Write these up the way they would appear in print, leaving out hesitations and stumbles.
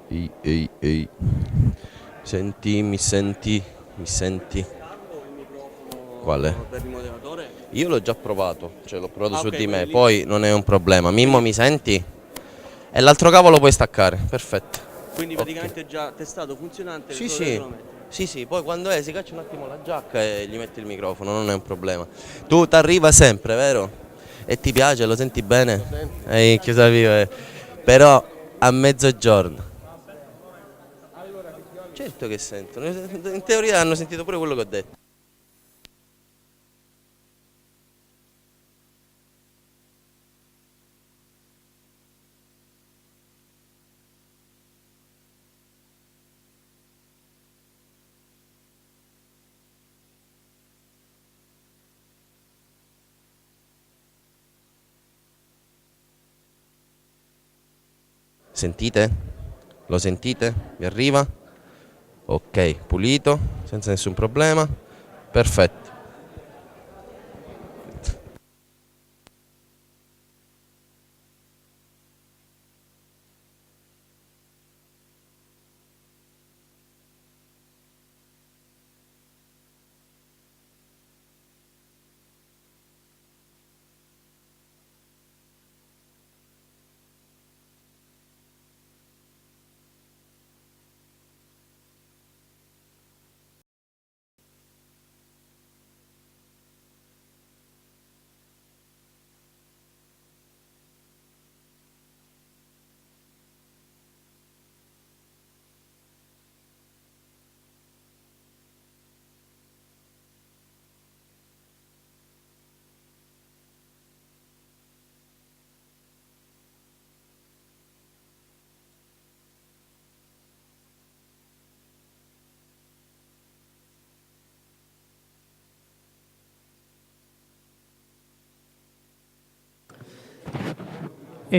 Ehi, ehi, ehi. Senti, mi senti? Mi senti? Quale? Per il moderatore? Io l'ho già provato, cioè l'ho provato Ah, su ok, di me, quindi lì. poi non è un problema. Mimmo, Quindi, mi senti? E l'altro cavo lo puoi staccare, perfetto. quindi Ok. praticamente è già testato, funzionante, Sì, solo adesso sì. lo metti. Sì, sì, poi quando è si caccia un attimo la giacca e gli metti il microfono, non è un problema. Tu t'arriva sempre, vero? E ti piace, lo senti bene? Lo senti? Chiusa viva. Però a mezzogiorno. Certo che sentono, in teoria hanno sentito pure quello che ho detto. Sentite? Lo sentite? Vi arriva? Ok, pulito, senza nessun problema. Perfetto.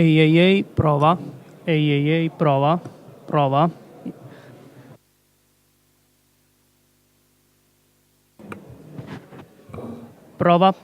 Ehi ehi ehi, prova. Ehi ehi ehi, prova. Prova. Prova.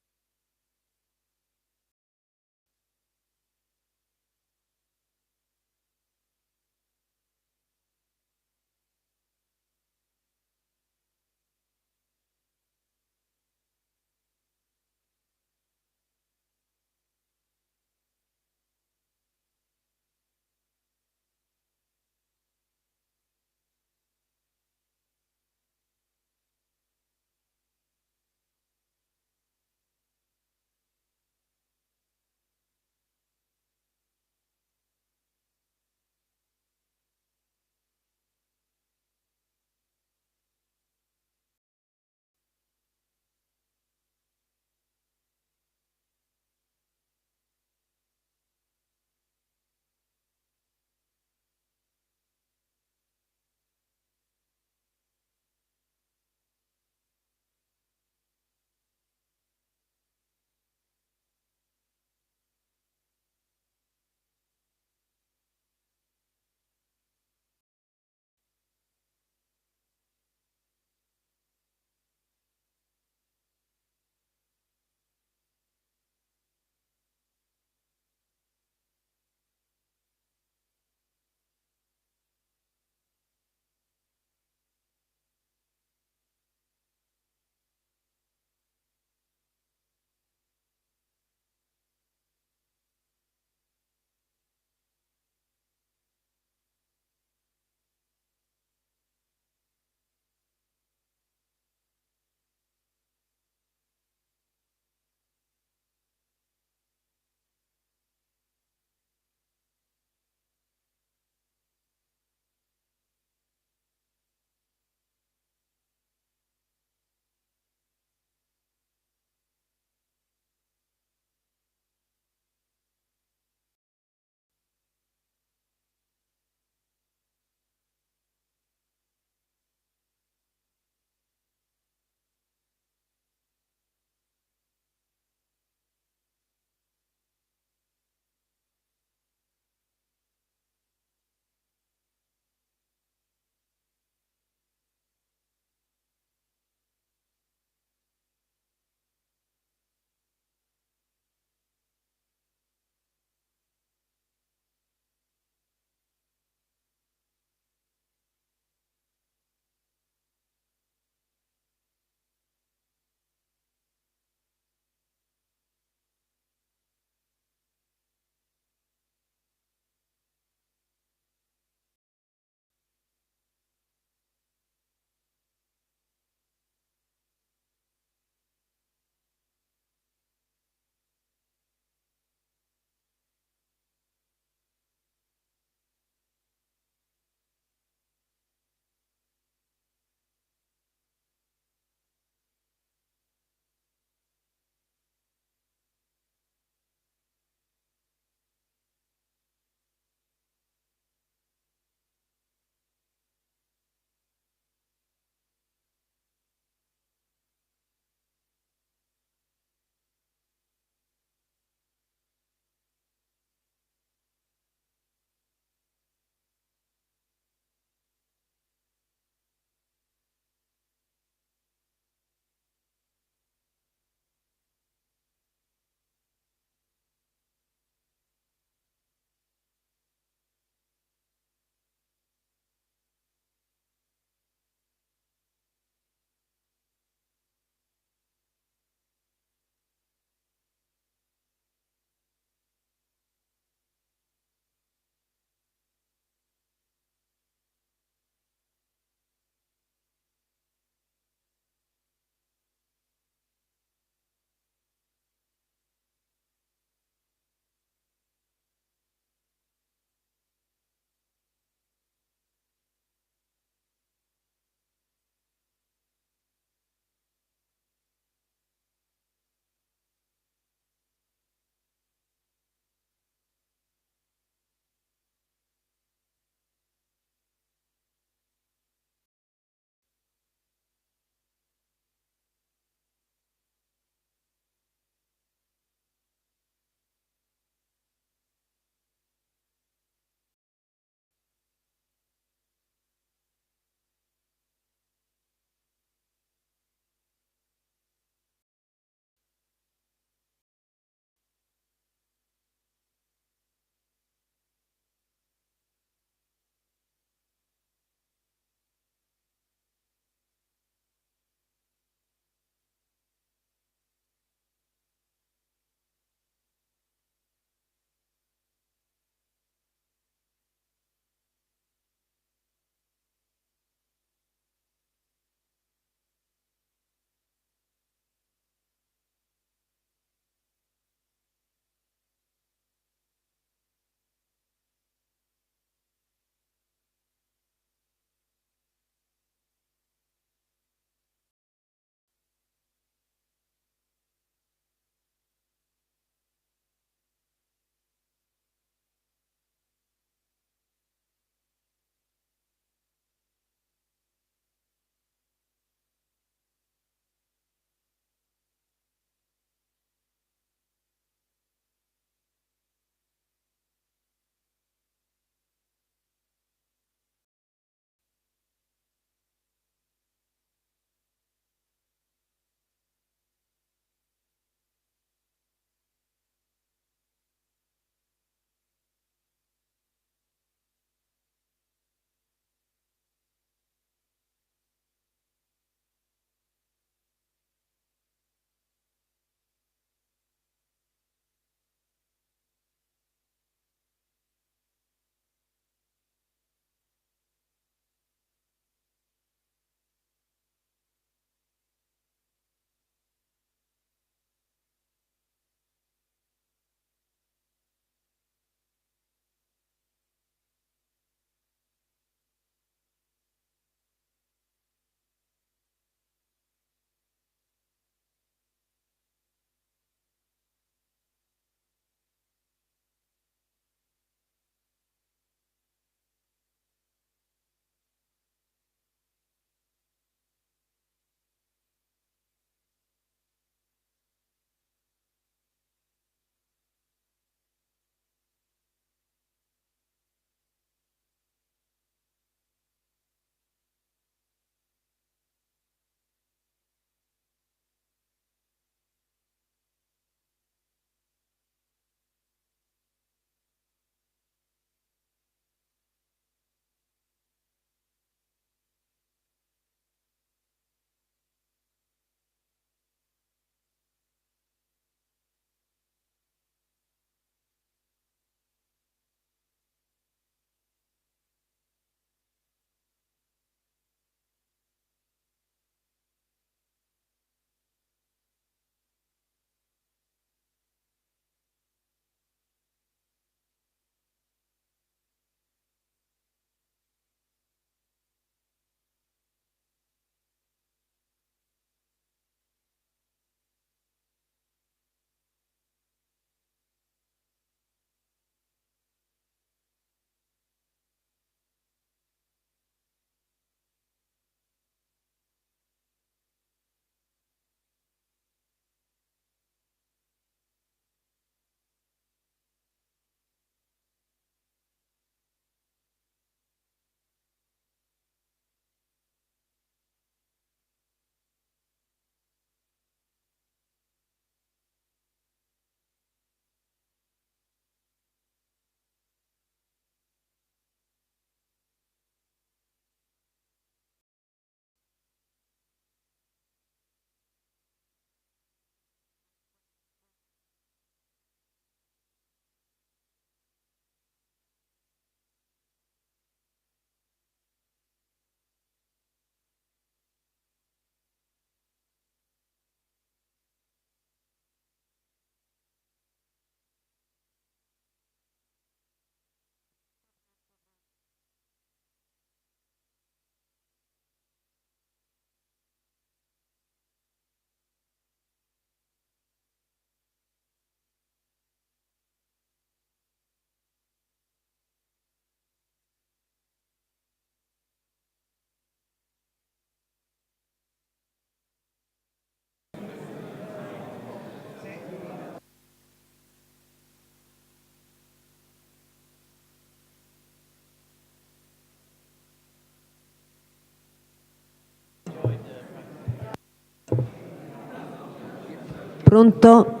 Pronto?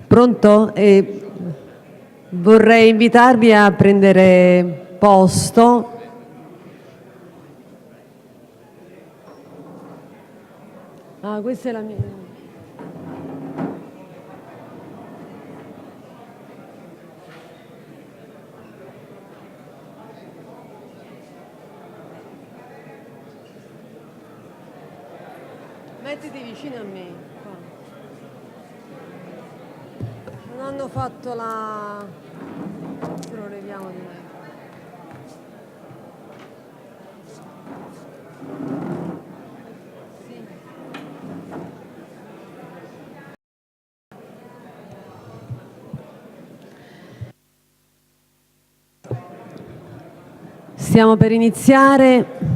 Pronto? Vorrei invitarvi a prendere posto. Ah, questa è la mia. Mettiti vicino a me. Qua. Non hanno fatto la... Se lo leviamo di me. Sì. Stiamo per iniziare.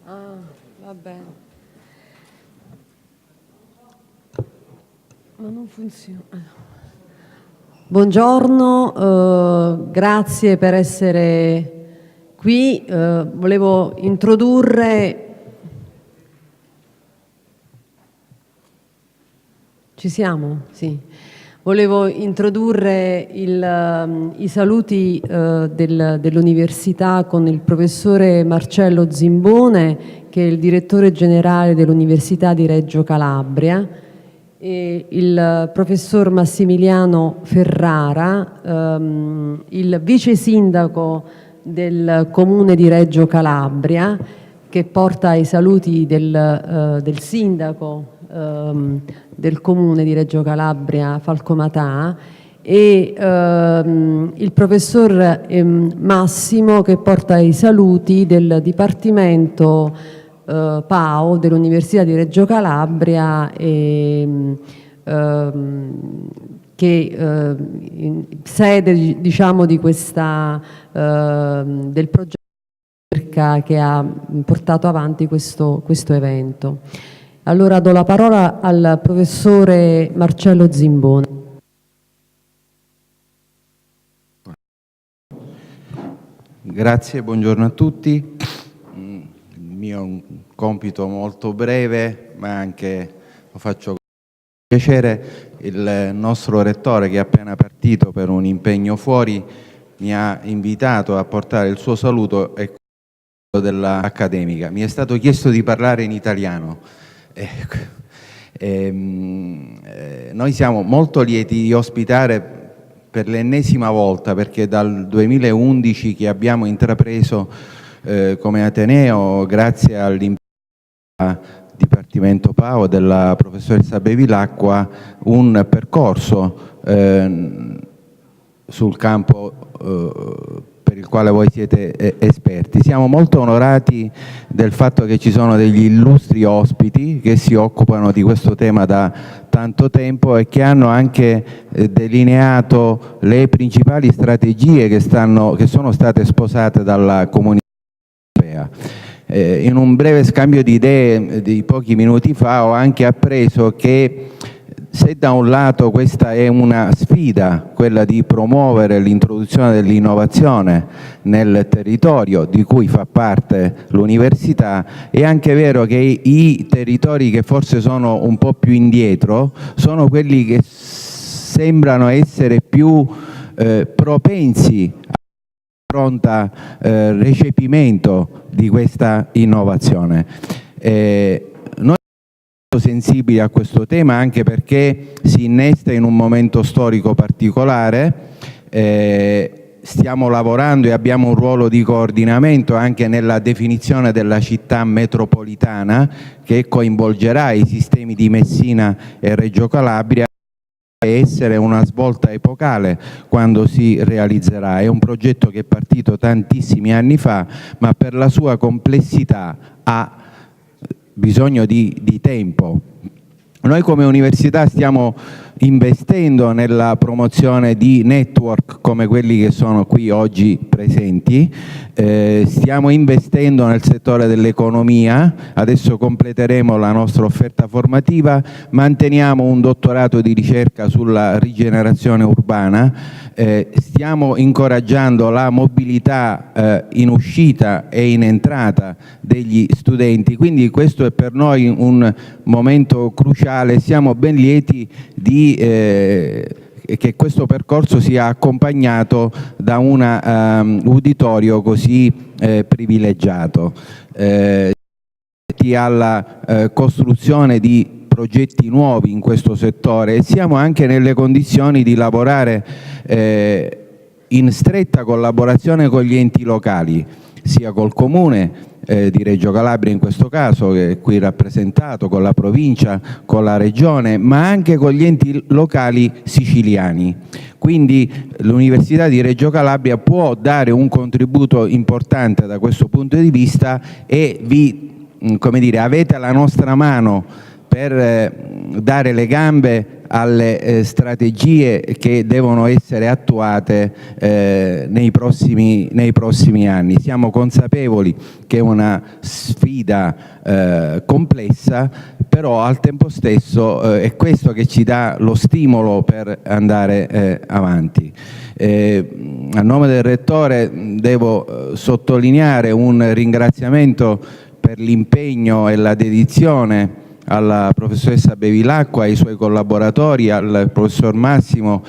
Ah, va bene. Ma non funziona. Buongiorno, grazie per essere qui. Volevo introdurre... Ci siamo? Sì. Volevo introdurre i saluti dell'Università con il professore Marcello Zimbone, che è il direttore generale dell'Università di Reggio Calabria, e il professor Massimiliano Ferrara, il vice sindaco del Comune di Reggio Calabria, che porta i saluti del sindaco del Comune di Reggio Calabria, Falcomatà, e il professor Massimo, che porta i saluti del Dipartimento PAO dell'Università di Reggio Calabria, che sede, diciamo, di questa del progetto che ha portato avanti questo evento. Allora do la parola al professore Marcello Zimbone. Grazie, buongiorno a tutti. Il mio è un compito molto breve, ma anche lo faccio con piacere. Il nostro rettore, che è appena partito per un impegno fuori, mi ha invitato a portare il suo saluto e quello dell'accademica. Mi è stato chiesto di parlare in italiano. Noi siamo molto lieti di ospitare per l'ennesima volta, perché dal 2011 che abbiamo intrapreso come Ateneo, grazie all'impegno del Dipartimento PAO della professoressa Bevilacqua, un percorso sul campo per il quale voi siete esperti. Siamo molto onorati del fatto che ci sono degli illustri ospiti che si occupano di questo tema da tanto tempo e che hanno anche delineato le principali strategie che sono state sposate dalla comunità europea. In un breve scambio di idee di pochi minuti fa ho anche appreso che se da un lato questa è una sfida, quella di promuovere l'introduzione dell'innovazione nel territorio di cui fa parte l'università, è anche vero che i territori che forse sono un po' più indietro sono quelli che sembrano essere più propensi a pronta recepimento di questa innovazione. Noi siamo sensibili a questo tema anche perché si innesta in un momento storico particolare. Stiamo lavorando e abbiamo un ruolo di coordinamento anche nella definizione della città metropolitana, che coinvolgerà i sistemi di Messina e Reggio Calabria, essere una svolta epocale quando si realizzerà. È un progetto che è partito tantissimi anni fa, ma per la sua complessità ha bisogno di tempo. Noi come università stiamo investendo nella promozione di network come quelli che sono qui oggi presenti, stiamo investendo nel settore dell'economia, adesso completeremo la nostra offerta formativa, manteniamo un dottorato di ricerca sulla rigenerazione urbana, stiamo incoraggiando la mobilità in uscita e in entrata degli studenti, quindi questo è per noi un momento cruciale. Siamo ben lieti che questo percorso sia accompagnato da un uditorio così privilegiato. Alla costruzione di progetti nuovi in questo settore e siamo anche nelle condizioni di lavorare in stretta collaborazione con gli enti locali, sia col Comune di Reggio Calabria in questo caso, che è qui rappresentato, con la provincia, con la regione, ma anche con gli enti locali siciliani. Quindi l'Università di Reggio Calabria può dare un contributo importante da questo punto di vista e avete la nostra mano per dare le gambe alle strategie che devono essere attuate nei prossimi anni. Siamo consapevoli che è una sfida complessa, però al tempo stesso è questo che ci dà lo stimolo per andare avanti. A nome del Rettore devo sottolineare un ringraziamento per l'impegno e la dedizione alla professoressa Bevilacqua, ai suoi collaboratori, al professor Massimo,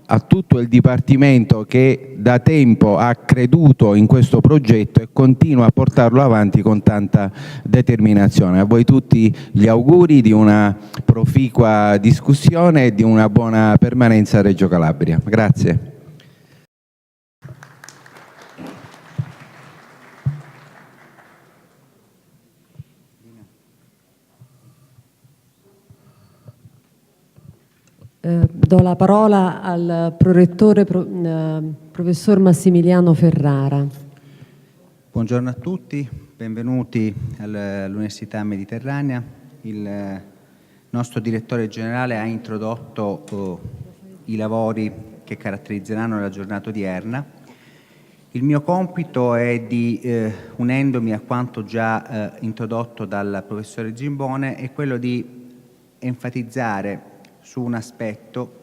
a tutto il Dipartimento che da tempo ha creduto in questo progetto e continua a portarlo avanti con tanta determinazione. A voi tutti gli auguri di una proficua discussione e di una buona permanenza a Reggio Calabria. Grazie. Do la parola al prorettore professor Massimiliano Ferrara. Buongiorno a tutti, benvenuti all'Università Mediterranea. Il nostro direttore generale ha introdotto i lavori che caratterizzeranno la giornata odierna. Il mio compito è di, unendomi a quanto già introdotto dal professore Zimbone, è quello di enfatizzare su un aspetto,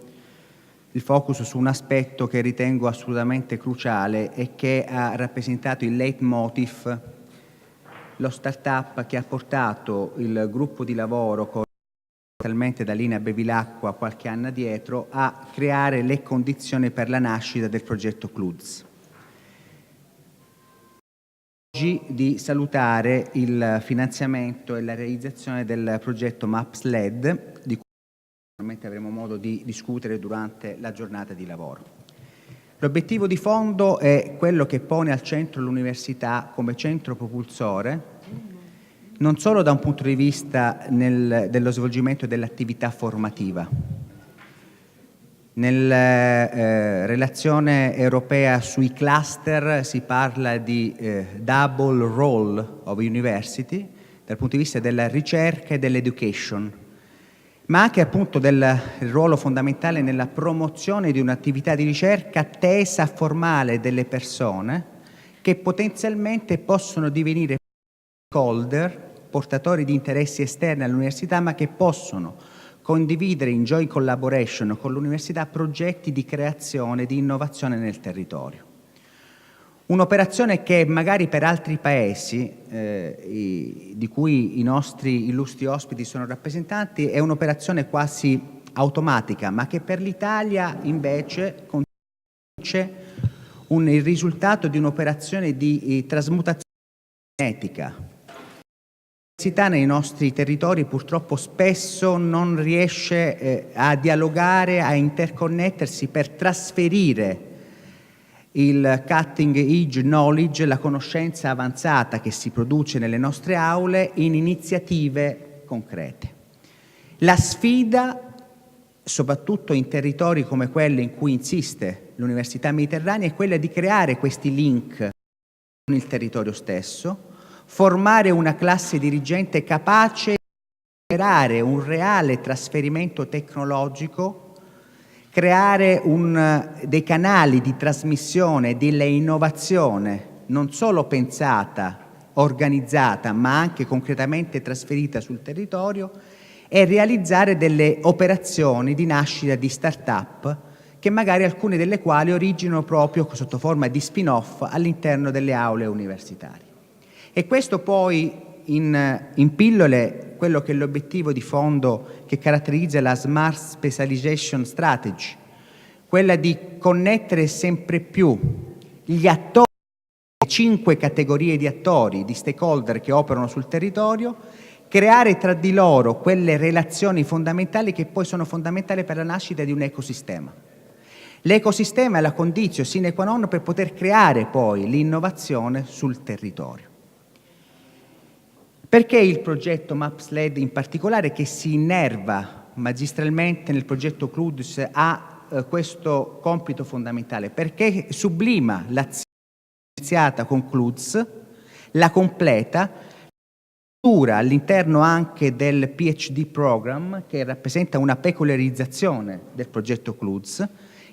il focus su un aspetto che ritengo assolutamente cruciale e che ha rappresentato il leitmotiv, lo start-up che ha portato il gruppo di lavoro coordinato da Lina Bevilacqua qualche anno addietro a creare le condizioni per la nascita del progetto CLUDS. Oggi di salutare il finanziamento e la realizzazione del progetto MULTIDISCIPLINARY, di cui sicuramente avremo modo di discutere durante la giornata di lavoro. L'obiettivo di fondo è quello che pone al centro l'università come centro propulsore, non solo da un punto di vista dello svolgimento dell'attività formativa. Nella relazione europea sui cluster si parla di double role of university dal punto di vista della ricerca e dell'education, ma anche appunto del ruolo fondamentale nella promozione di un'attività di ricerca tesa a formare delle persone che potenzialmente possono divenire stakeholder, portatori di interessi esterni all'università, ma che possono condividere in joint collaboration con l'università progetti di creazione, di innovazione nel territorio. Un'operazione che magari per altri paesi, di cui i nostri illustri ospiti sono rappresentanti, è un'operazione quasi automatica, ma che per l'Italia invece constituisce il risultato di un'operazione di trasmutazione genetica. L'università nei nostri territori purtroppo spesso non riesce a dialogare, a interconnettersi per trasferire il cutting edge knowledge, la conoscenza avanzata che si produce nelle nostre aule, in iniziative concrete. La sfida, soprattutto in territori come quelli in cui insiste l'Università Mediterranea, è quella di creare questi link con il territorio stesso, formare una classe dirigente capace di generare un reale trasferimento tecnologico, creare dei canali di trasmissione dell'innovazione non solo pensata, organizzata, ma anche concretamente trasferita sul territorio, e realizzare delle operazioni di nascita di start-up che magari alcune delle quali originano proprio sotto forma di spin-off all'interno delle aule universitarie. E questo poi in pillole quello che è l'obiettivo di fondo che caratterizza la Smart Specialization Strategy, quella di connettere sempre più gli attori, le 5 categorie di attori, di stakeholder che operano sul territorio, creare tra di loro quelle relazioni fondamentali che poi sono fondamentali per la nascita di un ecosistema. L'ecosistema è la conditio sine qua non per poter creare poi l'innovazione sul territorio. Perché il progetto MAPS-LAB in particolare, che si innerva magistralmente nel progetto CLUDS, ha questo compito fondamentale? Perché sublima l'azione iniziata con CLUDS, la completa, all'interno anche del PhD program, che rappresenta una peculiarizzazione del progetto CLUDS,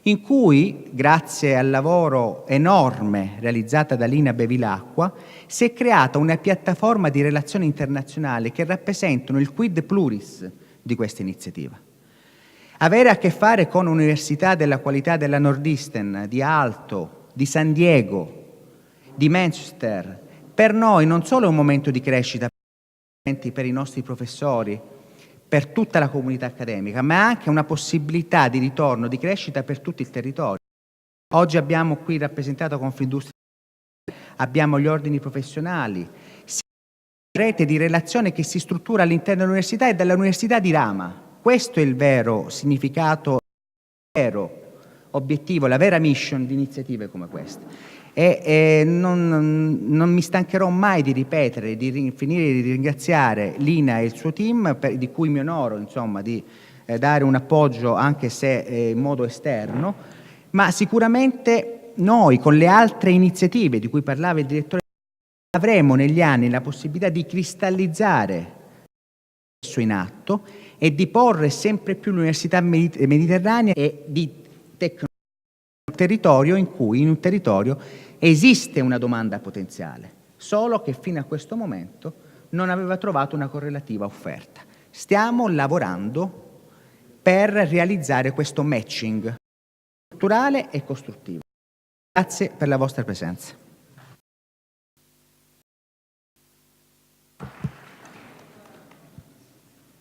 in cui, grazie al lavoro enorme realizzato da Lina Bevilacqua, si è creata una piattaforma di relazioni internazionali che rappresentano il quid pluris di questa iniziativa. Avere a che fare con università della qualità della Northeastern, di Aalto, di San Diego, di Manchester, per noi non solo è un momento di crescita per i nostri professori, per tutta la comunità accademica, ma anche una possibilità di ritorno, di crescita per tutto il territorio. Oggi abbiamo qui rappresentato Confindustria, abbiamo gli ordini professionali, una rete di relazione che si struttura all'interno dell'università e dell'università di Rama. Questo è il vero significato, il vero obiettivo, la vera mission di iniziative come queste. Non mi stancherò mai di ripetere, di finire di ringraziare Lina e il suo team, di cui mi onoro insomma di dare un appoggio anche se in modo esterno, ma sicuramente noi con le altre iniziative di cui parlava il direttore avremo negli anni la possibilità di cristallizzare questo in atto e di porre sempre più l'università mediterranea e di tecnologia territorio in cui in un territorio esiste una domanda potenziale, solo che fino a questo momento non aveva trovato una correlativa offerta. Stiamo lavorando per realizzare questo matching culturale e costruttivo. Grazie per la vostra presenza.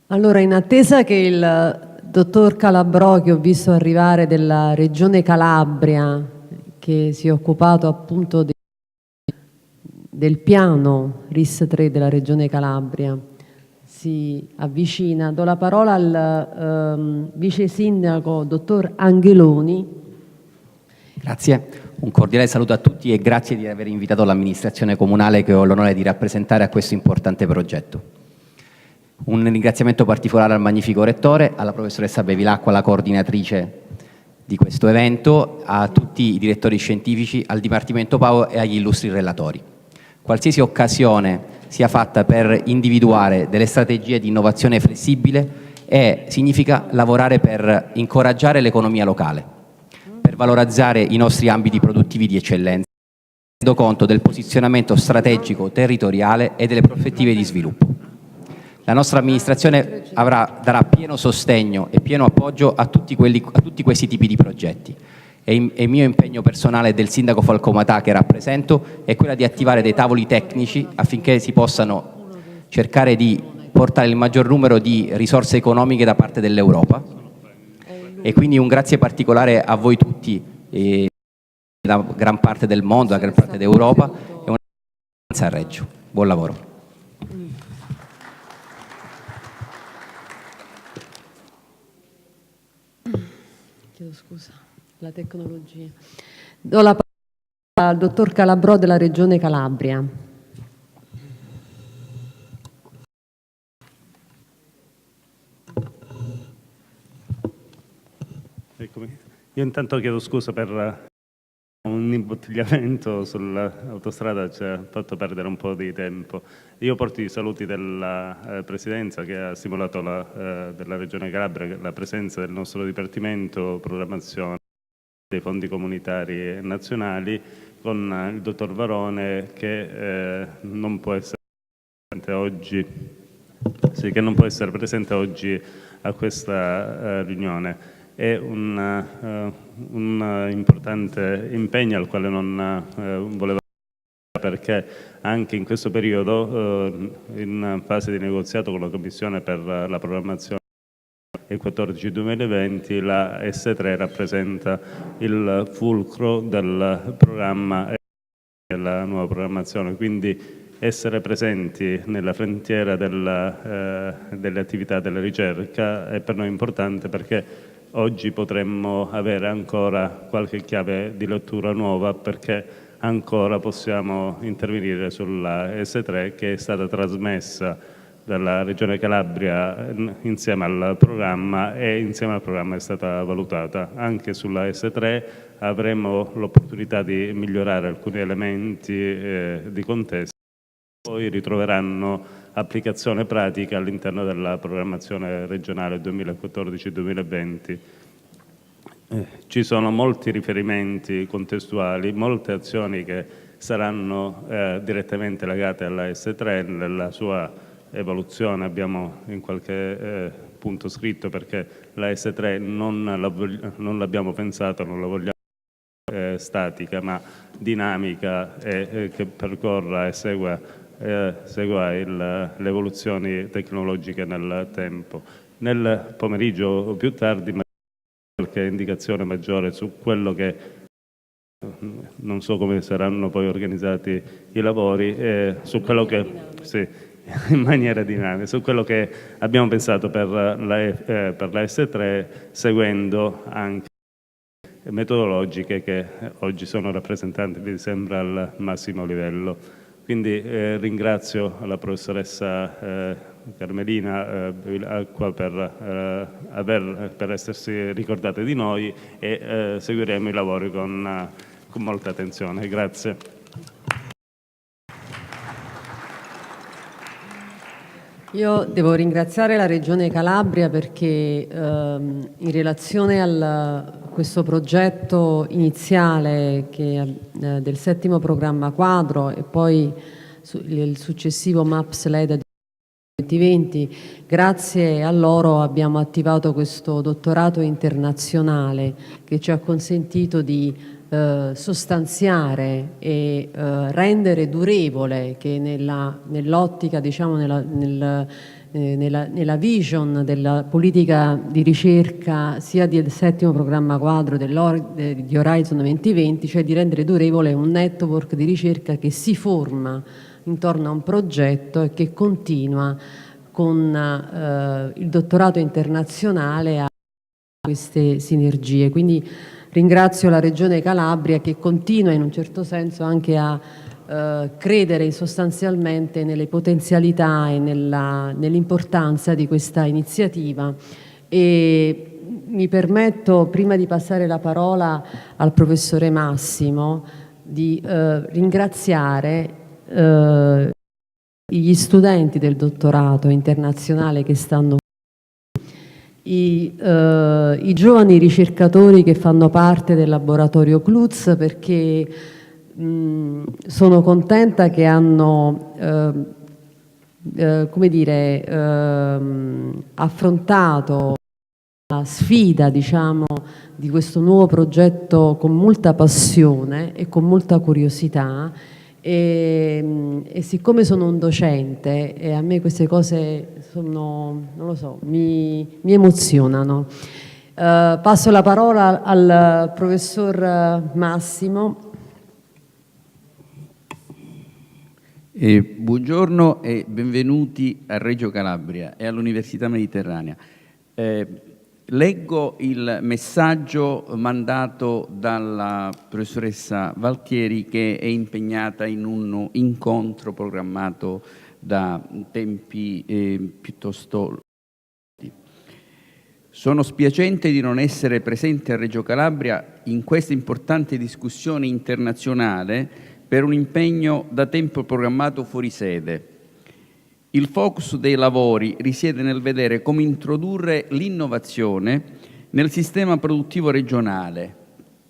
Allora, in attesa che il dottor Calabrò, che ho visto arrivare della Regione Calabria, che si è occupato appunto del piano RIS 3 della Regione Calabria, si avvicina, do la parola al vice sindaco dottor Angeloni. Grazie, un cordiale saluto a tutti e grazie di aver invitato l'amministrazione comunale che ho l'onore di rappresentare a questo importante progetto. Un ringraziamento particolare al magnifico rettore, alla professoressa Bevilacqua, la coordinatrice di questo evento, a tutti i direttori scientifici, al Dipartimento PAO e agli illustri relatori. Qualsiasi occasione sia fatta per individuare delle strategie di innovazione flessibile significa lavorare per incoraggiare l'economia locale, per valorizzare i nostri ambiti produttivi di eccellenza, tenendo conto del posizionamento strategico territoriale e delle prospettive di sviluppo. La nostra amministrazione darà pieno sostegno e pieno appoggio a tutti questi tipi di progetti. E il mio impegno personale e del sindaco Falcomatà che rappresento è quello di attivare dei tavoli tecnici affinché si possano cercare di portare il maggior numero di risorse economiche da parte dell'Europa. E quindi un grazie particolare a voi tutti, da gran parte del mondo, da gran parte d'Europa, e una grazie a Reggio. Buon lavoro. Chiedo scusa, la tecnologia. Do la parola al dottor Calabrò della Regione Calabria. Eccomi. Io intanto chiedo scusa per un imbottigliamento sull'autostrada, ci ha fatto perdere un po' di tempo. Io porto i saluti della Presidenza che ha stimolato della Regione Calabria la presenza del nostro Dipartimento Programmazione dei fondi comunitari e nazionali, con il dottor Varone che non può essere presente oggi, a questa riunione. È un importante impegno al quale non volevo, perché anche in questo periodo, in fase di negoziato con la Commissione per la programmazione il 14-2020, la S3 rappresenta il fulcro del programma e della nuova programmazione, quindi essere presenti nella frontiera delle attività della ricerca è per noi importante, perché oggi potremmo avere ancora qualche chiave di lettura nuova, perché ancora possiamo intervenire sulla S3 che è stata trasmessa dalla Regione Calabria insieme al programma, e insieme al programma è stata valutata. Anche sulla S3 avremo l'opportunità di migliorare alcuni elementi di contesto, poi ritroveranno applicazione pratica all'interno della programmazione regionale 2014-2020. Ci sono molti riferimenti contestuali, molte azioni che saranno direttamente legate alla S3. Nella sua evoluzione abbiamo in qualche punto scritto, perché la S3 non l'abbiamo pensata, non la vogliamo statica, ma dinamica, e che percorra e segua le evoluzioni tecnologiche nel tempo. Nel pomeriggio o più tardi qualche indicazione maggiore su quello che, non so come saranno poi organizzati i lavori, su quello che, sì, in maniera dinamica, su quello che abbiamo pensato per la S3, seguendo anche metodologiche che oggi sono rappresentanti, mi sembra, al massimo livello. Quindi ringrazio la professoressa Carmelina Acqua per essersi ricordate di noi, e seguiremo i lavori con molta attenzione. Grazie. Io devo ringraziare la Regione Calabria perché in relazione a questo progetto iniziale del settimo programma quadro e poi il successivo MAPS-LEDA 2020, grazie a loro abbiamo attivato questo dottorato internazionale che ci ha consentito di sostanziare e rendere durevole, che nell'ottica, diciamo, nella vision della politica di ricerca sia del settimo programma quadro di Horizon 2020, cioè di rendere durevole un network di ricerca che si forma intorno a un progetto e che continua con il dottorato internazionale a queste sinergie. Quindi ringrazio la Regione Calabria che continua in un certo senso anche a credere sostanzialmente nelle potenzialità e nell'importanza di questa iniziativa. E mi permetto, prima di passare la parola al professore Massimo, di ringraziare gli studenti del dottorato internazionale che stanno i giovani ricercatori che fanno parte del laboratorio CLUDS, perché sono contenta che hanno come dire, affrontato la sfida, diciamo, di questo nuovo progetto con molta passione e con molta curiosità. E siccome sono un docente e a me queste cose sono, non lo so, mi emozionano. Passo la parola al professor Massimo. Buongiorno e benvenuti a Reggio Calabria e all'Università Mediterranea. Leggo il messaggio mandato dalla professoressa Valchieri, che è impegnata in un incontro programmato da tempi piuttosto lunghi. Sono spiacente di non essere presente a Reggio Calabria in questa importante discussione internazionale per un impegno da tempo programmato fuori sede. Il focus dei lavori risiede nel vedere come introdurre l'innovazione nel sistema produttivo regionale,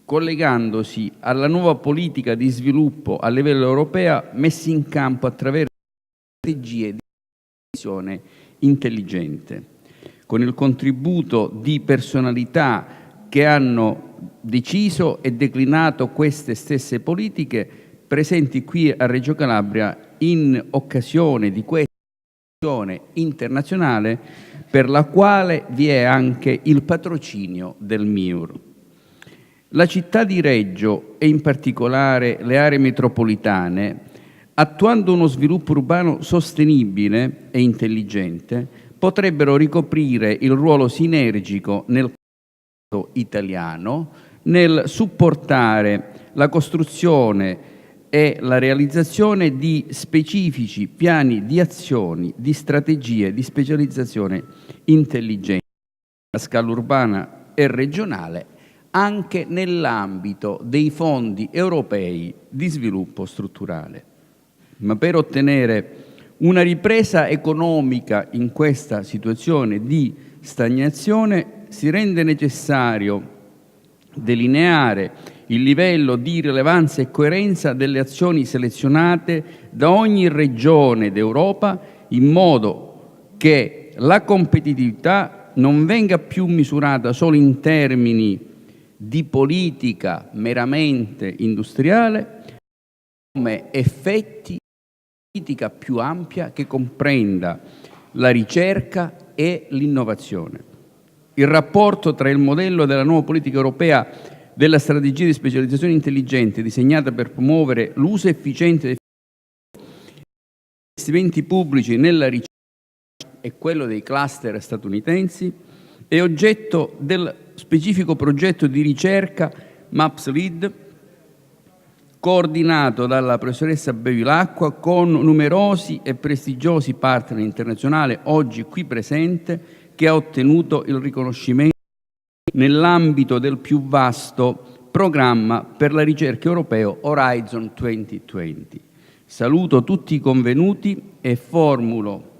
collegandosi alla nuova politica di sviluppo a livello europeo messa in campo attraverso strategie di decisione intelligente, con il contributo di personalità che hanno deciso e declinato queste stesse politiche, presenti qui a Reggio Calabria in occasione di questa internazionale per la quale vi è anche il patrocinio del MIUR. La città di Reggio e in particolare le aree metropolitane, attuando uno sviluppo urbano sostenibile e intelligente, potrebbero ricoprire il ruolo sinergico nel contesto italiano nel supportare la costruzione e la realizzazione di specifici piani di azioni, di strategie, di specializzazione intelligente a scala urbana e regionale, anche nell'ambito dei fondi europei di sviluppo strutturale. Ma per ottenere una ripresa economica in questa situazione di stagnazione si rende necessario delineare il livello di rilevanza e coerenza delle azioni selezionate da ogni regione d'Europa, in modo che la competitività non venga più misurata solo in termini di politica meramente industriale, come effetti di politica più ampia che comprenda la ricerca e l'innovazione. Il rapporto tra il modello della nuova politica europea della strategia di specializzazione intelligente disegnata per promuovere l'uso efficiente dei investimenti pubblici nella ricerca e quello dei cluster statunitensi è oggetto del specifico progetto di ricerca MULTIDISCIPLINARY, coordinato dalla professoressa Bevilacqua con numerosi e prestigiosi partner internazionali oggi qui presente, che ha ottenuto il riconoscimento nell'ambito del più vasto programma per la ricerca europeo Horizon 2020. Saluto tutti i convenuti e formulo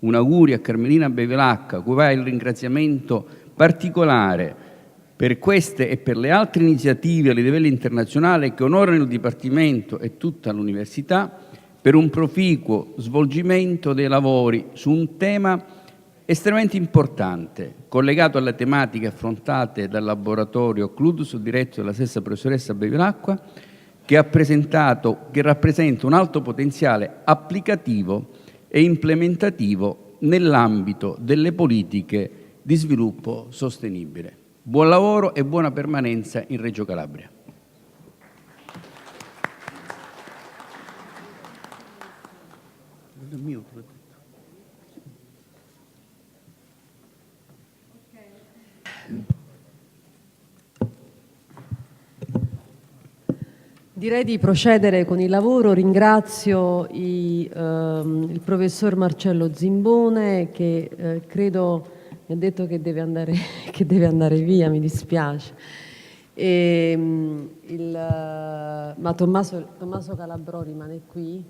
un augurio a Carmelina Bevilacqua, a cui va il ringraziamento particolare per queste e per le altre iniziative a livello internazionale che onorano il Dipartimento e tutta l'Università, per un proficuo svolgimento dei lavori su un tema estremamente importante, collegato alle tematiche affrontate dal laboratorio CLUDS, diretto dalla stessa professoressa Bevilacqua, che rappresenta un alto potenziale applicativo e implementativo nell'ambito delle politiche di sviluppo sostenibile. Buon lavoro e buona permanenza in Reggio Calabria. Direi di procedere con il lavoro. Ringrazio il professor Marcello Zimbone, che credo mi ha detto che deve andare via, mi dispiace. Ma Tommaso Calabrò rimane qui?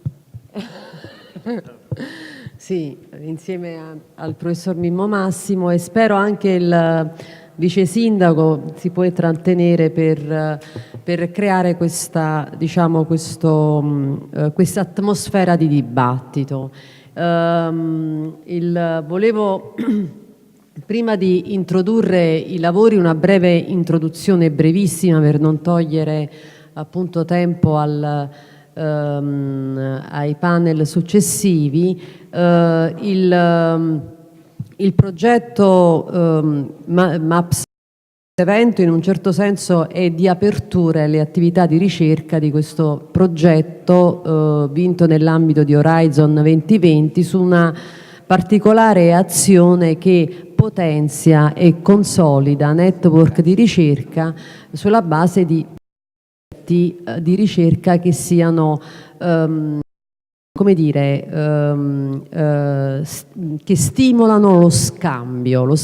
Sì, insieme al professor Mimmo Massimo, e spero anche il vice sindaco si può trattenere per creare questa atmosfera di dibattito. Volevo, prima di introdurre i lavori, una breve introduzione brevissima per non togliere appunto tempo ai panel successivi. Il progetto MAPS evento in un certo senso è di apertura alle attività di ricerca di questo progetto vinto nell'ambito di Horizon 2020 su una particolare azione che potenzia e consolida network di ricerca sulla base di ricerca che siano come dire, che stimolano lo scambio di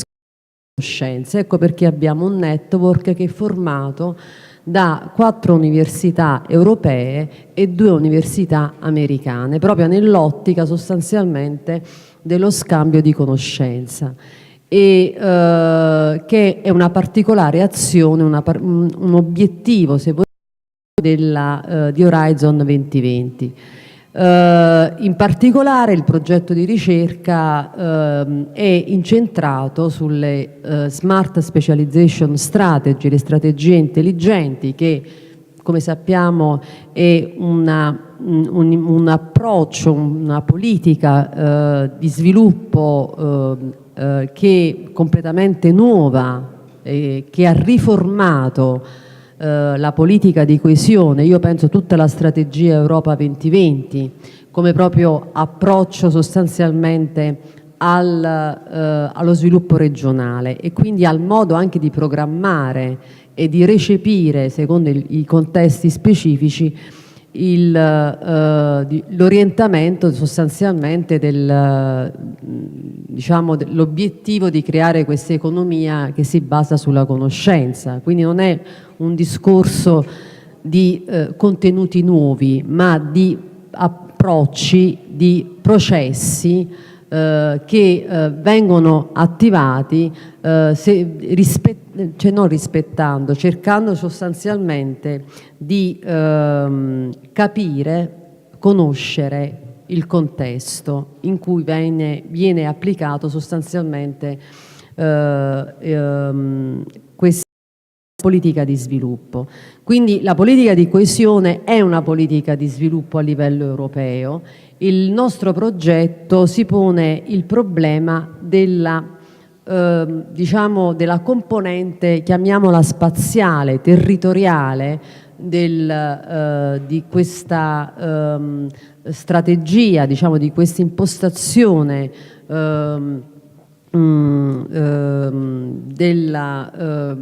conoscenze. Ecco perché abbiamo un network che è formato da 4 università europee e 2 università americane, proprio nell'ottica sostanzialmente dello scambio di conoscenza, e che è una particolare azione, un obiettivo, se volete, di Horizon 2020. In particolare il progetto di ricerca è incentrato sulle Smart Specialization Strategy, le strategie intelligenti, che come sappiamo è un approccio, una politica di sviluppo che è completamente nuova, che ha riformato la politica di coesione. Io penso tutta la strategia Europa 2020 come proprio approccio sostanzialmente allo sviluppo regionale e quindi al modo anche di programmare e di recepire secondo i contesti specifici l'orientamento sostanzialmente dell'obiettivo di creare questa economia che si basa sulla conoscenza. Quindi non è un discorso di contenuti nuovi, ma di approcci, di processi che vengono attivati cercando sostanzialmente di capire, conoscere il contesto in cui viene applicato sostanzialmente questa politica di sviluppo. Quindi la politica di coesione è una politica di sviluppo a livello europeo. Il nostro progetto si pone il problema della componente, chiamiamola spaziale, territoriale, di questa strategia, di questa impostazione della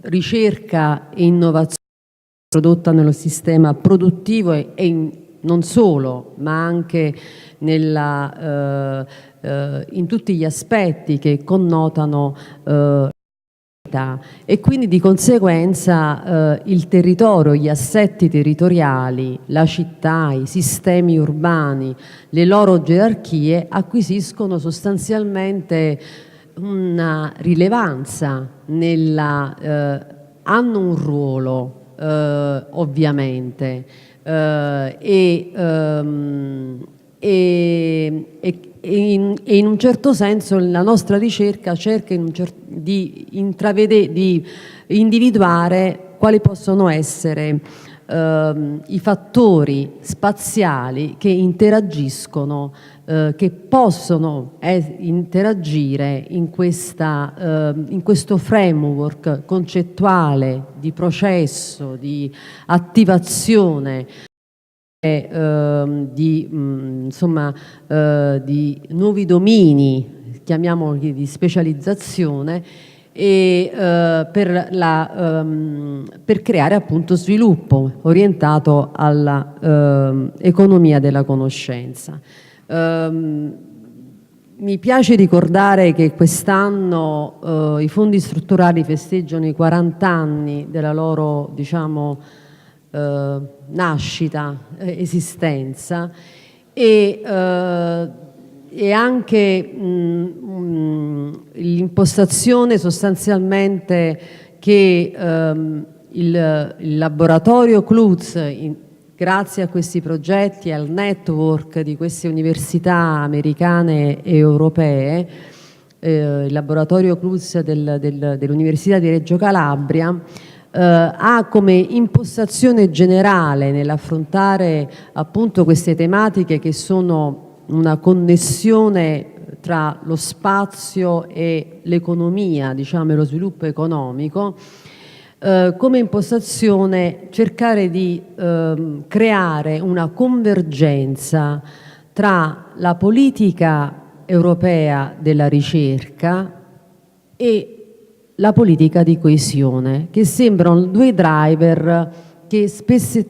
ricerca e innovazione prodotta nello sistema produttivo e non solo, ma anche in tutti gli aspetti che connotano e quindi di conseguenza il territorio, gli assetti territoriali, la città, i sistemi urbani, le loro gerarchie acquisiscono sostanzialmente una rilevanza hanno un ruolo ovviamente e in un certo senso la nostra ricerca cerca di individuare quali possono essere i fattori spaziali che interagiscono, che possono interagire in questo framework concettuale di processo, di attivazione, di nuovi domini, chiamiamoli di specializzazione, e per creare appunto sviluppo orientato alla economia della conoscenza. Mi piace ricordare che quest'anno i fondi strutturali festeggiano i 40 anni della loro, nascita, esistenza, e anche l'impostazione sostanzialmente che il laboratorio CLUDS, grazie a questi progetti e al network di queste università americane e europee, il laboratorio CLUDS dell'Università di Reggio Calabria ha come impostazione generale nell'affrontare appunto queste tematiche, che sono una connessione tra lo spazio e l'economia, diciamo, e lo sviluppo economico, come impostazione cercare di creare una convergenza tra la politica europea della ricerca e la politica di coesione, che sembrano due driver che spesso,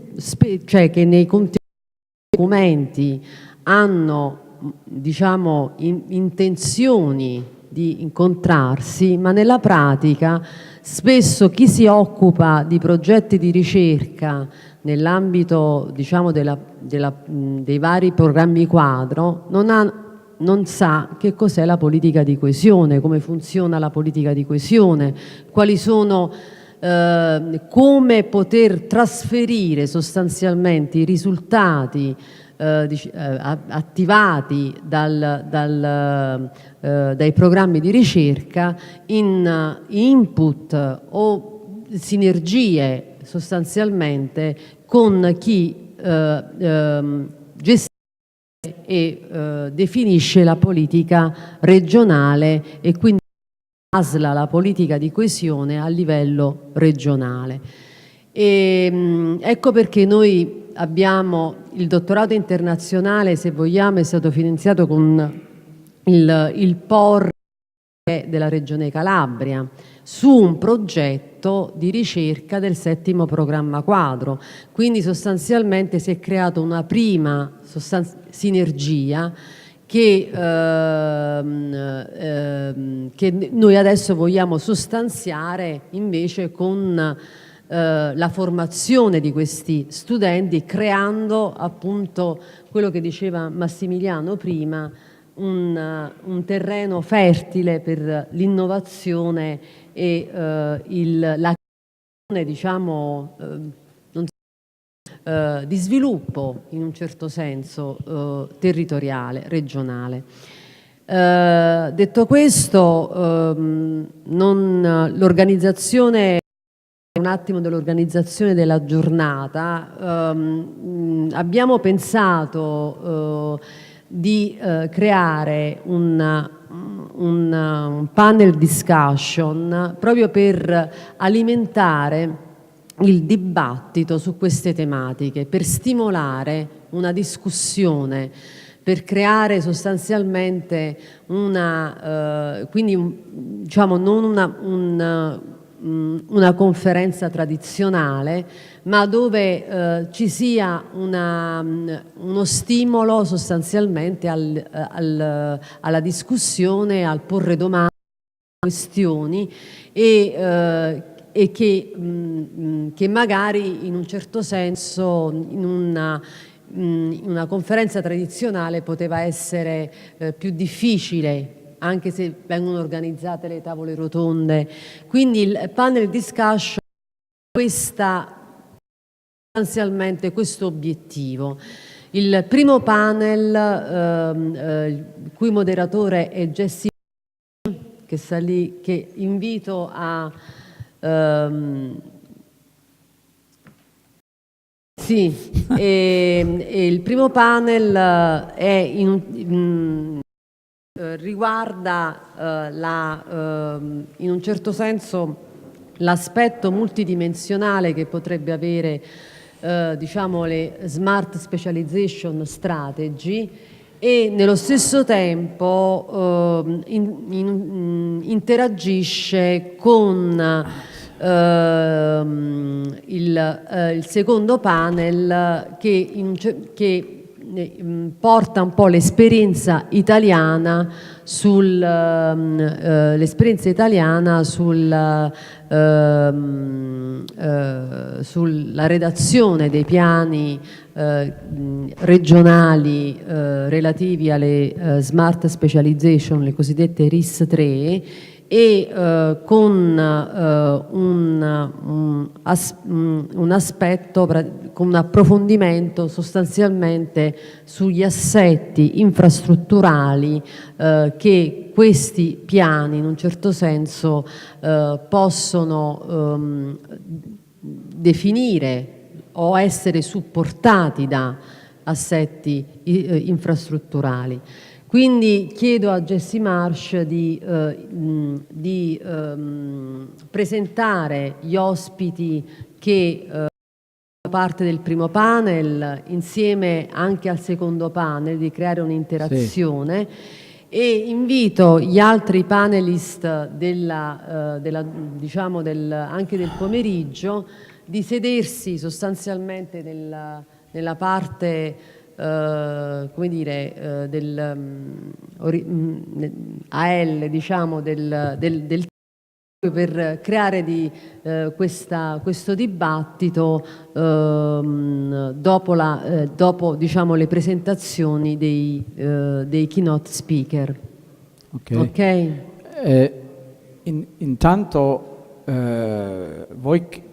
che nei contenuti dei documenti hanno, diciamo, intenzioni di incontrarsi, ma nella pratica spesso chi si occupa di progetti di ricerca nell'ambito, diciamo, dei vari programmi quadro non sa che cos'è la politica di coesione, come funziona la politica di coesione, quali sono, come poter trasferire sostanzialmente i risultati attivati dai programmi di ricerca in input o sinergie sostanzialmente con chi gestisce e definisce la politica regionale e quindi trasla la politica di coesione a livello regionale. Ecco perché noi abbiamo il dottorato internazionale, se vogliamo, è stato finanziato con il POR della Regione Calabria su un progetto di ricerca del 7° programma quadro. Quindi sostanzialmente si è creata una prima sinergia che noi adesso vogliamo sostanziare invece con la formazione di questi studenti, creando appunto quello che diceva Massimiliano prima, un terreno fertile per l'innovazione e la creazione, diciamo, di sviluppo in un certo senso territoriale, regionale. Detto questo, l'organizzazione, un attimo dell'organizzazione della giornata, abbiamo pensato di creare un panel discussion proprio per alimentare il dibattito su queste tematiche, per stimolare una discussione, per creare sostanzialmente quindi diciamo non una conferenza tradizionale, ma dove ci sia uno stimolo sostanzialmente alla discussione, al porre domande, questioni e che magari in un certo senso in una conferenza tradizionale poteva essere più difficile, anche se vengono organizzate le tavole rotonde. Quindi il panel discussion sostanzialmente questo obiettivo. Il primo panel, il cui moderatore è Jessica, che sta lì, che invito a sì, e il primo panel riguarda in un certo senso l'aspetto multidimensionale che potrebbe avere diciamo le Smart Specialization Strategy, e nello stesso tempo interagisce con il secondo panel che porta un po' l'esperienza italiana sulla redazione dei piani regionali relativi alle Smart Specialization, le cosiddette RIS 3, e con un aspetto, con un approfondimento sostanzialmente sugli assetti infrastrutturali che questi piani in un certo senso possono definire o essere supportati da assetti infrastrutturali. Quindi chiedo a Jessie Marsh di presentare gli ospiti che parte del primo panel, insieme anche al secondo panel, di creare un'interazione. Sì. E invito gli altri panelist anche del pomeriggio di sedersi sostanzialmente nella parte come dire, AL, diciamo, del per creare questo dibattito dopo diciamo, le presentazioni dei keynote speaker. Ok? Intanto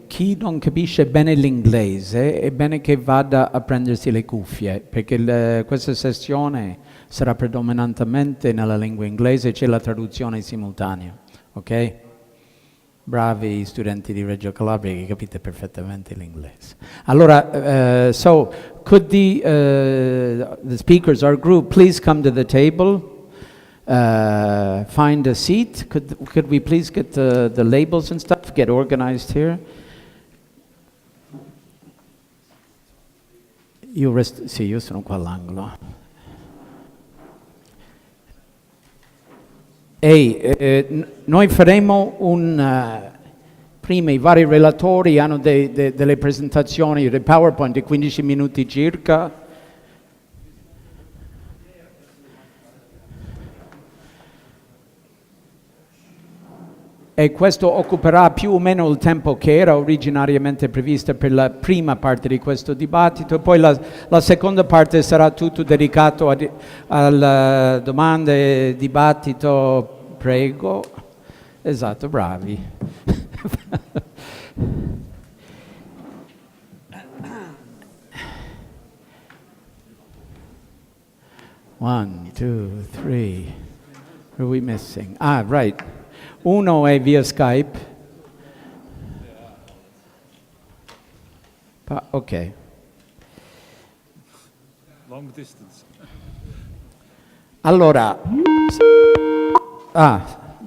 chi non capisce bene l'inglese è bene che vada a prendersi le cuffie, perché questa sessione sarà predominantemente nella lingua inglese e c'è la traduzione simultanea, ok? Bravi studenti di Reggio Calabria che capite perfettamente l'inglese. Allora, so could the speakers, our group, please come to the table, find a seat. Could we please get the labels and stuff, get organized here? Sì, io sono qua all'angolo. Noi faremo prima i vari relatori hanno delle presentazioni, dei PowerPoint di 15 minuti circa. E questo occuperà più o meno il tempo che era originariamente previsto per la prima parte di questo dibattito, e poi la seconda parte sarà tutto dedicato alle domande, dibattito, prego. Esatto, bravi. One, two, three. What are we missing? Ah, right. Uno è via Skype. Ok. Long distance. Allora,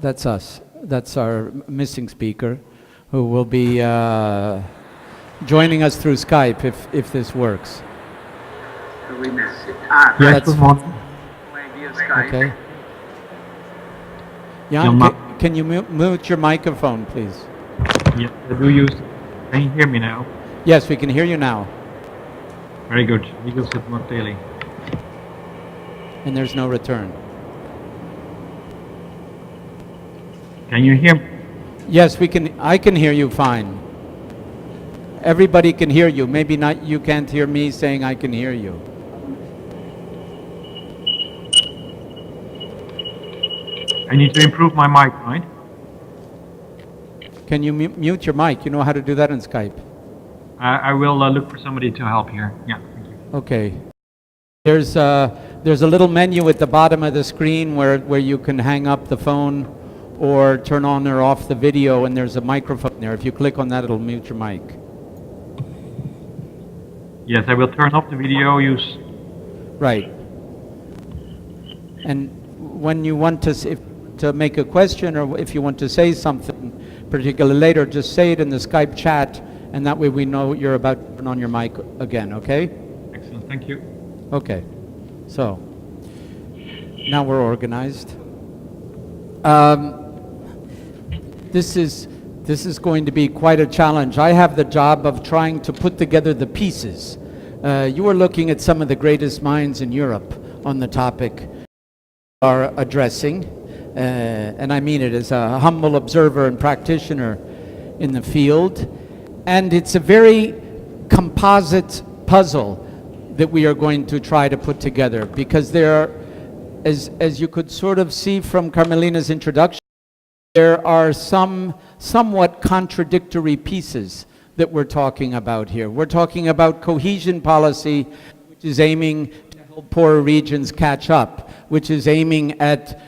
that's us. That's our missing speaker, who will be joining us through Skype if this works. We miss it. Yes, good morning. Okay. Jan, can you mute your microphone, please? Yes, I do use. Can you hear me now? Yes, we can hear you now. Very good. Eagles at Martelli. And there's no return. Can you hear me? Yes, we can. I can hear you fine. Everybody can hear you. Maybe not. You can't hear me saying I can hear you. I need to improve my mic, right? Can you mute your mic? You know how to do that in Skype. I will look for somebody to help here. Yeah, thank you. Okay. There's a little menu at the bottom of the screen where you can hang up the phone or turn on or off the video, and there's a microphone there. If you click on that, it'll mute your mic. Yes, I will turn off the video. Use. Right. And when you want to make a question, or if you want to say something particularly later, just say it in the Skype chat, and that way we know you're about to turn on your mic again, okay? Excellent, thank you. Okay, so now we're organized. This is going to be quite a challenge. I have the job of trying to put together the pieces. You are looking at some of the greatest minds in Europe on the topic are addressing, and I mean it as a humble observer and practitioner in the field. And it's a very composite puzzle that we are going to try to put together, because there are, as you could sort of see from Carmelina's introduction, there are some somewhat contradictory pieces that we're talking about here. We're talking about cohesion policy, which is aiming to help poorer regions catch up, which is aiming at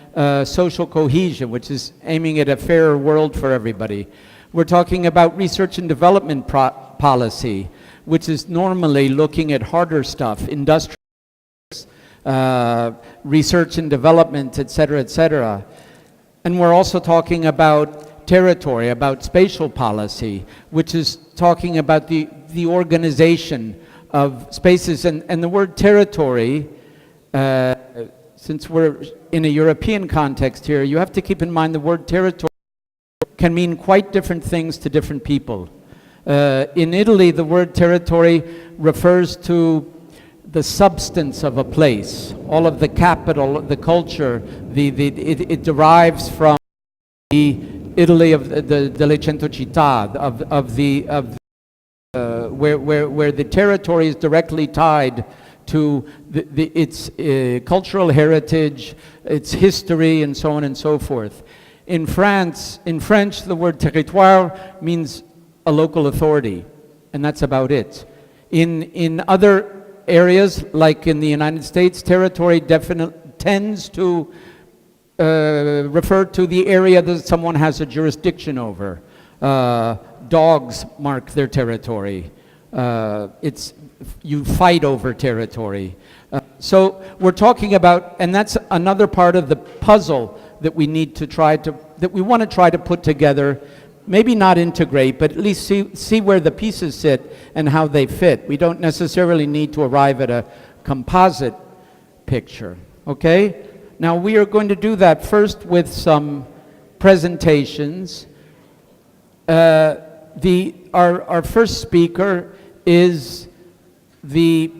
social cohesion, which is aiming at a fairer world for everybody. We're talking about research and development policy, which is normally looking at harder stuff, industrial research and development, et cetera, and we're also talking about territory, about spatial policy, which is talking about the organization of spaces. And the word territory, since we're in a European context here, you have to keep in mind the word territory can mean quite different things to different people. In Italy, the word territory refers to the substance of a place, all of the capital, the culture, it derives from the Italy of delle cento città, where the territory is directly tied to its cultural heritage, its history, and so on and so forth. In France, in French, the word territoire means a local authority, and that's about it. In other areas, like in the United States, territory definitely tends to refer to the area that someone has a jurisdiction over. Dogs mark their territory. You fight over territory. So we're talking about, and that's another part of the puzzle that we need to that we want to try to put together. Maybe not integrate, but at least see where the pieces sit and how they fit. We don't necessarily need to arrive at a composite picture, okay? Now we are going to do that first with some presentations. Our first speaker is the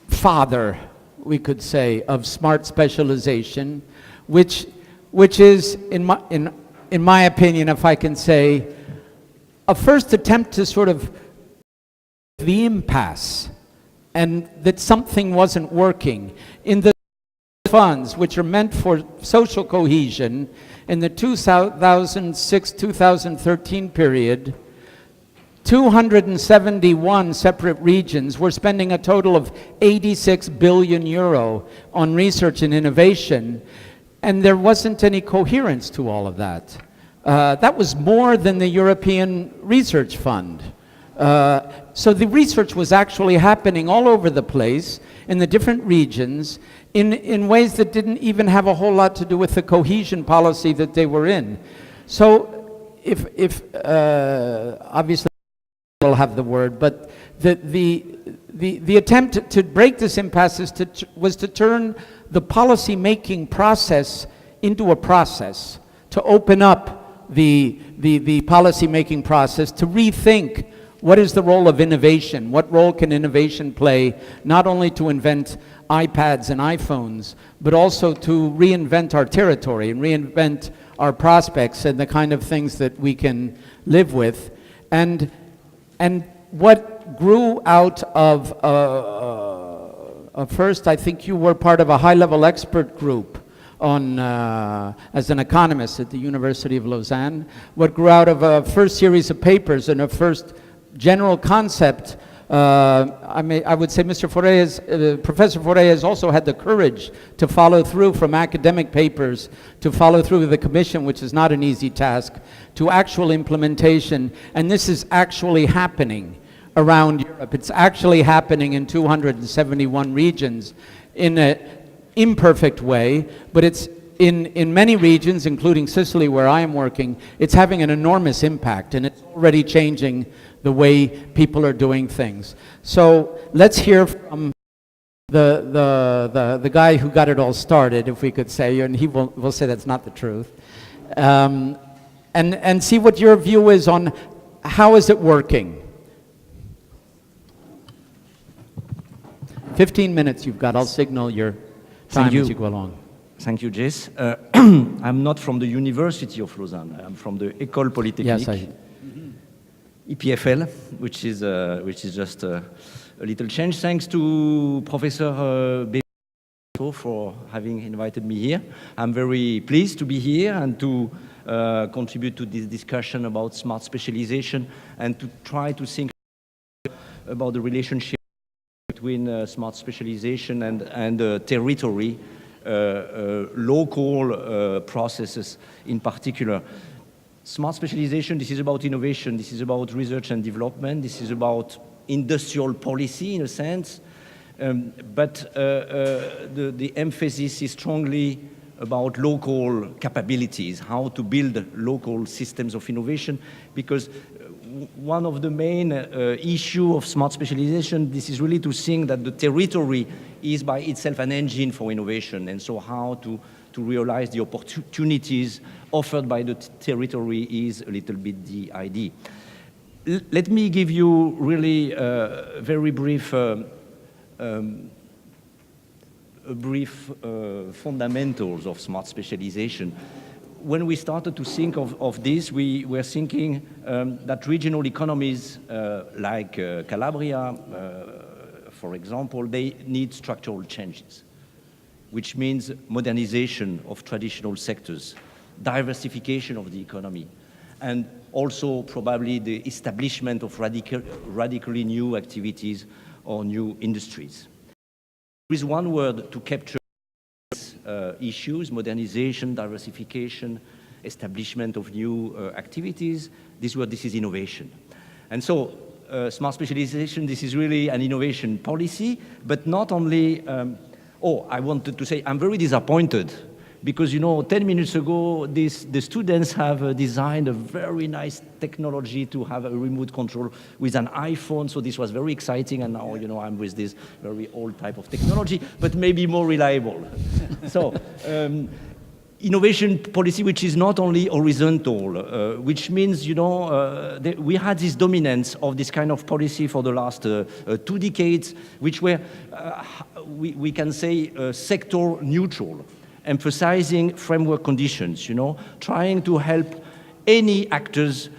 father, we could say, of smart specialization, which is, in my opinion, if I can say, a first attempt to sort of the impasse and that something wasn't working. In the funds, which are meant for social cohesion, in the 2006-2013 period, 271 separate regions were spending a total of 86 billion euro on research and innovation. And there wasn't any coherence to all of that. That was more than the European Research Fund. So the research was actually happening all over the place in the different regions in ways that didn't even have a whole lot to do with the cohesion policy that they were in. So if obviously we'll have the word, but the attempt to break this impasse was to turn the policy-making process into a process, to open up the policy-making process, to rethink what is the role of innovation, what role can innovation play, not only to invent iPads and iPhones, but also to reinvent our territory and reinvent our prospects and the kind of things that we can live with. And what grew out of first, I think you were part of a high-level expert group on, as an economist at the University of Lausanne. What grew out of a first series of papers and a first general concept, I would say Mr. Foreyes, Professor Foreyes also had the courage to follow through from academic papers, to follow through with the commission, which is not an easy task, to actual implementation, and this is actually happening around Europe. It's actually happening in 271 regions in an imperfect way, but it's in many regions, including Sicily, where I am working, it's having an enormous impact, and it's already changing the way people are doing things. So let's hear from the guy who got it all started, if we could say, and he will say that's not the truth, and see what your view is on how is it working. 15 minutes you've got. I'll signal your time as you go along. Thank you, Jess. I'm not from the University of Lausanne. I'm from the École Polytechnique, yes, EPFL, which is just a little change. Thanks to Professor for having invited me here. I'm very pleased to be here and to contribute to this discussion about smart specialization and to try to think about the relationship between smart specialization and territory, local processes in particular. Smart specialization, this is about innovation, this is about research and development, this is about industrial policy in a sense, but the emphasis is strongly about local capabilities, how to build local systems of innovation, because one of the main issue of smart specialization, this is really to think that the territory is by itself an engine for innovation, and so how to realize the opportunities offered by the territory is a little bit the idea. Let me give you really very brief fundamentals of smart specialization. When we started to think of this, we were thinking that regional economies like Calabria, for example, they need structural changes, which means modernization of traditional sectors, diversification of the economy, and also probably the establishment of radically new activities or new industries. There is one word to capture these issues: modernization, diversification, establishment of new activities. This is innovation. And so smart specialization, this is really an innovation policy, but not only, I wanted to say I'm very disappointed because, 10 minutes ago, the students have designed a very nice technology to have a remote control with an iPhone. So this was very exciting. And now, I'm with this very old type of technology, but maybe more reliable. So innovation policy, which is not only horizontal, which means, we had this dominance of this kind of policy for the last 2 decades, which were, we can say, sector neutral, emphasizing framework conditions, trying to help any actors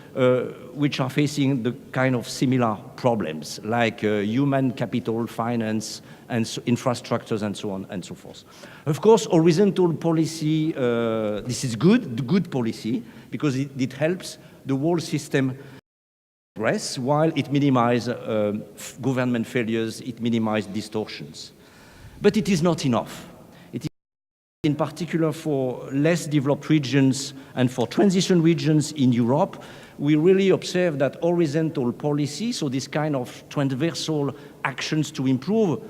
which are facing the kind of similar problems, like human capital, finance, and infrastructures, and so on and so forth. Of course, horizontal policy, this is good policy, because it helps the whole system progress, while it minimizes government failures, it minimizes distortions. But it is not enough. In particular for less developed regions and for transition regions in Europe, we really observe that horizontal policy, so this kind of transversal actions to improve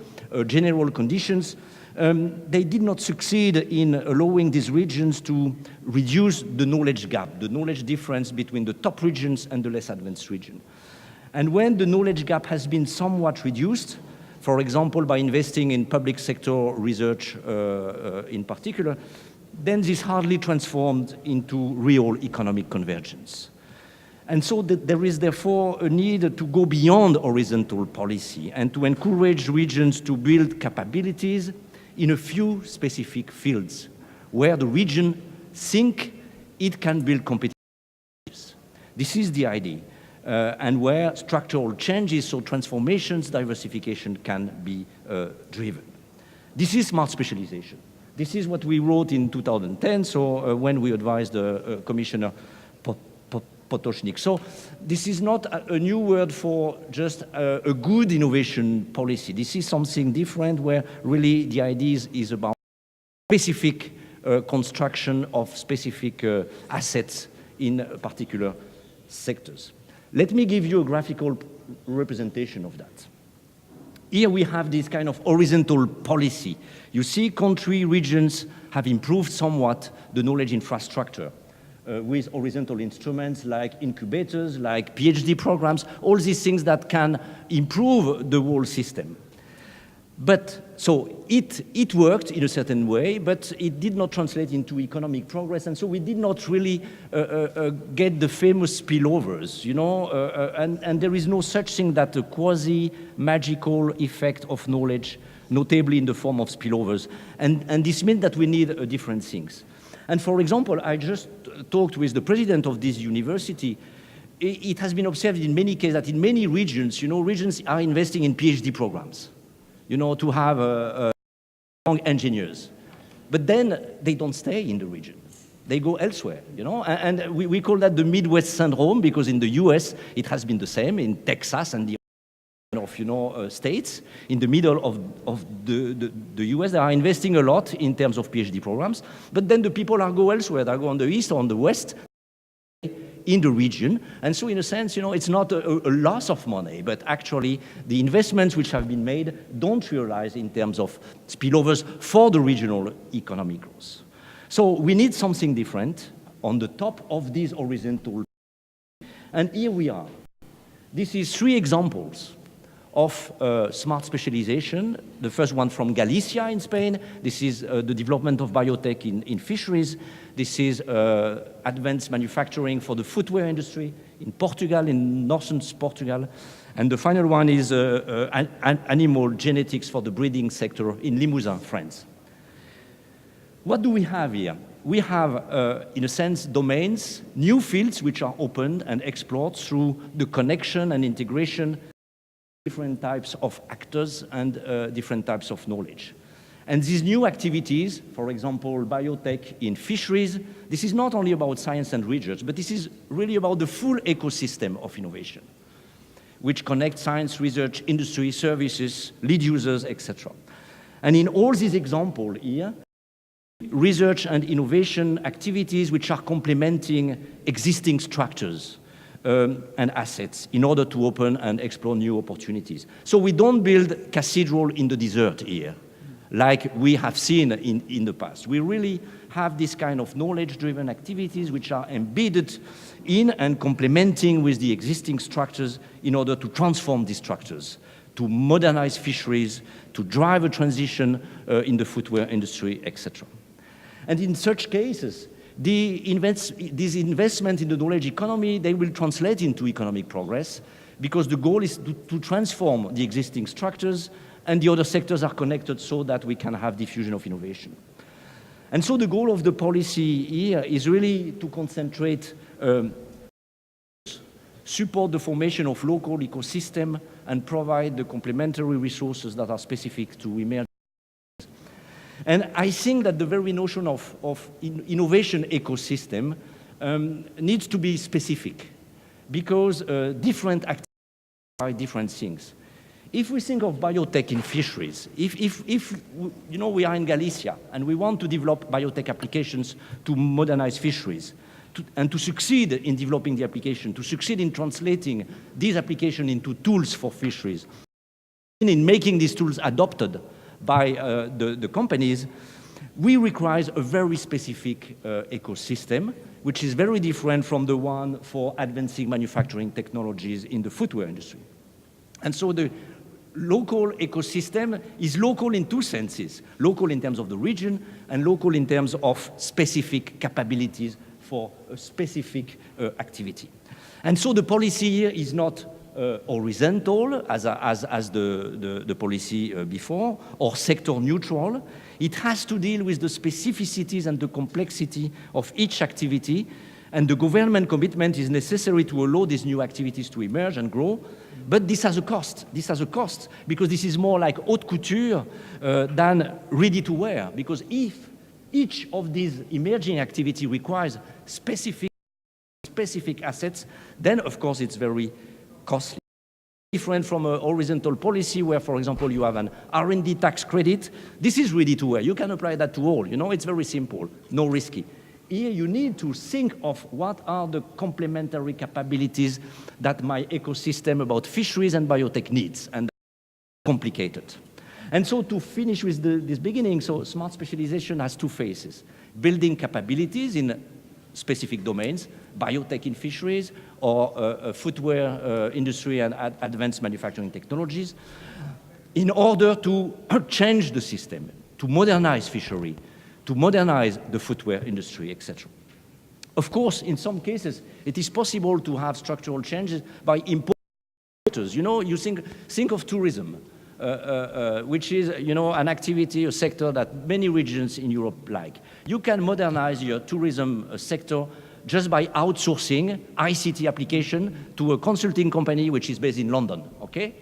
general conditions, they did not succeed in allowing these regions to reduce the knowledge gap, the knowledge difference between the top regions and the less advanced region. And when the knowledge gap has been somewhat reduced, for example, by investing in public sector research in particular, then this hardly transformed into real economic convergence. And so there is therefore a need to go beyond horizontal policy and to encourage regions to build capabilities in a few specific fields where the region think it can build competitiveness. This is the idea. And where structural changes, so transformations, diversification can be driven. This is smart specialization. This is what we wrote in 2010, so when we advised Commissioner Potočnik. So this is not a new word for just a good innovation policy. This is something different where really the idea is about specific construction of specific assets in particular sectors. Let me give you a graphical representation of that. Here we have this kind of horizontal policy. You see country regions have improved somewhat the knowledge infrastructure with horizontal instruments like incubators, like PhD programs, all these things that can improve the whole system. But so it worked in a certain way, but it did not translate into economic progress, and so we did not really get the famous spillovers, and there is no such thing that a quasi-magical effect of knowledge, notably in the form of spillovers, and this means that we need different things. And for example, I just talked with the president of this university. It has been observed in many cases that in many regions, regions are investing in PhD programs, to have strong engineers. But then they don't stay in the region. They go elsewhere, you know, and we call that the Midwest syndrome, because in the US it has been the same in Texas and the of, you know, states. In the middle of the US, they are investing a lot in terms of PhD programs, but then the people are go elsewhere. They go on the east or on the west, in the region. And so in a sense, you know, it's not a loss of money, but actually the investments which have been made don't realize in terms of spillovers for the regional economic growth. So we need something different on the top of these horizontal. And here we are. This is 3 examples of smart specialization. The first one from Galicia in Spain. This is the development of biotech in fisheries. This is advanced manufacturing for the footwear industry in Portugal, in northern Portugal. And the final one is animal genetics for the breeding sector in Limousin, France. What do we have here? We have, in a sense, domains, new fields which are opened and explored through the connection and integration different types of actors and different types of knowledge. And these new activities, for example, biotech in fisheries, this is not only about science and research, but this is really about the full ecosystem of innovation, which connects science, research, industry, services, lead users, etc. And in all these examples here, research and innovation activities which are complementing existing structures and assets in order to open and explore new opportunities. So we don't build cathedral in the desert here, like we have seen in the past. We really have this kind of knowledge-driven activities which are embedded in and complementing with the existing structures in order to transform these structures, to modernize fisheries, to drive a transition in the footwear industry, etc. And in such cases, these investments in the knowledge economy, they will translate into economic progress, because the goal is to transform the existing structures, and the other sectors are connected so that we can have diffusion of innovation. And so the goal of the policy here is really to concentrate, support the formation of local ecosystem, and provide the complementary resources that are specific to emerging. And I think that the very notion of innovation ecosystem needs to be specific, because different activities are different things. If we think of biotech in fisheries, if you know, we are in Galicia and we want to develop biotech applications to modernize fisheries, and to succeed in developing the application, to succeed in translating these applications into tools for fisheries, in making these tools adopted by the companies, we require a very specific ecosystem, which is very different from the one for advancing manufacturing technologies in the footwear industry. And so the local ecosystem is local in 2 senses, local in terms of the region and local in terms of specific capabilities for a specific activity. And so the policy here is not horizontal as the policy before, or sector neutral. It has to deal with the specificities and the complexity of each activity, and the government commitment is necessary to allow these new activities to emerge and grow. But this has a cost. This has a cost, because this is more like haute couture than ready to wear, because if each of these emerging activity requires specific assets, then of course it's very costly. Different from a horizontal policy where, for example, you have an R&D tax credit. This is ready to wear. You can apply that to all. You know, it's very simple, no risky. Here you need to think of what are the complementary capabilities that my ecosystem about fisheries and biotech needs, and that's complicated. And so to finish with this beginning, so smart specialization has 2 phases: building capabilities in specific domains, biotech in fisheries, or footwear industry and advanced manufacturing technologies, in order to change the system, to modernize fishery, to modernize the footwear industry, etc. Of course, in some cases, it is possible to have structural changes by importers. You know, you think of tourism, which is, you know, an activity, a sector that many regions in Europe like. You can modernize your tourism sector just by outsourcing ICT application to a consulting company which is based in London, okay?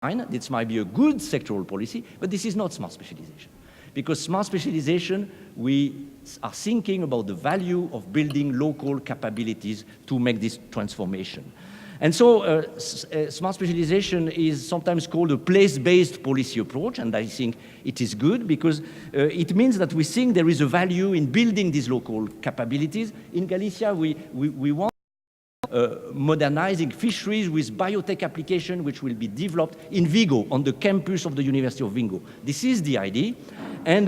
Fine, this might be a good sectoral policy, but this is not smart specialization. Because smart specialization, we are thinking about the value of building local capabilities to make this transformation. And so smart specialization is sometimes called a place-based policy approach, and I think it is good because it means that we think there is a value in building these local capabilities. In Galicia, we want modernizing fisheries with biotech application which will be developed in Vigo, on the campus of the University of Vigo. This is the idea, and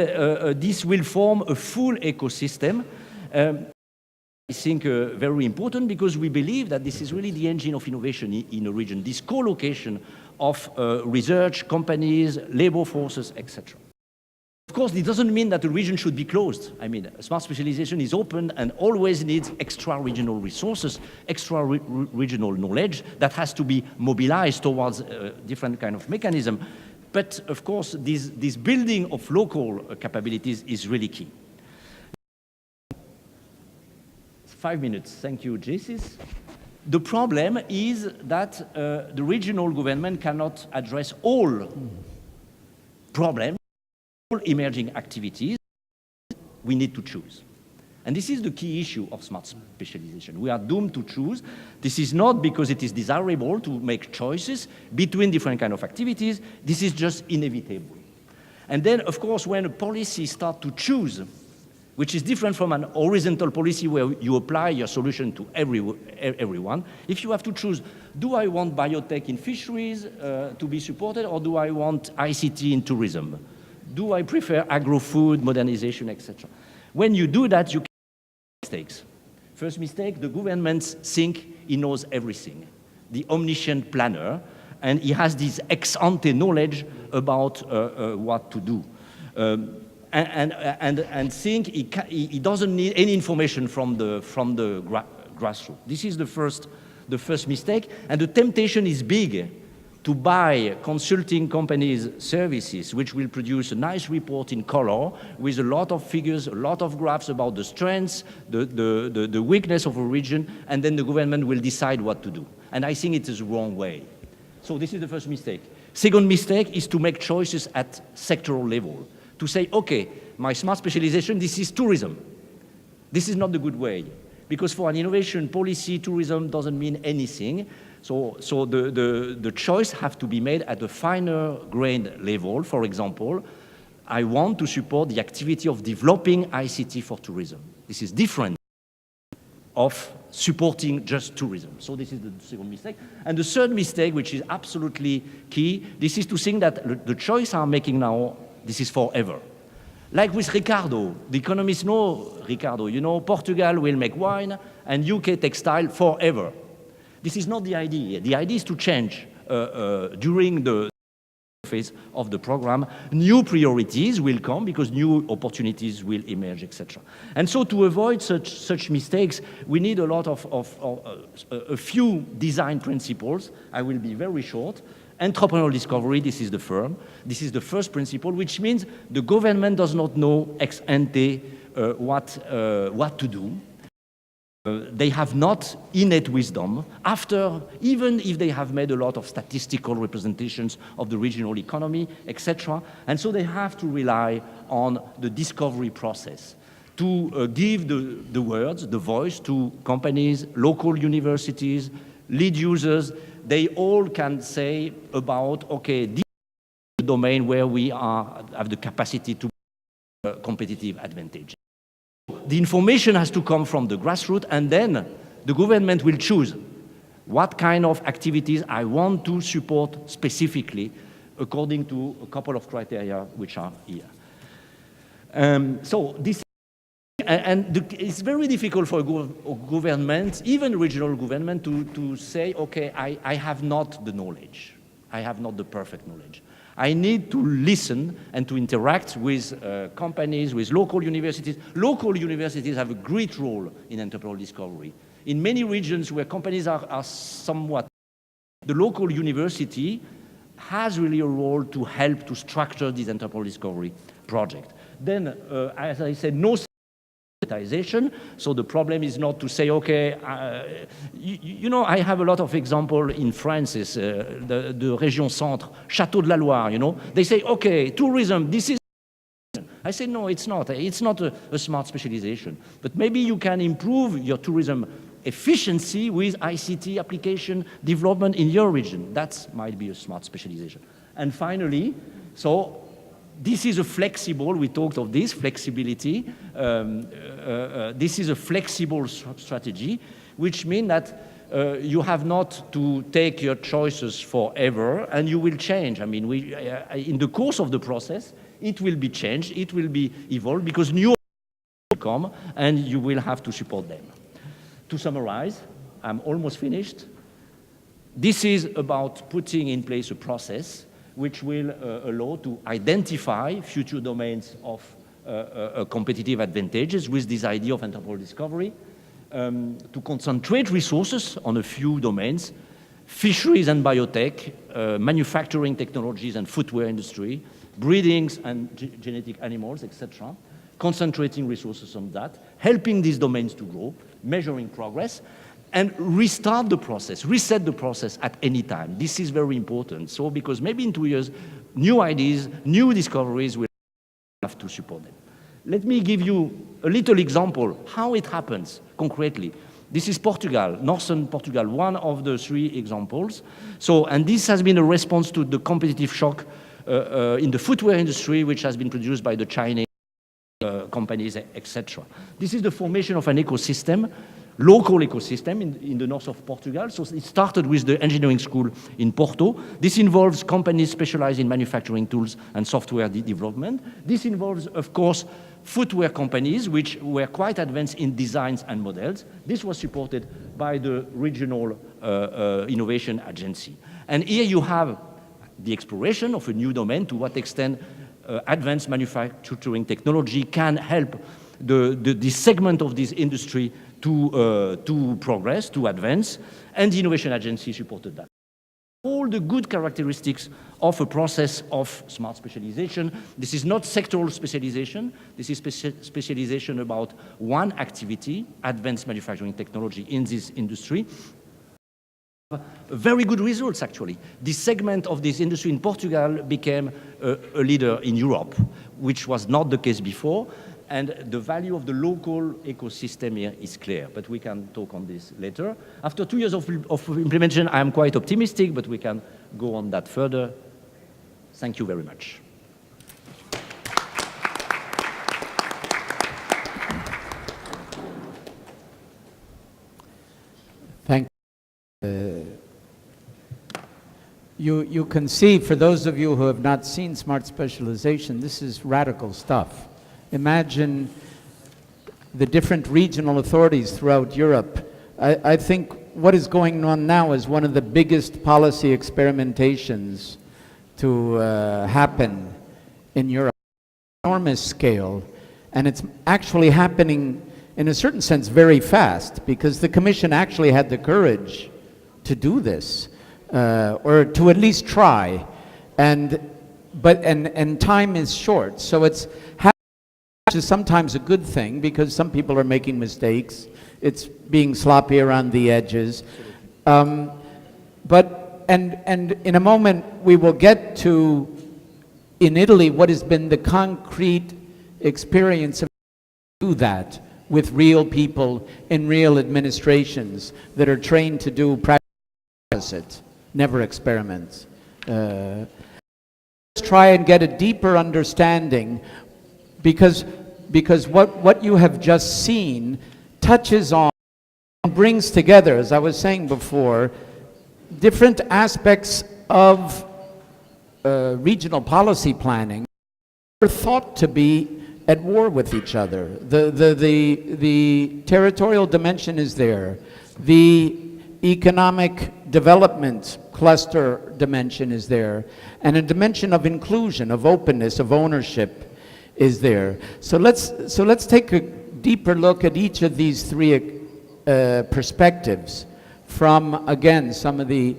this will form a full ecosystem. I think very important because we believe that this is really the engine of innovation in a region, this co-location of research, companies, labor forces, etc. Of course, it doesn't mean that the region should be closed. I mean, smart specialization is open and always needs extra-regional resources, extra-regional knowledge that has to be mobilized towards different kind of mechanism. But of course, this building of local capabilities is really key. 5 minutes, thank you, Jesus. The problem is that the regional government cannot address all problems, all emerging activities. We need to choose. And this is the key issue of smart specialization. We are doomed to choose. This is not because it is desirable to make choices between different kinds of activities. This is just inevitable. And then, of course, when a policy starts to choose, which is different from an horizontal policy where you apply your solution to everyone. If you have to choose, do I want biotech in fisheries to be supported, or do I want ICT in tourism? Do I prefer agro-food, modernization, etc.? When you do that, you can make mistakes. First mistake, the governments think he knows everything. The omniscient planner, and he has this ex-ante knowledge about what to do. And think he doesn't need any information from the grassroots. This is the first mistake, and the temptation is big to buy consulting companies' services, which will produce a nice report in color with a lot of figures, a lot of graphs about the strengths, the weakness of a region, and then the government will decide what to do. And I think it is the wrong way. So this is the first mistake. Second mistake is to make choices at sectoral level. To say, okay, my smart specialization, this is tourism. This is not the good way. Because for an innovation policy, tourism doesn't mean anything. So the choice has to be made at a finer grained level. For example, I want to support the activity of developing ICT for tourism. This is different of supporting just tourism. So this is the second mistake. And the third mistake, which is absolutely key, this is to think that the choice I'm making now, this is forever. Like with Ricardo, the economists know Ricardo, you know, Portugal will make wine and UK textile forever. This is not the idea. The idea is to change during the phase of the program. New priorities will come because new opportunities will emerge, etc. And so to avoid such mistakes, we need a lot of a few design principles. I will be very short. Entrepreneurial discovery, this is the firm. This is the first principle, which means the government does not know ex ante what to do. They have not innate wisdom after, even if they have made a lot of statistical representations of the regional economy, etc. And so they have to rely on the discovery process to give the words, the voice to companies, local universities, lead users. They all can say about, okay, this is the domain where we have the capacity to competitive advantage. The information has to come from the grassroots, and then the government will choose what kind of activities I want to support specifically according to a couple of criteria which are here. So this, it's very difficult for a government, even regional government, to say, okay, I have not the knowledge. I have not the perfect knowledge. I need to listen and to interact with companies, with local universities. Local universities have a great role in entrepreneurial discovery. In many regions where companies are somewhat, the local university has really a role to help to structure this entrepreneurial discovery project. Then, as I said, no standardization. So the problem is not to say, okay, you know, I have a lot of examples in France, the Région Centre, Château de la Loire, you know. They say, okay, tourism, this is, I say, no, it's not. It's not a smart specialization. But maybe you can improve your tourism efficiency with ICT application development in your region. That might be a smart specialization. And finally, so this is a flexible, we talked of this, flexibility. This is a flexible strategy, which means that you have not to take your choices forever, and you will change. I mean, in the course of the process, it will be changed, it will be evolved, because new will come, and you will have to support them. To summarize, I'm almost finished. This is about putting in place a process which will allow to identify future domains of competitive advantages with this idea of entrepreneurial discovery, to concentrate resources on a few domains, fisheries and biotech, manufacturing technologies and footwear industry, breedings and genetic animals, etc., concentrating resources on that, helping these domains to grow, measuring progress, and restart the process, reset the process at any time. This is very important. So, because maybe in 2 years, new ideas, new discoveries will have to support them. Let me give you a little example how it happens concretely. This is Portugal, northern Portugal, one of the 3 examples. So, and this has been a response to the competitive shock in the footwear industry, which has been produced by the Chinese companies, etc. This is the formation of an ecosystem, local ecosystem in the north of Portugal. So it started with the engineering school in Porto. This involves companies specialized in manufacturing tools and software development. This involves, of course, footwear companies, which were quite advanced in designs and models. This was supported by the regional innovation agency. And here you have the exploration of a new domain, to what extent advanced manufacturing technology can help the segment of this industry to progress, to advance, and the innovation agency supported that. All the good characteristics of a process of smart specialization. This is not sectoral specialization. This is specialization about one activity, advanced manufacturing technology in this industry. Very good results, actually. This segment of this industry in Portugal became a leader in Europe, which was not the case before. And the value of the local ecosystem here is clear, but we can talk on this later. After 2 years of implementation, I am quite optimistic, but we can go on that further. Thank you very much. Thank you. You can see, for those of you who have not seen smart specialization, this is radical stuff. Imagine the different regional authorities throughout Europe. I think what is going on now is one of the biggest policy experimentations to happen in Europe, enormous scale, and it's actually happening in a certain sense very fast, because the Commission actually had the courage to do this, or to at least try, and time is short, so it's which is sometimes a good thing, because some people are making mistakes. It's being sloppy around the edges. But in a moment we will get to, in Italy, what has been the concrete experience of do that with real people in real administrations that are trained to do practice, never experiments. Let's try and get a deeper understanding, because what you have just seen touches on and brings together, as I was saying before, different aspects of regional policy planning are thought to be at war with each other. The territorial dimension is there. The economic development cluster dimension is there. And a dimension of inclusion, of openness, of ownership is there. So let's take a deeper look at each of these 3 perspectives from, again, some of the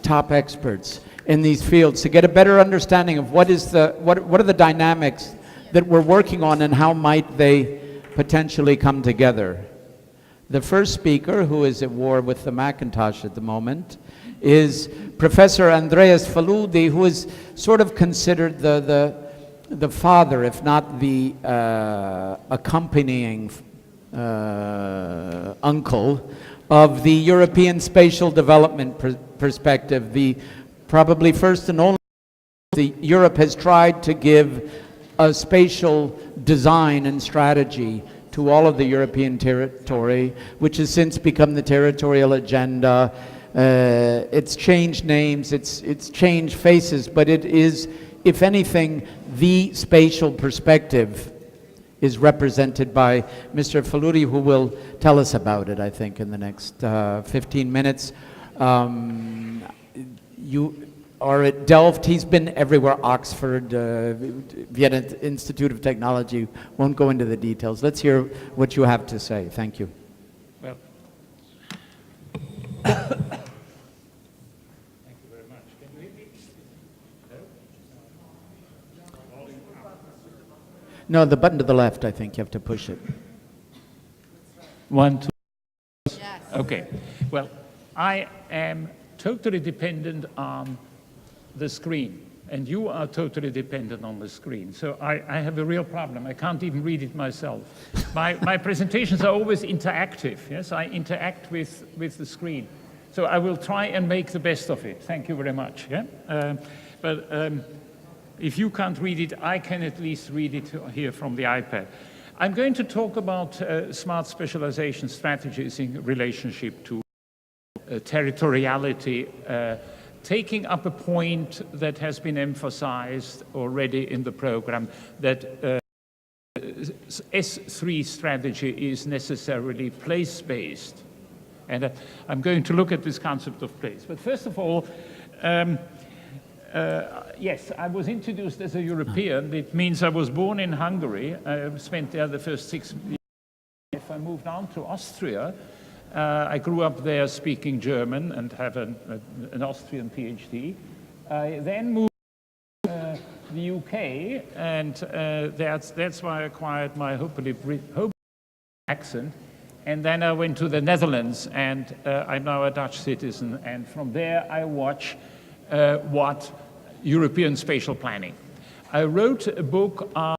top experts in these fields, to get a better understanding of what are the dynamics that we're working on and how might they potentially come together. The first speaker, who is at war with the Macintosh at the moment, is Professor Andreas Faludi, who is sort of considered the father, if not the accompanying uncle of the European spatial development perspective. The probably first and only Europe has tried to give a spatial design and strategy to all of the European territory, which has since become the territorial agenda. It's changed names, it's changed faces, but it is, if anything, the spatial perspective is represented by Mr. Faludi, who will tell us about it, I think, in the next 15 minutes. You are at Delft. He's been everywhere, Oxford, Vienna Institute of Technology. Won't go into the details. Let's hear what you have to say. Thank you. Well, no, the button to the left, I think you have to push it. 1, 2. Yes. Okay. Well, I am totally dependent on the screen, and you are totally dependent on the screen. So I have a real problem. I can't even read it myself. My presentations are always interactive. Yes, I interact with the screen. So I will try and make the best of it. Thank you very much. Yeah? If you can't read it, I can at least read it here from the iPad. I'm going to talk about smart specialization strategies in relationship to territoriality, taking up a point that has been emphasized already in the program, that S3 strategy is necessarily place-based. And I'm going to look at this concept of place. But first of all, yes, I was introduced as a European. It means I was born in Hungary. I spent there the first 6 years. If I moved on to Austria, I grew up there speaking German and have an Austrian PhD. I then moved to the UK, and that's why I acquired my hopefully accent. And then I went to the Netherlands, and I'm now a Dutch citizen. And from there, I watch what European spatial planning. I wrote a book on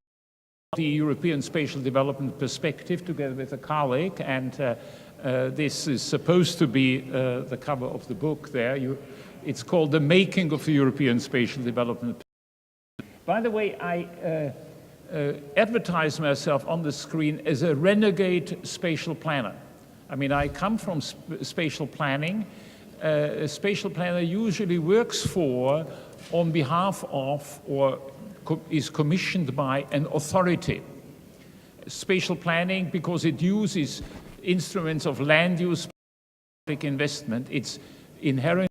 the European spatial development perspective together with a colleague, and this is supposed to be the cover of the book there. It's called The Making of the European Spatial Development. By the way, I advertise myself on the screen as a renegade spatial planner. I mean, I come from spatial planning. A spatial planner usually works for, on behalf of, or is commissioned by an authority. Spatial planning, because it uses instruments of land use, public investment, it's inherent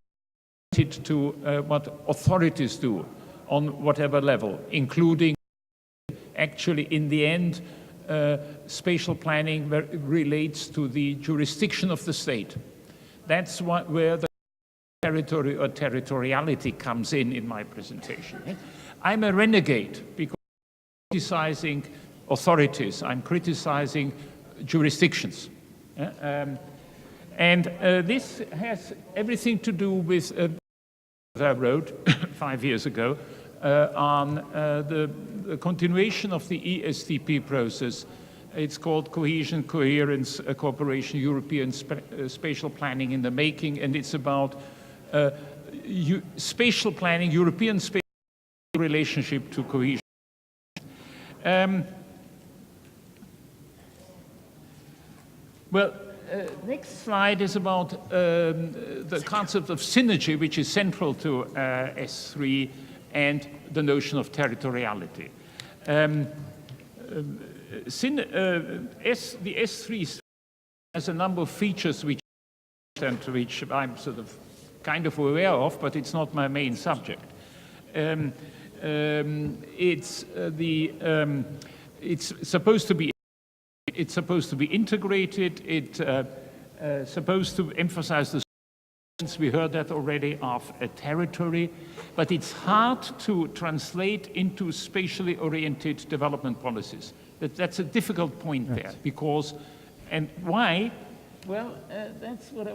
to what authorities do on whatever level, including actually in the end, spatial planning relates to the jurisdiction of the state. That's where the territory or territoriality comes in my presentation. I'm a renegade because I'm criticizing authorities, I'm criticizing jurisdictions. This has everything to do with what I wrote 5 years ago on the continuation of the ESDP process. It's called Cohesion, Coherence, Cooperation, European Spatial Planning in the Making, and it's about spatial planning, European spatial relationship to cohesion. Next slide is about the concept of synergy, which is central to S3 and the notion of territoriality. The S3 has a number of features which I'm sort of kind of aware of, but it's not my main subject. It's supposed to be integrated. It's supposed to emphasize the we heard that already of a territory, but it's hard to translate into spatially oriented development policies. That's a difficult point there, because, and why? Well, that's what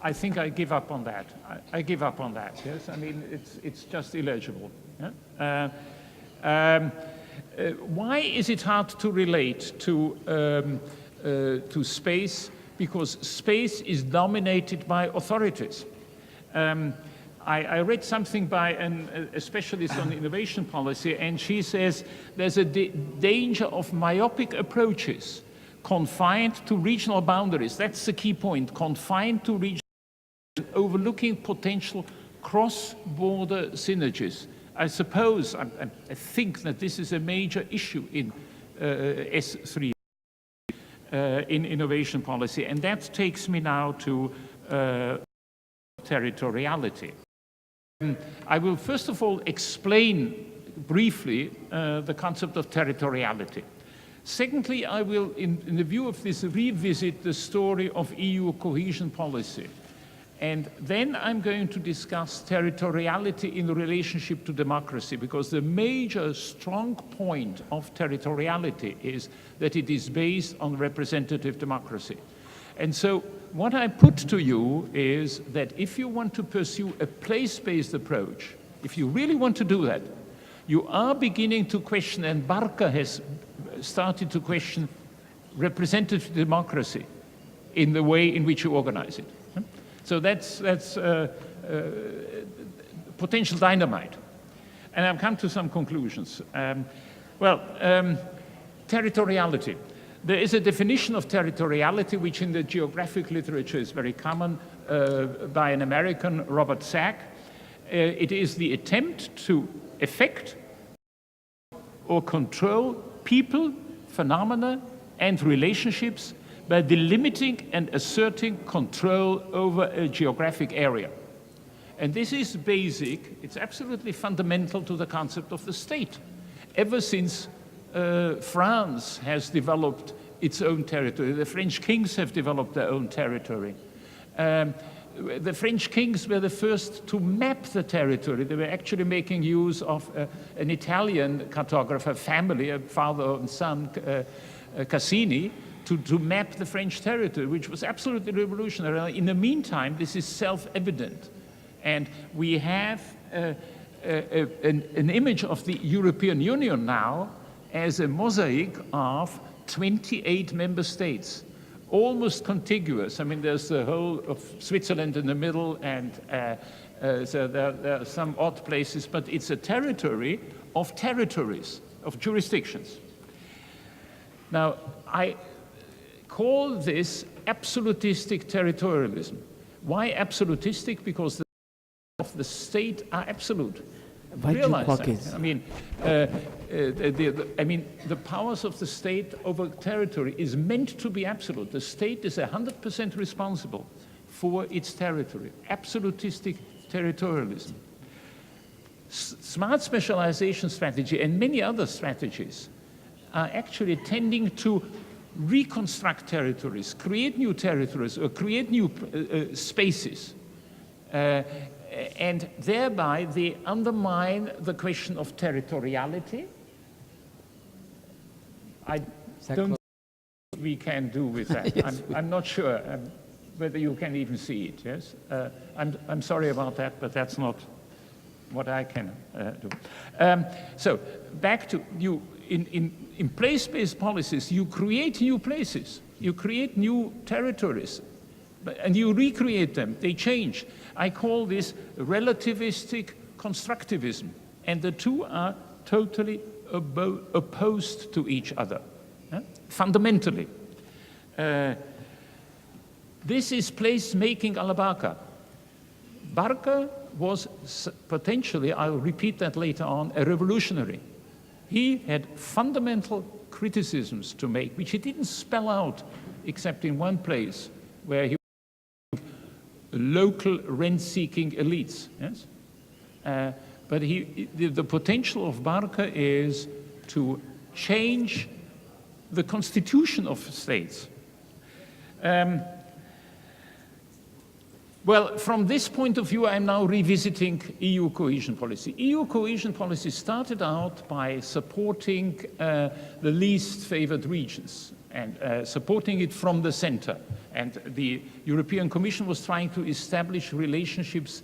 I think I give up on that. I give up on that, yes? I mean, it's just illegible. Yeah? Why is it hard to relate to space? Because space is dominated by authorities. I read something by a specialist on innovation policy, and she says there's a danger of myopic approaches confined to regional boundaries. That's the key point, confined to regional, overlooking potential cross-border synergies. I suppose, I think that this is a major issue in S3, in innovation policy, and that takes me now to territoriality. I will first of all explain briefly the concept of territoriality. Secondly, I will, in the view of this, revisit the story of EU cohesion policy. And then I'm going to discuss territoriality in relationship to democracy, because the major strong point of territoriality is that it is based on representative democracy. And so what I put to you is that if you want to pursue a place-based approach, if you really want to do that, you are beginning to question, and Barker has started to question, representative democracy in the way in which you organize it. So that's potential dynamite. And I've come to some conclusions. Territoriality. There is a definition of territoriality which in the geographic literature is very common by an American, Robert Sack. It is the attempt to affect or control people, phenomena, and relationships by delimiting and asserting control over a geographic area. And this is basic, it's absolutely fundamental to the concept of the state. Ever since France has developed its own territory, the French kings have developed their own territory. The French kings were the first to map the territory. They were actually making use of an Italian cartographer family, a father and son, Cassini, to map the French territory, which was absolutely revolutionary. In the meantime, this is self-evident. And we have an image of the European Union now as a mosaic of 28 member states, almost contiguous. I mean, there's the whole of Switzerland in the middle, and so there are some odd places, but it's a territory of territories, of jurisdictions. Now, I call this absolutistic territorialism. Why absolutistic? Because the of the state are absolute. Realize that. I mean, the powers of the state over territory is meant to be absolute. The state is 100% responsible for its territory. Absolutistic territorialism. Smart specialization strategy and many other strategies are actually tending to reconstruct territories, create new territories, or create new spaces. And thereby they undermine the question of territoriality. I don't know what we can do with that. Yes, I'm not sure whether you can even see it, yes? I'm sorry about that, but that's not what I can do. So back to you, in place-based policies, you create new places, you create new territories, and you recreate them, they change. I call this relativistic constructivism, and the two are totally opposed to each other, fundamentally. This is place-making a la Barker. Barker was potentially, I'll repeat that later on, a revolutionary. He had fundamental criticisms to make, which he didn't spell out except in one place, where he local rent-seeking elites, yes? But the potential of Barker is to change the constitution of states. Well, from this point of view, I'm now revisiting EU cohesion policy. EU cohesion policy started out by supporting the least favored regions and supporting it from the center. And the European Commission was trying to establish relationships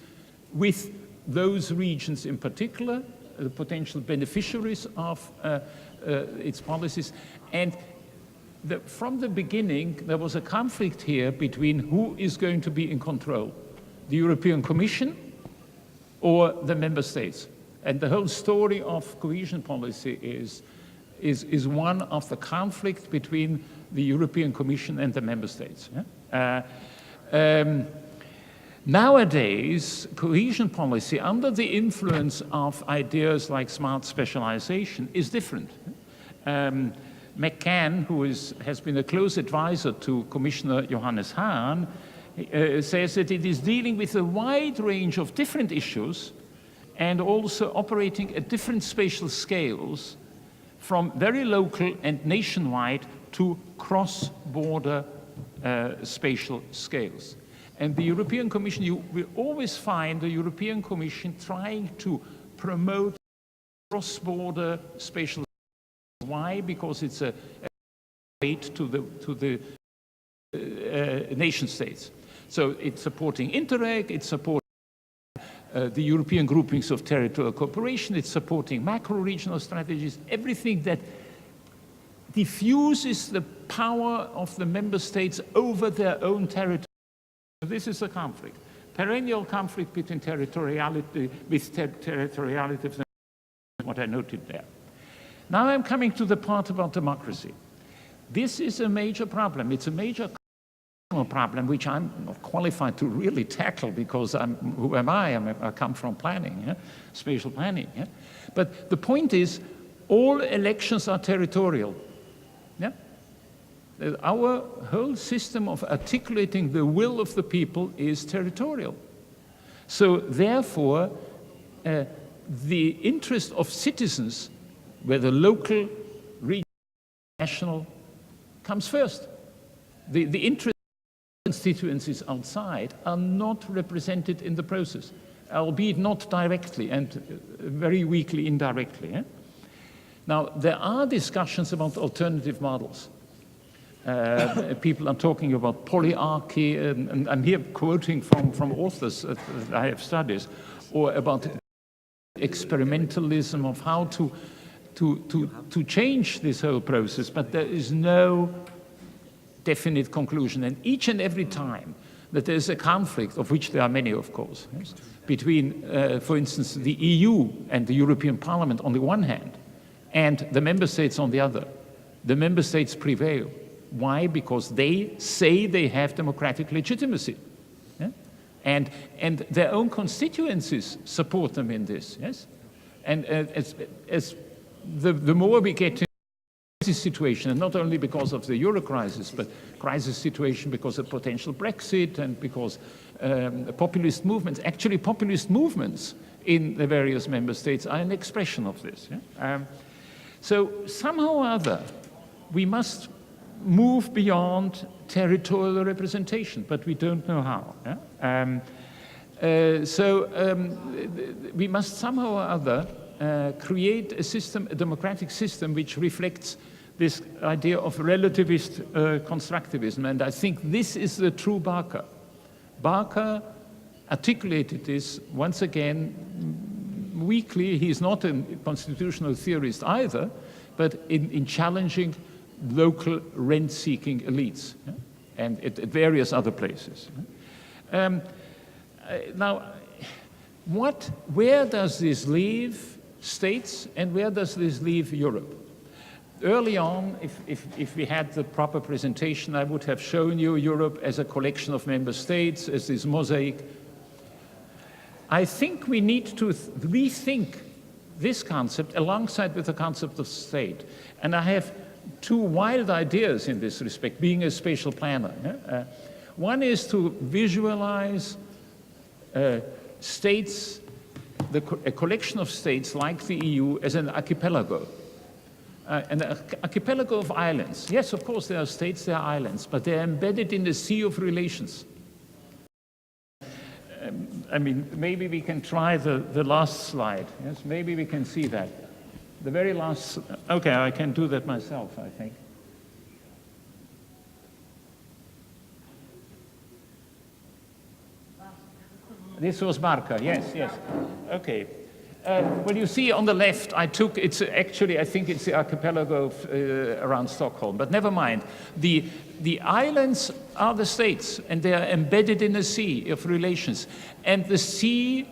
with those regions in particular, the potential beneficiaries of its policies. And from the beginning, there was a conflict here between who is going to be in control, the European Commission or the member states. And the whole story of cohesion policy is one of the conflict between the European Commission and the member states. Nowadays, cohesion policy, under the influence of ideas like smart specialization, is different. McCann, who has been a close advisor to Commissioner Johannes Hahn, says that it is dealing with a wide range of different issues and also operating at different spatial scales, from very local and nationwide to cross-border spatial scales. And the European Commission, you will always find the European Commission trying to promote cross-border spatial. Why? Because it's a weight to the nation states. So it's supporting Interreg, it's supporting the European groupings of territorial cooperation, it's supporting macro-regional strategies, everything that diffuses the power of the member states over their own territory. This is a conflict, perennial conflict between territoriality, what I noted there. Now I'm coming to the part about democracy. This is a major problem. It's a major problem which I'm not qualified to really tackle because who am I? I come from planning, spatial planning. But the point is, all elections are territorial. Our whole system of articulating the will of the people is territorial. So therefore, the interest of citizens, whether local, regional, national, comes first. The interest of constituencies outside are not represented in the process, albeit not directly and very weakly indirectly. Now, there are discussions about alternative models. People are talking about polyarchy, and I'm here quoting from authors that I have studied, or about experimentalism of how to change this whole process, but there is no definite conclusion. And each and every time that there's a conflict, of which there are many, of course, between, for instance, the EU and the European Parliament on the one hand, and the member states on the other, the member states prevail. Why? Because they say they have democratic legitimacy. And their own constituencies support them in this, yes? And the more we get to this situation, and not only because of the euro crisis, but crisis situation because of potential Brexit and because populist movements, actually populist movements in the various member states are an expression of this. So somehow or other, we must move beyond territorial representation, but we don't know how. We must somehow or other create a system, a democratic system, which reflects this idea of relativist constructivism. And I think this is the true Barker. Barker articulated this once again weakly. He's not a constitutional theorist either, but in challenging local rent-seeking elites, and at various other places. Now, where does this leave states and where does this leave Europe? Early on, if we had the proper presentation, I would have shown you Europe as a collection of member states, as this mosaic. I think we need to rethink this concept alongside with the concept of state. And I have two wild ideas in this respect, being a spatial planner. One is to visualize states, a collection of states like the EU as an archipelago. An archipelago of islands. Yes, of course, there are states, there are islands, but they're embedded in a sea of relations. I mean, maybe we can try the last slide. Yes, maybe we can see that. The very last, okay, I can do that myself, I think. This was Barker, yes, yes. Okay. Well, you see on the left, it's actually, I think it's the archipelago around Stockholm, but never mind. The islands are the states, and they are embedded in a sea of relations. And the sea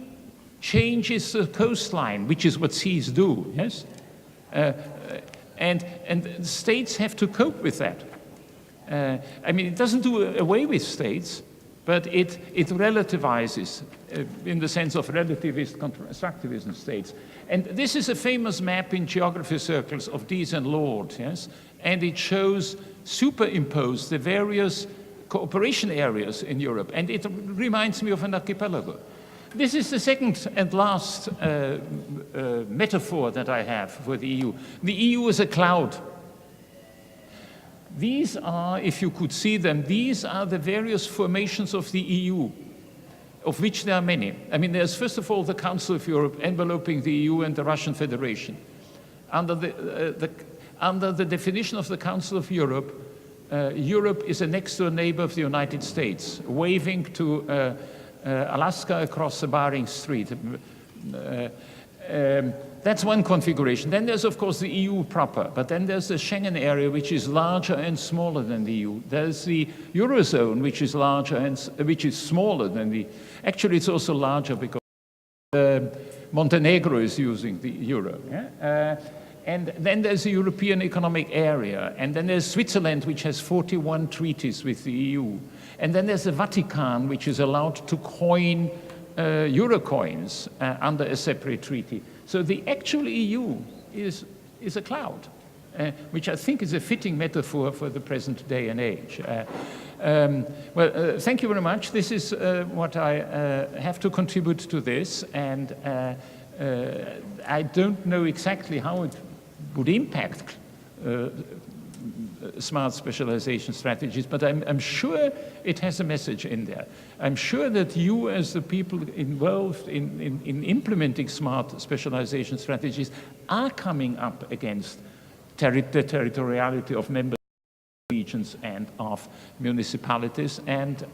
changes the coastline, which is what seas do, yes? And the states have to cope with that. I mean, it doesn't do away with states, but it relativizes in the sense of relativist constructivism states. And this is a famous map in geography circles of Dees and Lord, yes? And it shows superimposed the various cooperation areas in Europe. And it reminds me of an archipelago. This is the second and last metaphor that I have for the EU. The EU is a cloud. These are, if you could see them, these are the various formations of the EU, of which there are many. I mean, there's first of all the Council of Europe enveloping the EU and the Russian Federation. Under the definition of the Council of Europe, Europe is a next-door neighbor of the United States, waving to Alaska across the Bering Strait. That's one configuration. Then there's, of course, the EU proper, but then there's the Schengen area, which is larger and smaller than the EU. There's the Eurozone, which is larger and which is smaller than the... Actually, it's also larger because Montenegro is using the euro. Yeah? And then there's the European Economic Area, and then there's Switzerland, which has 41 treaties with the EU. And then there's the Vatican, which is allowed to coin euro coins under a separate treaty. So the actual EU is a cloud, which I think is a fitting metaphor for the present day and age. Thank you very much. This is what I have to contribute to this, and I don't know exactly how it would impact smart specialization strategies, but I'm sure it has a message in there. I'm sure that you, as the people involved in implementing smart specialization strategies, are coming up against the territoriality of member regions and of municipalities, and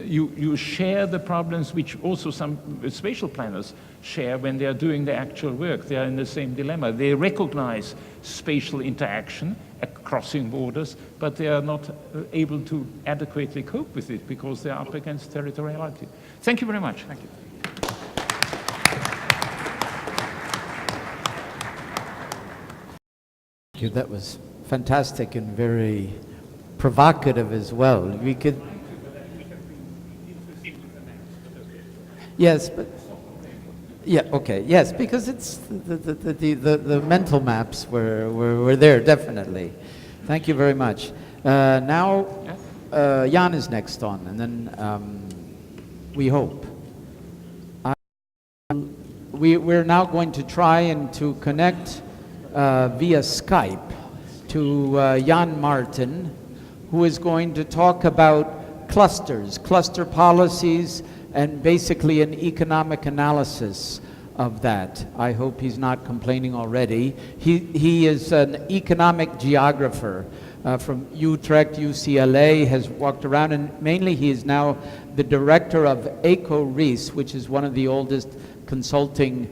you share the problems which also some spatial planners share when they are doing the actual work. They are in the same dilemma. They recognize spatial interaction, crossing borders, but they are not able to adequately cope with it because they are up against territoriality. Thank you very much. Thank you. That was fantastic and very provocative as well. We could... Yes, but... Yeah, okay, yes, because it's the mental maps were there, definitely. Thank you very much. Now, Jan is next on, and then we hope. We're now going to try and to connect via Skype to Jan Martin, who is going to talk about clusters, cluster policies, and basically an economic analysis of that. I hope he's not complaining already. He is an economic geographer from Utrecht, UCLA, has walked around, and mainly he is now the director of ECO-RISE, which is one of the oldest consulting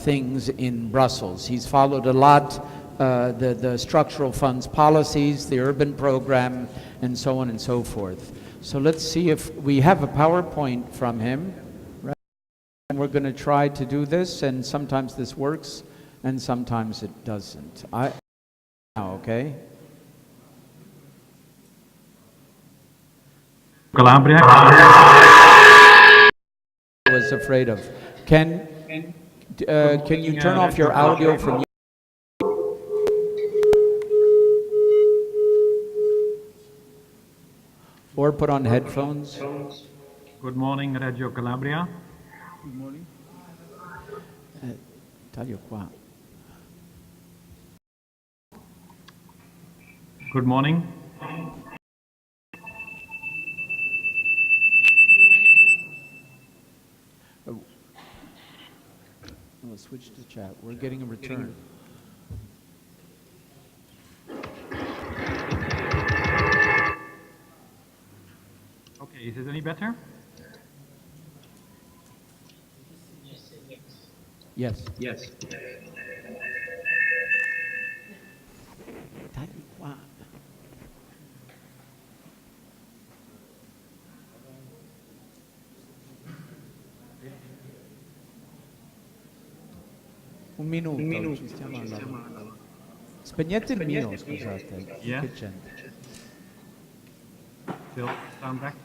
things in Brussels. He's followed a lot the structural funds policies, the urban program, and so on and so forth. So let's see if we have a PowerPoint from him. Right? And we're going to try to do this, and sometimes this works, and sometimes it doesn't. Okay? Calabria. I was afraid of. Can you turn off your audio from... Or put on headphones. Good morning, Reggio Calabria. Good morning. Taglio qua. Good morning. We'll switch to chat. We're getting a return. Okay, is it any better? Yes. Yes. Un minuto, ci stiamo andando. Spegnete il mio, scusate. Yeah. Che c'è? Still sound back.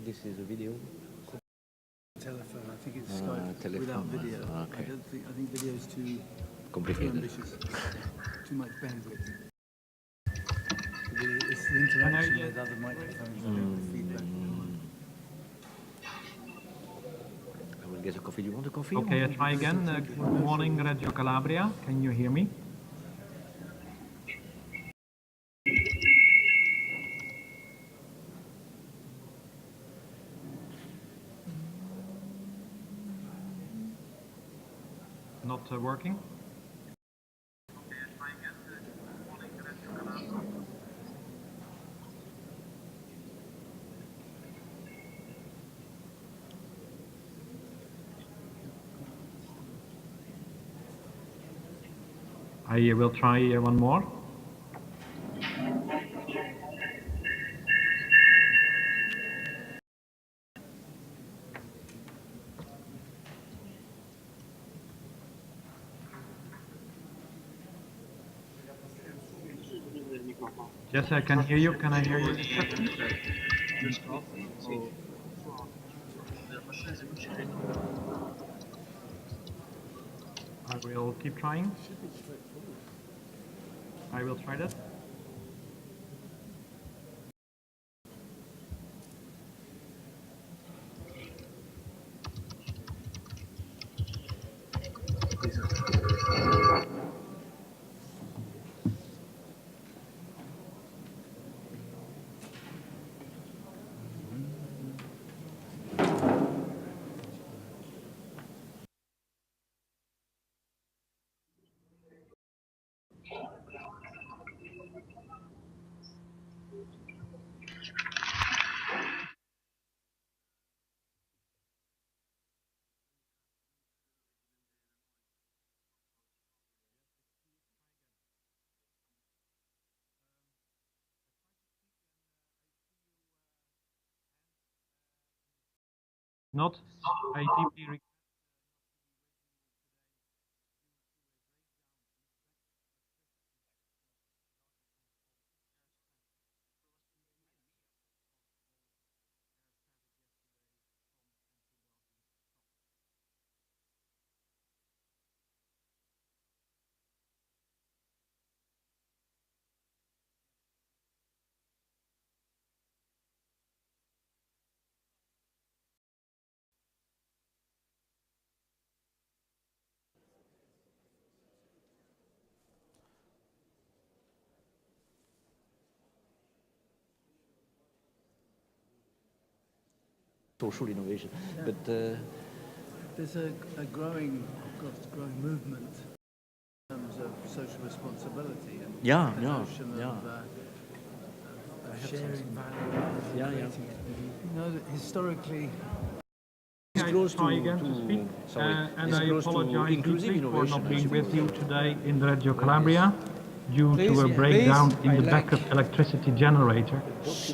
This is a video. Telephone. I think it's Skype without video. Okay. I think video is too Complicated. ambitious. Too much bandwidth. It's the interaction with other microphones and the feedback. I will get a coffee. Do you want a coffee? Okay, I try again. Good morning, Radio Calabria. Can you hear me? Not working? I will try one more. Yes, I can hear you. Can I hear you? I will keep trying. I will try that. Not, I deeply regret. Social innovation, but there's a growing movement in terms of social responsibility and yeah, the yeah, notion yeah. Of sharing value. Yeah, yeah. You know, that historically. I try again to speak, and I apologize deeply for not being with you today in Radio Calabria due to a breakdown in the backup electricity generator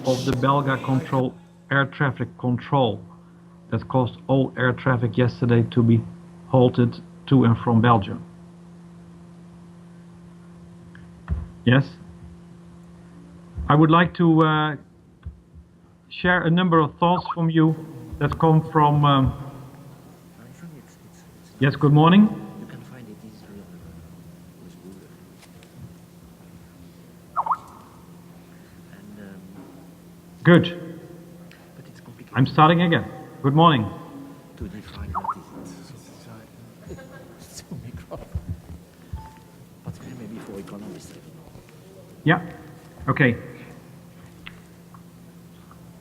of the Belga Control air traffic control that caused all air traffic yesterday to be halted to and from Belgium. Yes. I would like to share a number of thoughts from you that come from... Yes, good morning. You can find it easily with Google. And, good. but it's complicated. I'm starting again. Good morning. To define what is it. It's a microphone. Particularly maybe for economists. Yeah. Okay.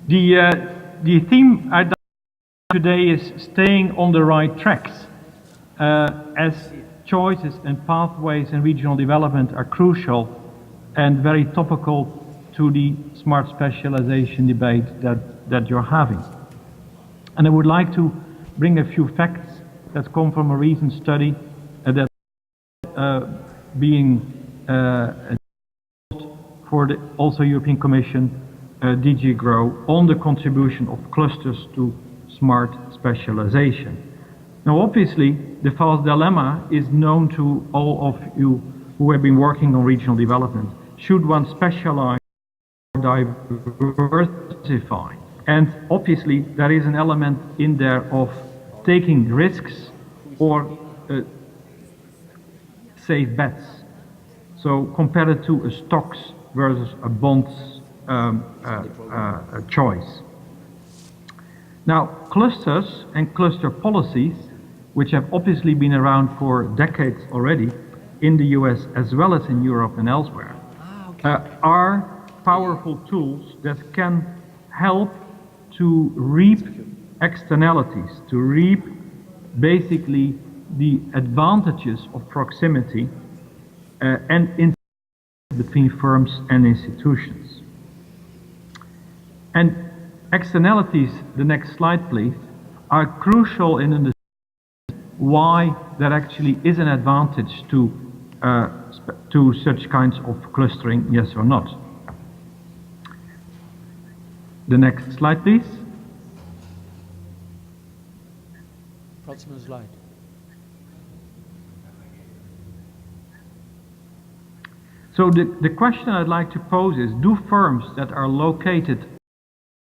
The theme I today is staying on the right tracks, as choices and pathways in regional development are crucial and very topical to the smart specialization debate that that you're having. And I would like to bring a few facts that come from a recent study that being for the also European Commission DG GROW on the contribution of clusters to smart specialization. Now obviously the false dilemma is known to all of you who have been working on regional development. Should one specialize or diversify? And obviously there is an element in there of taking risks or safe bets. So compared to a stocks versus a bonds choice. Now clusters and cluster policies, which have obviously been around for decades already in the US as well as in Europe and elsewhere, are powerful tools that can help to reap externalities, to reap basically the advantages of proximity and in between firms and institutions. And externalities, the next slide please, are crucial in understanding why there actually is an advantage to such kinds of clustering, yes or not. The next slide please. Próximo slide. So the question I'd like to pose is, do firms that are located in a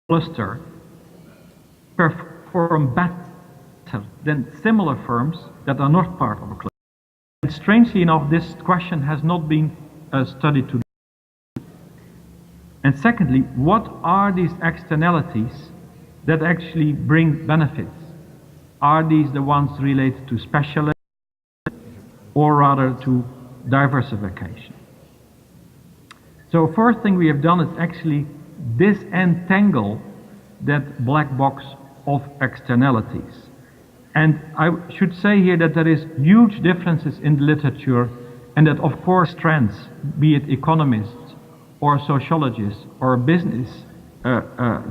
cluster perform better than similar firms that are not part of a cluster? And strangely enough, this question has not been studied to. And secondly, what are these externalities that actually bring benefits? Are these the ones related to specialization or rather to diversification? So first thing we have done is actually disentangle that black box of externalities. And I should say here that there is huge differences in the literature, and that of course trends, be it economists or sociologists or business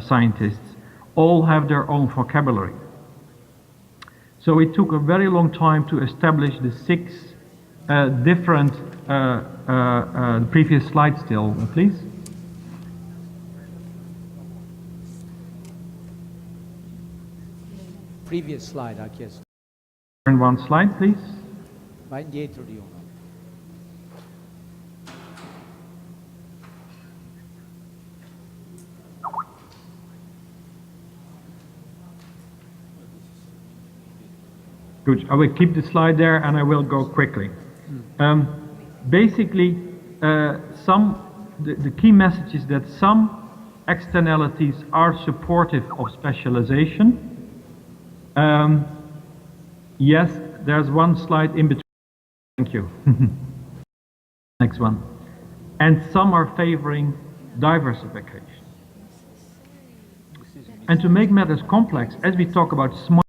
scientists, all have their own vocabulary. So it took a very long time to establish the 6 different, previous slide still, please. Previous slide, ha chiesto. Turn one slide, please. Vai indietro di uno. Good. I will keep the slide there and I will go quickly. Basically, the key message is that some externalities are supportive of specialization. Yes, there's one slide in between. Thank you. Next one. And some are favoring diversification. And to make matters complex, as we talk about smart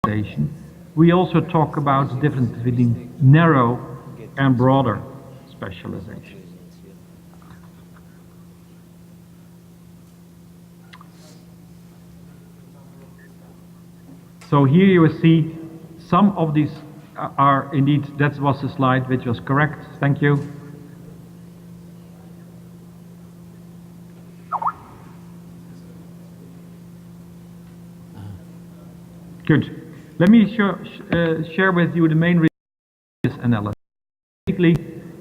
specialization, we also talk about the difference between narrow and broader specialization. So here you will see some of these are indeed, that was the slide which was correct. Thank you. Good. Let me share with you the main results analysis. Basically,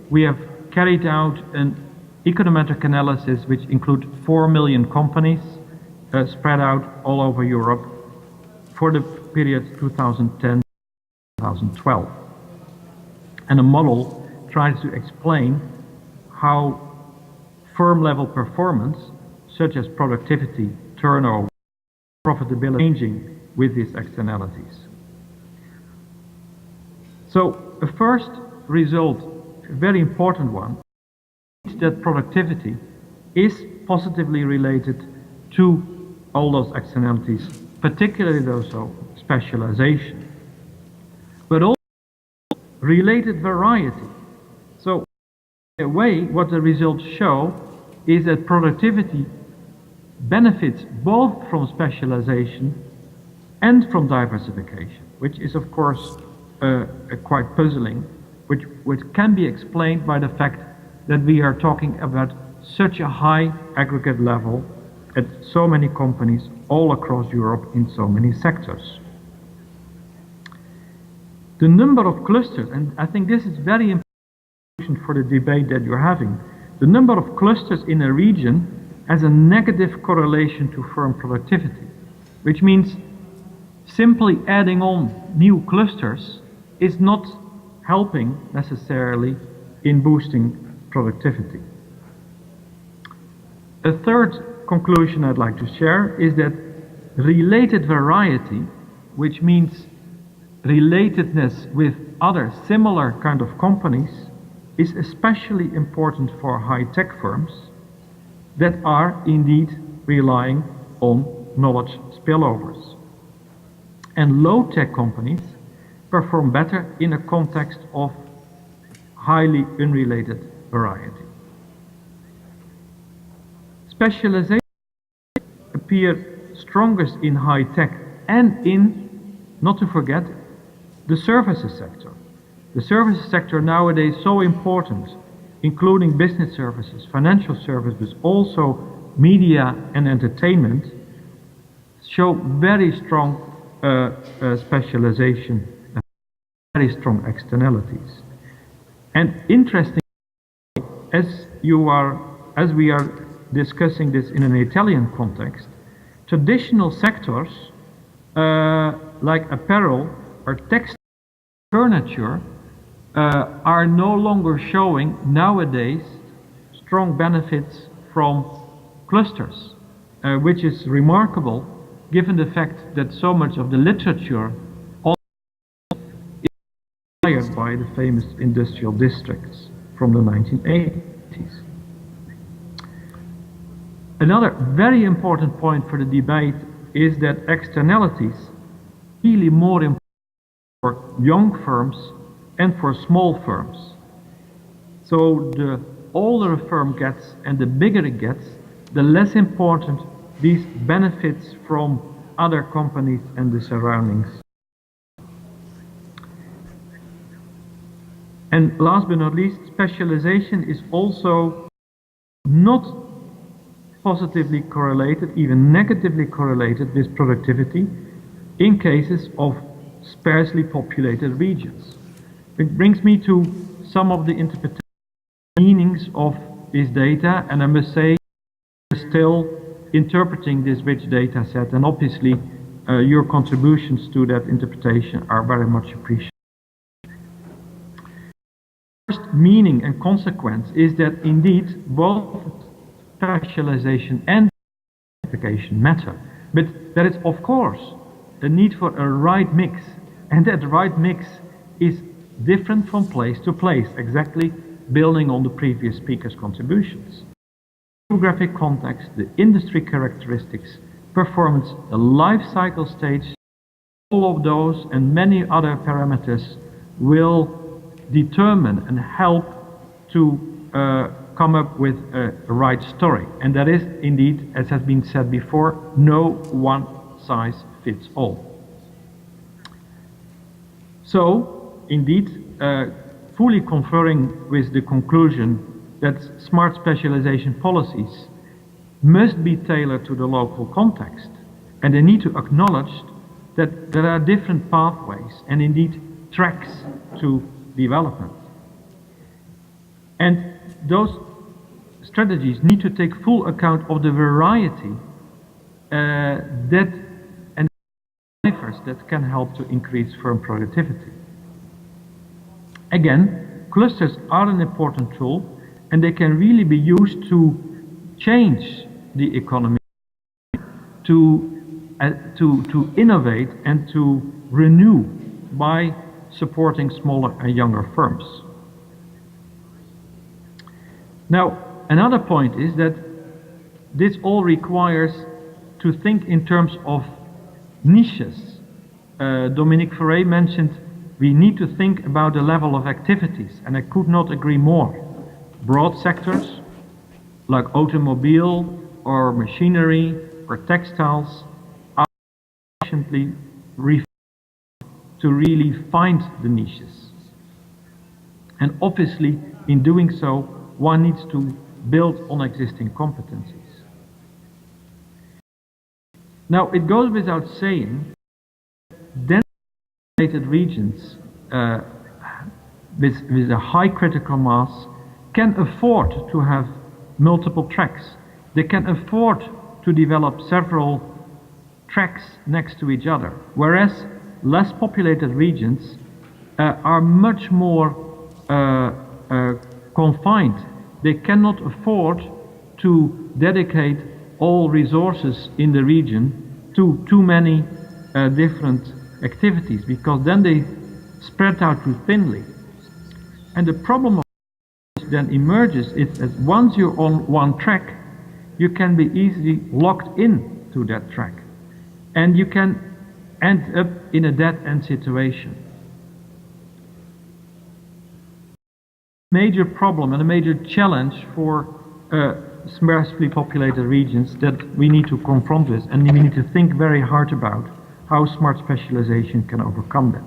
we have carried out an econometric analysis which includes 4 million companies spread out all over Europe for the period 2010-2012. And a model tries to explain how firm-level performance, such as productivity, turnover, profitability, changing with these externalities. So a first result, a very important one, is that productivity is positively related to all those externalities, particularly those of specialization, but also related variety. So in a way, what the results show is that productivity benefits both from specialization and from diversification, which is of course quite puzzling, which can be explained by the fact that we are talking about such a high aggregate level at so many companies all across Europe in so many sectors. The number of clusters, and I think this is very important for the debate that you're having, the number of clusters in a region has a negative correlation to firm productivity, which means simply adding on new clusters is not helping necessarily in boosting productivity. A third conclusion I'd like to share is that related variety, which means relatedness with other similar kind of companies, is especially important for high-tech firms that are indeed relying on knowledge spillovers. And low-tech companies perform better in a context of highly unrelated variety. Specialization appear strongest in high-tech and in, not to forget, the services sector. The services sector nowadays so important, including business services, financial services, also media and entertainment, show very strong specialization, very strong externalities. And interesting, as we are discussing this in an Italian context, traditional sectors like apparel or textile, furniture are no longer showing nowadays strong benefits from clusters, which is remarkable given the fact that so much of the literature is inspired by the famous industrial districts from the 1980s. Another very important point for the debate is that externalities really more important for young firms and for small firms. So the older a firm gets and the bigger it gets, the less important these benefits from other companies and the surroundings. And last but not least, specialization is also not positively correlated, even negatively correlated with productivity in cases of sparsely populated regions. It brings me to some of the interpretation meanings of this data, and I must say we're still interpreting this rich data set, and obviously your contributions to that interpretation are very much appreciated. First meaning and consequence is that indeed both specialization and diversification matter, but there is of course a need for a right mix, and that right mix is different from place to place, exactly building on the previous speaker's contributions. Geographic context, the industry characteristics, performance, the life cycle stage, all of those and many other parameters will determine and help to come up with a right story. And that is indeed, as has been said before, no one size fits all. So, indeed, fully conferring with the conclusion that smart specialization policies must be tailored to the local context, and they need to acknowledge that there are different pathways and indeed tracks to development. And those strategies need to take full account of the variety that can help to increase firm productivity. Again, clusters are an important tool, and they can really be used to change the economy, to innovate and to renew by supporting smaller and younger firms. Now, another point is that this all requires to think in terms of niches. Dominique Ferré mentioned we need to think about the level of activities, and I could not agree more. Broad sectors like automobile or machinery or textiles are sufficiently refined to really find the niches. And obviously, in doing so, one needs to build on existing competencies. Now, it goes without saying, densely regions with a high critical mass can afford to have multiple tracks. They can afford to develop several tracks next to each other, whereas less populated regions are much more confined. They cannot afford to dedicate all resources in the region to too many different activities, because then they spread out too thinly. And the problem then emerges is that once you're on one track, you can be easily locked in to that track, and you can end up in a dead-end situation. Major problem and a major challenge for sparsely populated regions that we need to confront with, and we need to think very hard about how smart specialization can overcome that.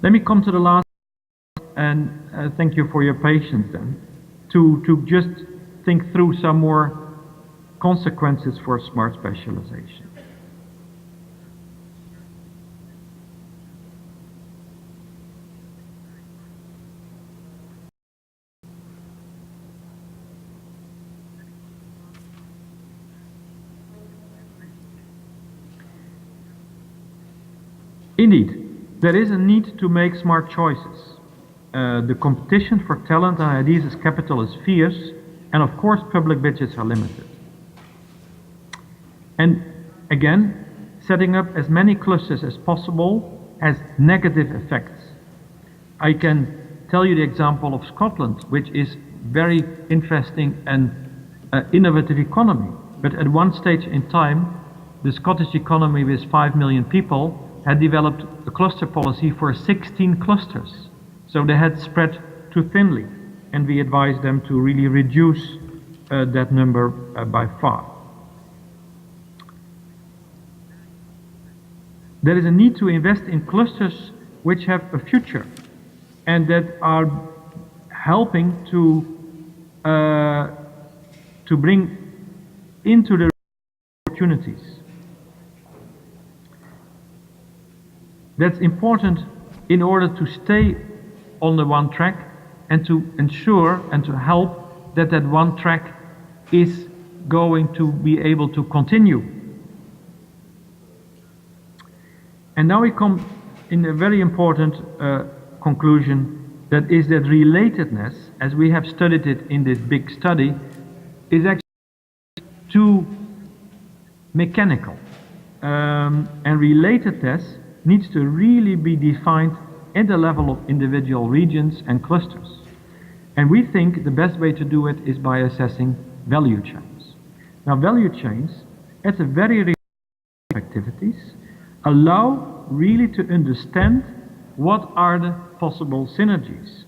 Let me come to the last, and thank you for your patience then, to just think through some more consequences for smart specialization. Indeed, there is a need to make smart choices. The competition for talent and ideas as capital is fierce, and of course public budgets are limited. And again, setting up as many clusters as possible has negative effects. I can tell you the example of Scotland, which is very interesting and innovative economy. But at one stage in time, the Scottish economy with 5 million people had developed a cluster policy for 16 clusters. So they had spread too thinly, and we advised them to really reduce that number by far. There is a need to invest in clusters which have a future and that are helping to bring into the opportunities. That's important in order to stay on the one track and to ensure and to help that that one track is going to be able to continue. And now we come in a very important conclusion, that is that relatedness, as we have studied it in this big study, is actually too mechanical. And relatedness needs to really be defined at the level of individual regions and clusters. And we think the best way to do it is by assessing value chains. Now, value chains, at a very real activities, allow really to understand what are the possible synergies,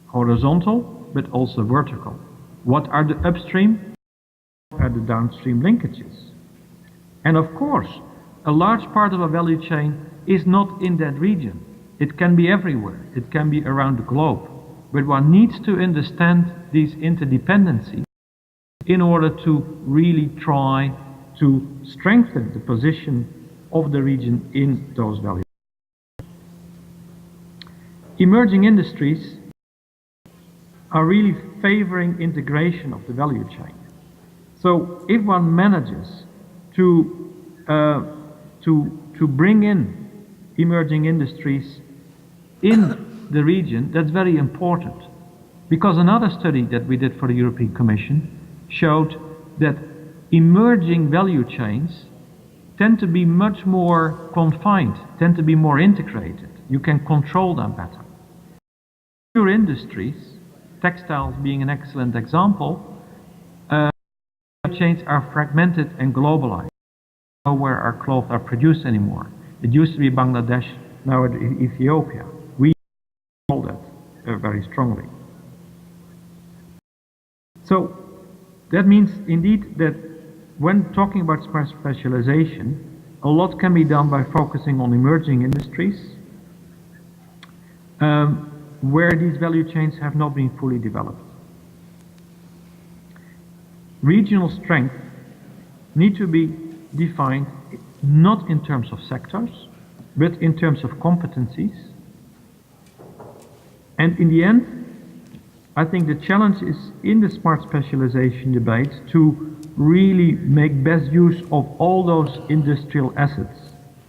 horizontal but also vertical. What are the upstream, what are the downstream linkages? And of course, a large part of a value chain is not in that region. It can be everywhere. It can be around the globe. But one needs to understand these interdependencies in order to really try to strengthen the position of the region in those value chains. Emerging industries are really favoring integration of the value chain. So if one manages to bring in emerging industries in the region, that's very important. Because another study that we did for the European Commission showed that emerging value chains tend to be much more confined, tend to be more integrated. You can control them better. Pure industries, textiles being an excellent example, value chains are fragmented and globalized. We don't know where our clothes are produced anymore. It used to be Bangladesh, now it is Ethiopia. We control that very strongly. So That means indeed that when talking about smart specialization, a lot can be done by focusing on emerging industries where these value chains have not been fully developed. Regional strength need to be defined not in terms of sectors, but in terms of competencies. And in the end, I think the challenge is in the smart specialization debate to really make best use of all those industrial assets,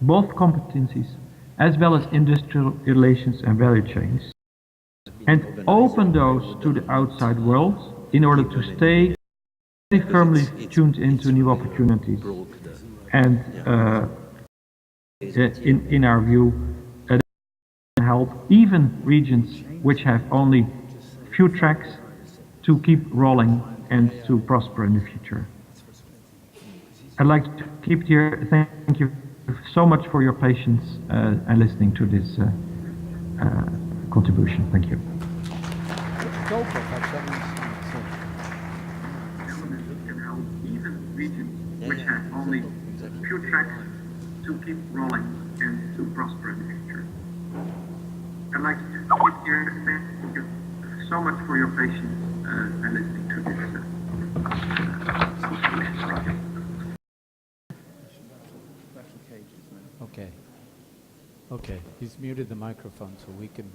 both competencies as well as industrial relations and value chains, and open those to the outside world in order to stay very firmly tuned into new opportunities. And in our view, help even regions which have only few tracks to keep rolling and to prosper in the future. I'd like to keep it here. Thank you so much for your patience and listening to this contribution. Thank you. Which have only few tracks to keep rolling and to prosper in the future. I'd like to keep here. Thank you so much for your patience and listening to this project. Okay. Okay, he's muted the microphone so we can...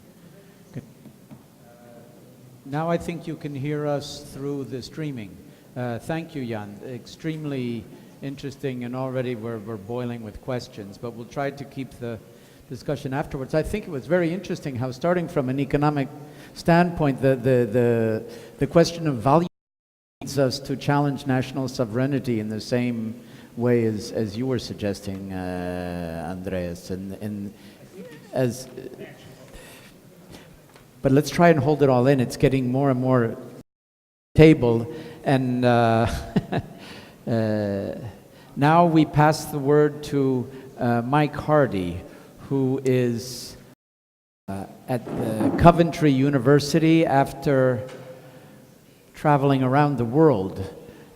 Now I think you can hear us through the streaming. Thank you, Jan. Extremely interesting, and already we're boiling with questions, but we'll try to keep the discussion afterwards. I think it was very interesting how, starting from an economic standpoint, the question of value leads us to challenge national sovereignty in the same way as you were suggesting, Andreas. But let's try and hold it all in. It's getting more and more table, and now we pass the word to Mike Hardy, who is at the Coventry University after traveling around the world,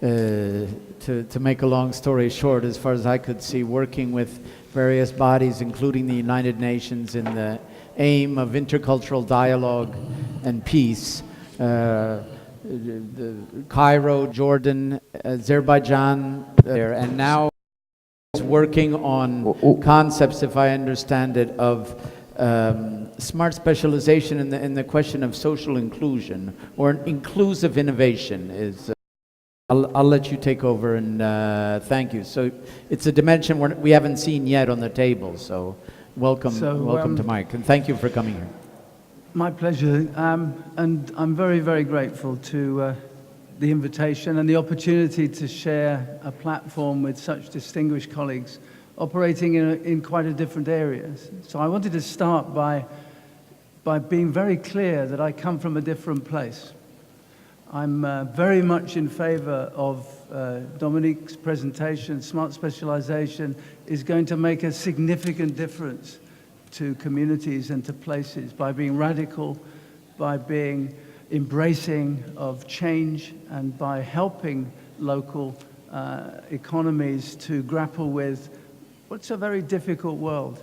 to make a long story short, as far as I could see, working with various bodies, including the United Nations, in the aim of intercultural dialogue and peace. Cairo, Jordan, Azerbaijan, there, and now is working on concepts, if I understand it, of smart specialization in the question of social inclusion, or inclusive innovation. Is I'll let you take over, and thank you. So it's a dimension we haven't seen yet on the table, so welcome to Mike, and thank you for coming here. My pleasure, and I'm very, very grateful to the invitation and the opportunity to share a platform with such distinguished colleagues operating in quite a different areas. So I wanted to start by being very clear that I come from a different place. I'm very much in favor of Dominique's presentation. Smart specialization is going to make a significant difference to communities and to places by being radical, by being embracing of change, and by helping local economies to grapple with what's a very difficult world.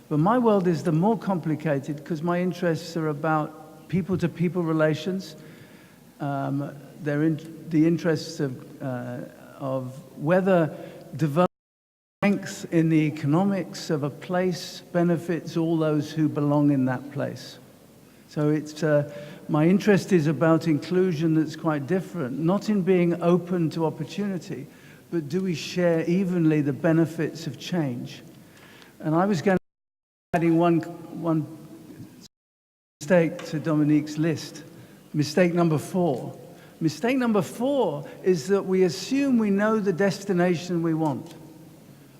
But my world is the more complicated because my interests are about people-to-people relations. They're in the interests of whether development strength in the economics of a place benefits all those who belong in that place. So it's my interest is about inclusion that's quite different, not in being open to opportunity, but do we share evenly the benefits of change? And I was going to adding one mistake to Dominique's list. Mistake number 4. Mistake number 4 is that we assume we know the destination we want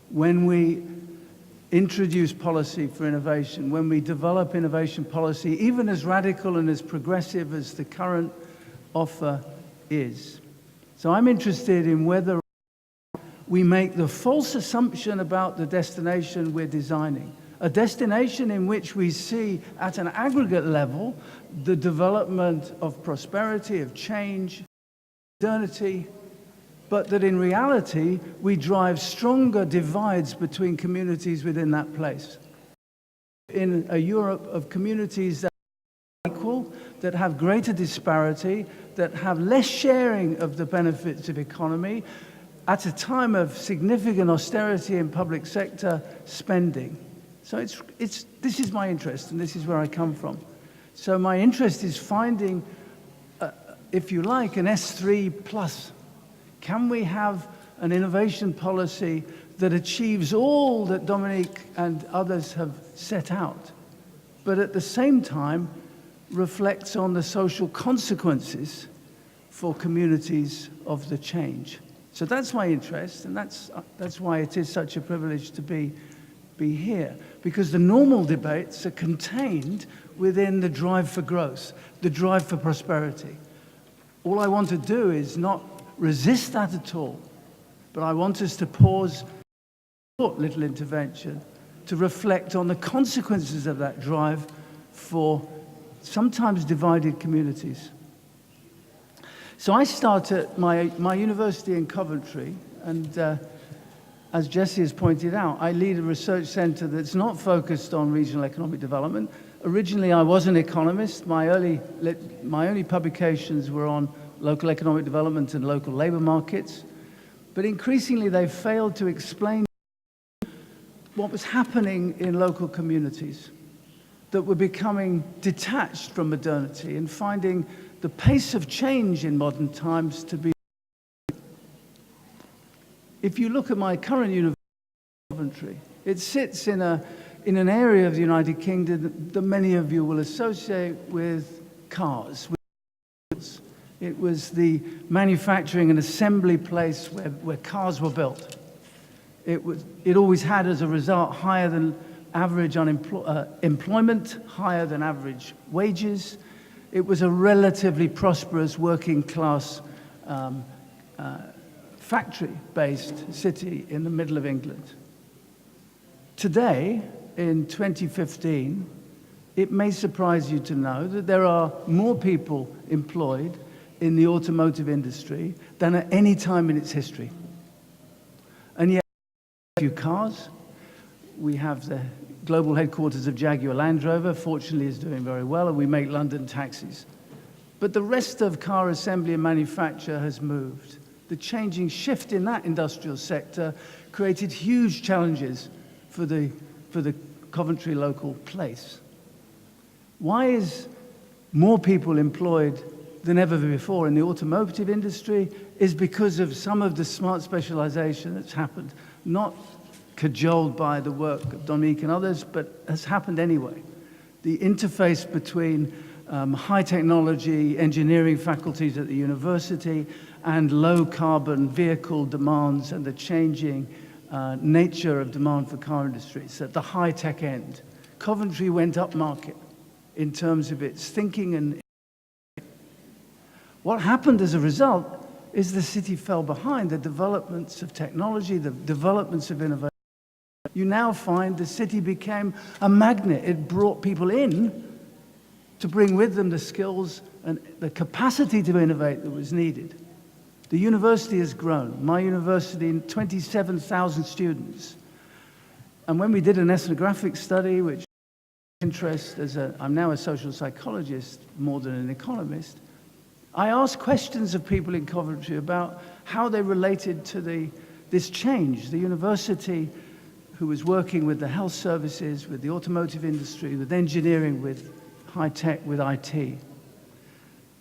when we introduce policy for innovation, when we develop innovation policy, even as radical and as progressive as the current offer is. So I'm interested in whether we make the false assumption about the destination we're designing, a destination in which we see at an aggregate level the development of prosperity, of change, modernity, but that in reality, we drive stronger divides between communities within that place. In a Europe of communities that are equal, that have greater disparity, that have less sharing of the benefits of economy, at a time of significant austerity in public sector spending. So this is my interest, and this is where I come from. So my interest is finding, if you like, an S3 plus. Can we have an innovation policy that achieves all that Dominique and others have set out, but at the same time reflects on the social consequences for communities of the change? So that's my interest, and that's why it is such a privilege to be here, because the normal debates are contained within the drive for growth, the drive for prosperity. All I want to do is not resist that at all, but I want us to pause little intervention to reflect on the consequences of that drive for sometimes divided communities. So I start at my university in Coventry, and as Jesse has pointed out, I lead a research center that's not focused on regional economic development. Originally, I was an economist. My early publications were on local economic development and local labor markets, but increasingly they failed to explain what was happening in local communities that were becoming detached from modernity and finding the pace of change in modern times to be. If you look at my current university, Coventry, it sits in an area of the United Kingdom that many of you will associate with cars. It was the manufacturing and assembly place where cars were built. It always had, as a result, higher than average employment, higher than average wages. It was a relatively prosperous working class factory-based city in the middle of England. Today, in 2015, it may surprise you to know that there are more people employed in the automotive industry than at any time in its history. And yet, a few cars. We have the global headquarters of Jaguar Land Rover, fortunately is doing very well, and we make London taxis. But the rest of car assembly and manufacture has moved. The changing shift in that industrial sector created huge challenges for the Coventry local place. Why is more people employed than ever before in the automotive industry? Is because of some of the smart specialization that's happened, not cajoled by the work of Dominique and others, but has happened anyway. The interface between high technology engineering faculties at the university and low carbon vehicle demands and the changing nature of demand for car industries at the high tech end. Coventry went up market in terms of its thinking, and what happened as a result is the city fell behind the developments of technology, the developments of innovation. You now find the city became a magnet. It brought people in to bring with them the skills and the capacity to innovate that was needed. The university has grown. My university, 27,000 students. And when we did an ethnographic study, which interest I'm now a social psychologist more than an economist, I asked questions of people in Coventry about how they related to this change. The university, who was working with the health services, with the automotive industry, with engineering, with high tech, with IT.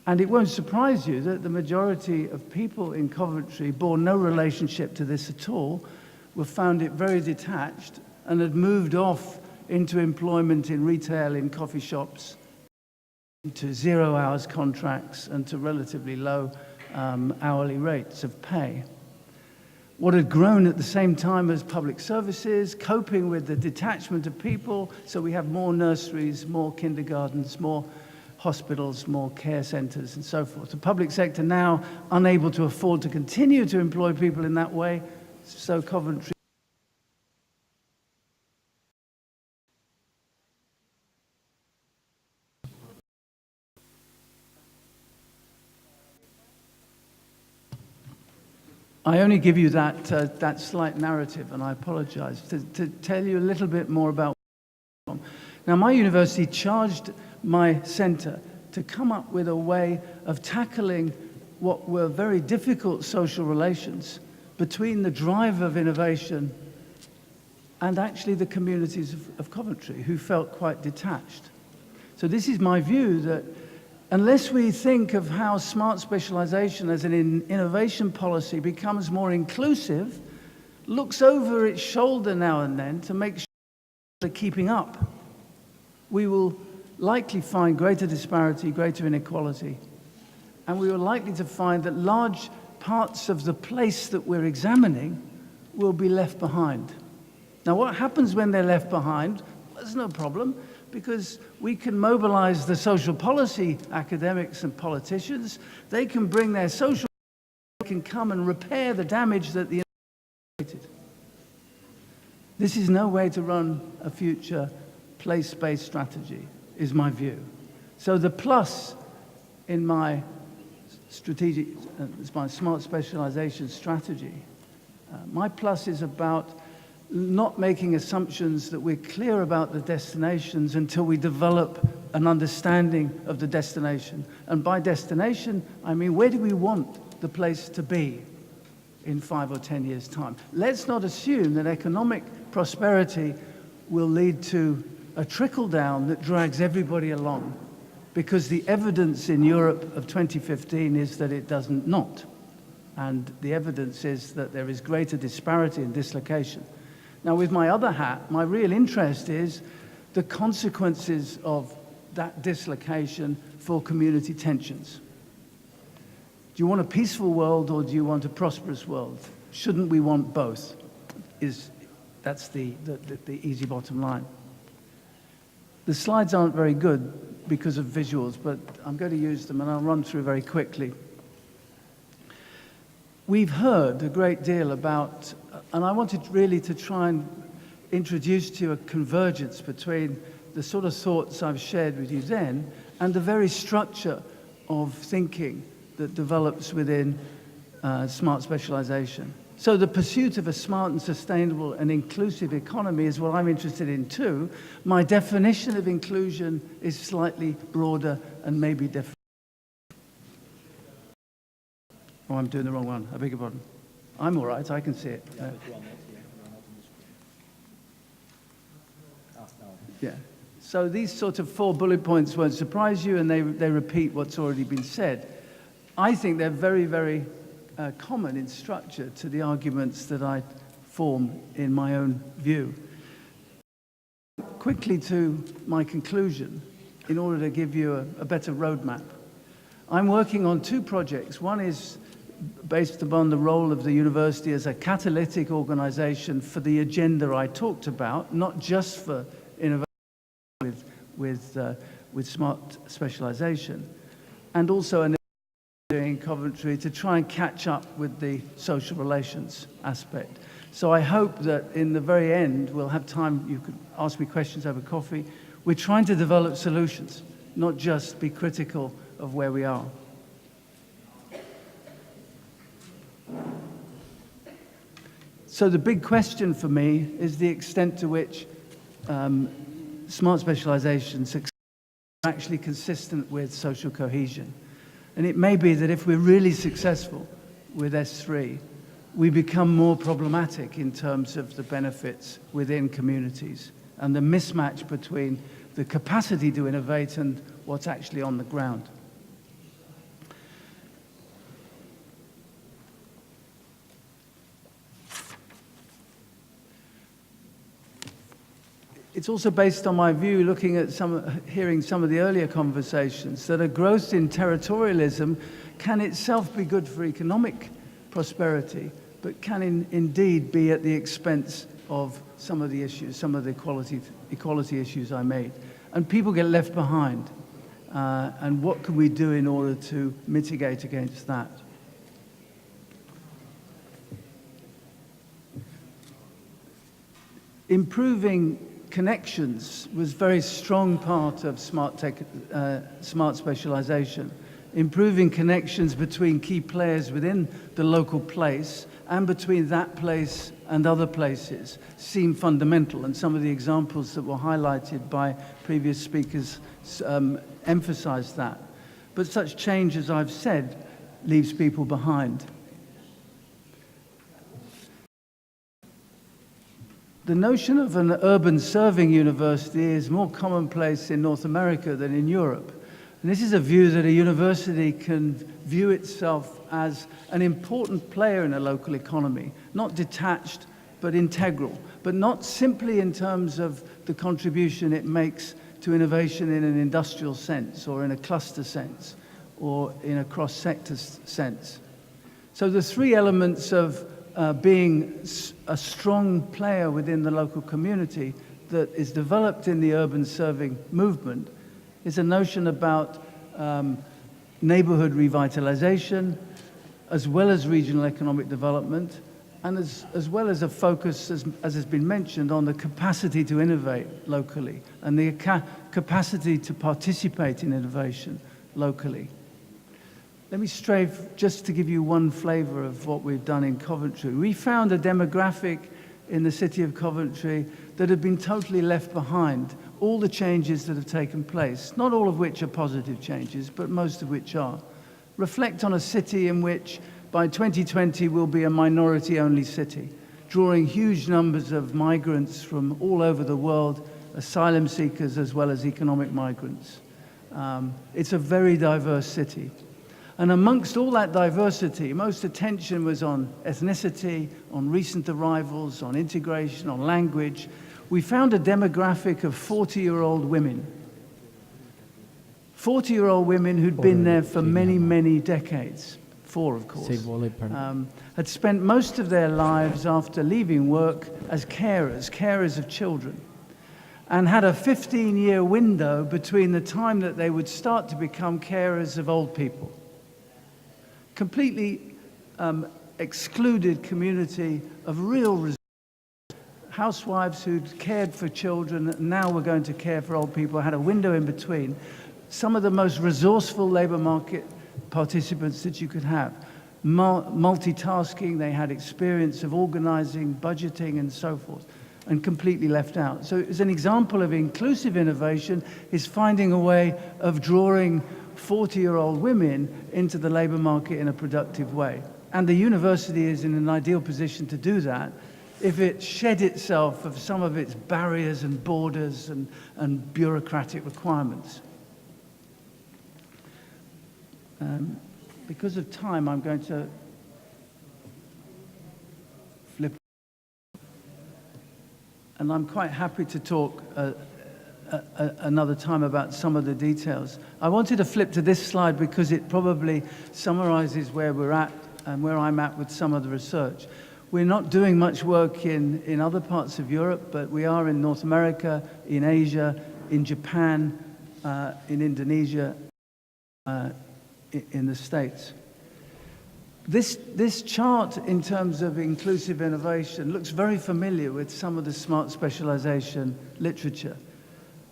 And it won't surprise you that the majority of people in Coventry bore no relationship to this at all, found it very detached, and had moved off into employment in retail, in coffee shops, to 0 hours contracts, and to relatively low hourly rates of pay. What had grown at the same time as public services, coping with the detachment of people, so we have more nurseries, more kindergartens, more hospitals, more care centers, and so forth. The public sector now unable to afford to continue to employ people in that way, so Coventry I only give you that slight narrative, and I apologize, to tell you a little bit more about. Now, my university charged my center to come up with a way of tackling what were very difficult social relations between the drive of innovation and actually the communities of Coventry, who felt quite detached. So this is my view, that unless we think of how smart specialization as an innovation policy becomes more inclusive, looks over its shoulder now and then to make sure they're keeping up, we will likely find greater disparity, greater inequality, and we are likely to find that large parts of the place that we're examining will be left behind. Now, what happens when they're left behind? There's no problem, because we can mobilize the social policy academics and politicians. They can bring their social, they can come and repair the damage that the created. This is no way to run a future place-based strategy, is my view. So the plus in my strategic, my smart specialization strategy, my plus is about not making assumptions that we're clear about the destinations until we develop an understanding of the destination. And by destination, I mean, where do we want the place to be in 5 or 10 years' time? Let's not assume that economic prosperity will lead to a trickle down that drags everybody along, because the evidence in Europe of 2015 is that it doesn't not. And the evidence is that there is greater disparity and dislocation. Now, with my other hat, my real interest is the consequences of that dislocation for community tensions. Do you want a peaceful world, or do you want a prosperous world? Shouldn't we want both? That's the easy bottom line. The slides aren't very good because of visuals, but I'm going to use them, and I'll run through very quickly. We've heard a great deal about, and I wanted really to try and introduce to you a convergence between the sort of thoughts I've shared with you then and the very structure of thinking that develops within smart specialization. So the pursuit of a smart and sustainable and inclusive economy is what I'm interested in too. My definition of inclusion is slightly broader and maybe different. Oh, I'm doing the wrong one. I beg your pardon. I'm all right. I can see it. Yeah. So these sort of 4 bullet points won't surprise you, and they repeat what's already been said. I think they're very, very common in structure to the arguments that I form in my own view. Quickly to my conclusion, in order to give you a better roadmap. I'm working on 2 projects. One is based upon the role of the university as a catalytic organization for the agenda I talked about, not just for innovation with smart specialization, and also an in Coventry to try and catch up with the social relations aspect. So I hope that in the very end we'll have time, you could ask me questions over coffee. We're trying to develop solutions, not just be critical of where we are. So the big question for me is the extent to which smart specialization success is actually consistent with social cohesion. And it may be that if we're really successful with S3, we become more problematic in terms of the benefits within communities and the mismatch between the capacity to innovate and what's actually on the ground. It's also based on my view, looking at hearing some of the earlier conversations, that a growth in territorialism can itself be good for economic prosperity, but can indeed be at the expense of some of the issues, some of the equality issues I made. And people get left behind. And what can we do in order to mitigate against that? Improving connections was a very strong part of smart specialization. improving connections between key players within the local place and between that place and other places seem fundamental, and some of the examples that were highlighted by previous speakers emphasize that. But such change, as I've said, leaves people behind. The notion of an urban serving university is more commonplace in North America than in Europe. And this is a view that a university can view itself as an important player in a local economy, not detached, but integral, but not simply in terms of the contribution it makes to innovation in an industrial sense, or in a cluster sense, or in a cross-sector sense. So the three elements of being a strong player within the local community that is developed in the urban serving movement is a notion about neighborhood revitalization, as well as regional economic development, and as well as a focus, as has been mentioned, on the capacity to innovate locally and the capacity to participate in innovation locally. Let me strafe just to give you one flavor of what we've done in Coventry. We found a demographic in the city of Coventry that had been totally left behind. All the changes that have taken place, not all of which are positive changes, but most of which are, reflect on a city in which by 2020 will be a minority-only city, drawing huge numbers of migrants from all over the world, asylum seekers as well as economic migrants. It's a very diverse city. And amongst all that diversity, most attention was on ethnicity, on recent arrivals, on integration, on language. We found a demographic of 40-year-old women. 40-year-old women who'd been there for many, many decades. 4, of course. Had spent most of their lives after leaving work as carers of children, and had a 15-year window between the time that they would start to become carers of old people. Completely excluded community of real resources. Housewives who'd cared for children and now were going to care for old people, had a window in between. Some of the most resourceful labor market participants that you could have. Multitasking, they had experience of organizing, budgeting, and so forth, and completely left out. So as an example of inclusive innovation is finding a way of drawing 40-year-old women into the labor market in a productive way. And the university is in an ideal position to do that if it shed itself of some of its barriers and borders and bureaucratic requirements. Because of time, I'm going to flip. And I'm quite happy to talk another time about some of the details. I wanted to flip to this slide because it probably summarizes where we're at and where I'm at with some of the research. We're not doing much work in other parts of Europe, but we are in North America, in Asia, in Japan, in Indonesia, in the States. This chart in terms of inclusive innovation looks very familiar with some of the smart specialization literature.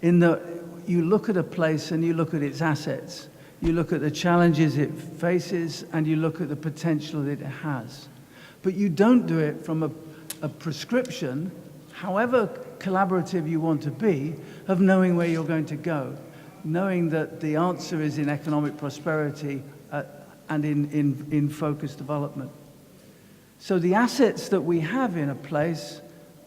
You look at a place and you look at its assets, you look at the challenges it faces, and you look at the potential that it has. But you don't do it from a prescription, however collaborative you want to be, of knowing where you're going to go, knowing that the answer is in economic prosperity and in focused development. So the assets that we have in a place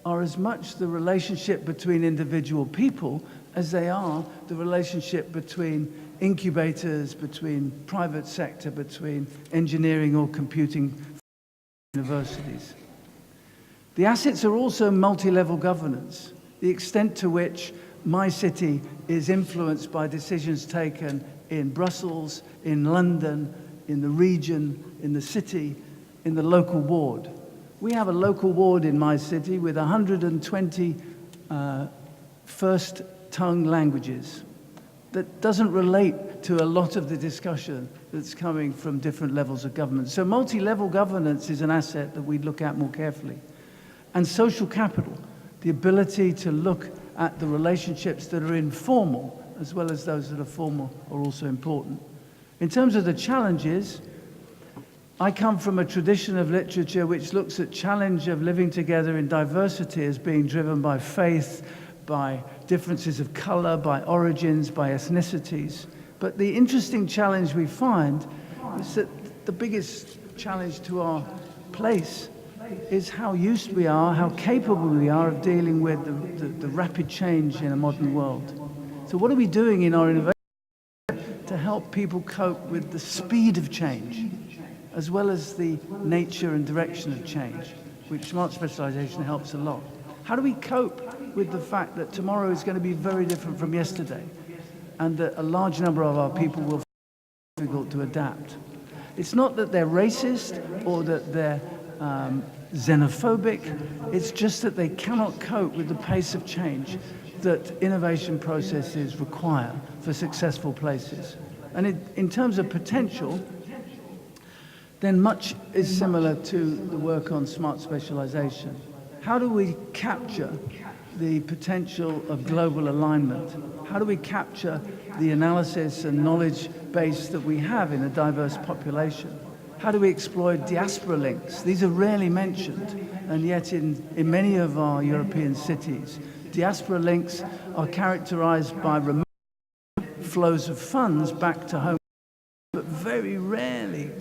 are as much the relationship between individual people as they are the relationship between incubators, between private sector, between engineering or computing universities. The assets are also multi-level governance, the extent to which my city is influenced by decisions taken in Brussels, in London, in the region, in the city, in the local ward. We have a local ward in my city with 120 first tongue languages that doesn't relate to a lot of the discussion that's coming from different levels of government. So multi-level governance is an asset that we look at more carefully. And social capital, the ability to look at the relationships that are informal as well as those that are formal, are also important. In terms of the challenges, I come from a tradition of literature which looks at challenge of living together in diversity as being driven by faith, by differences of color, by origins, by ethnicities. But the interesting challenge we find is that the biggest challenge to our place is how used we are, how capable we are of dealing with the rapid change in a modern world. So what are we doing in our innovation to help people cope with the speed of change, as well as the nature and direction of change, which smart specialization helps a lot? How do we cope with the fact that tomorrow is going to be very different from yesterday, and that a large number of our people will find it difficult to adapt? It's not that they're racist or that they're xenophobic, it's just that they cannot cope with the pace of change that innovation processes require for successful places. And in terms of potential, then much is similar to the work on smart specialization. How do we capture the potential of global alignment? How do we capture the analysis and knowledge base that we have in a diverse population? How do we exploit diaspora links? These are rarely mentioned, and yet in many of our European cities, diaspora links are characterized by remote flows of funds back to home, but very rarely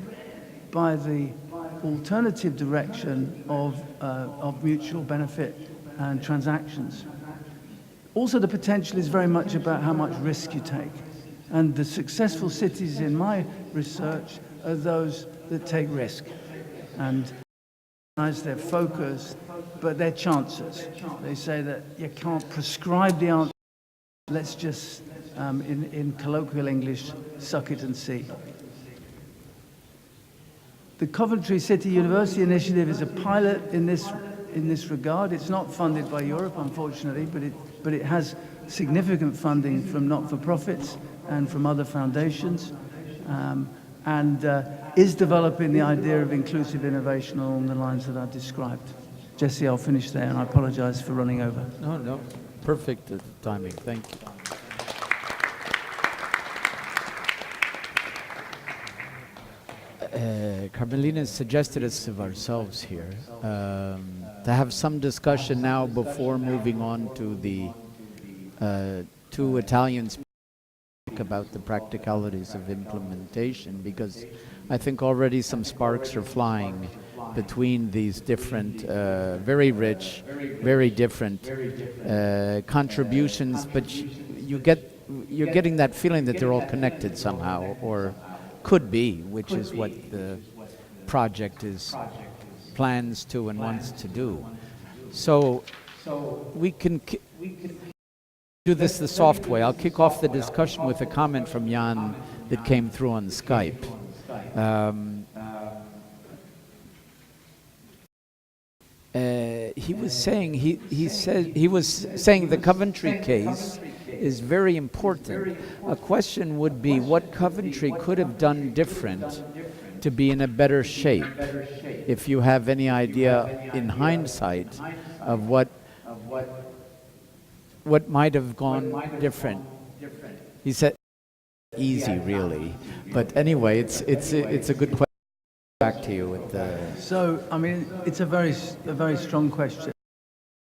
by the alternative direction of mutual benefit and transactions. Also, the potential is very much about how much risk you take. And the successful cities in my research are those that take risk and they're focused, but they're chances. They say that you can't prescribe the answer. Let's just, in colloquial English, suck it and see. The Coventry City University Initiative is a pilot in this regard. It's not funded by Europe, unfortunately, but it has significant funding from not-for-profits and from other foundations, and is developing the idea of inclusive innovation along the lines that I've described. Jesse, I'll finish there, and I apologize for running over. No, perfect timing. Thank you. Carmelina suggested us of ourselves here to have some discussion now before moving on to the two Italians about the practicalities of implementation, because I think already some sparks are flying between these different, very rich, very different contributions, but you're getting that feeling that they're all connected somehow, or could be, which is what the project plans to and wants to do. So we can do this the soft way. I'll kick off the discussion with a comment from Jan that came through on Skype. He was saying the Coventry case is very important. A question would be what Coventry could have done different to be in a better shape. If you have any idea in hindsight of what might have gone different. He said easy really, but anyway, it's a good question. Back to you with the. So I mean, it's a very strong question.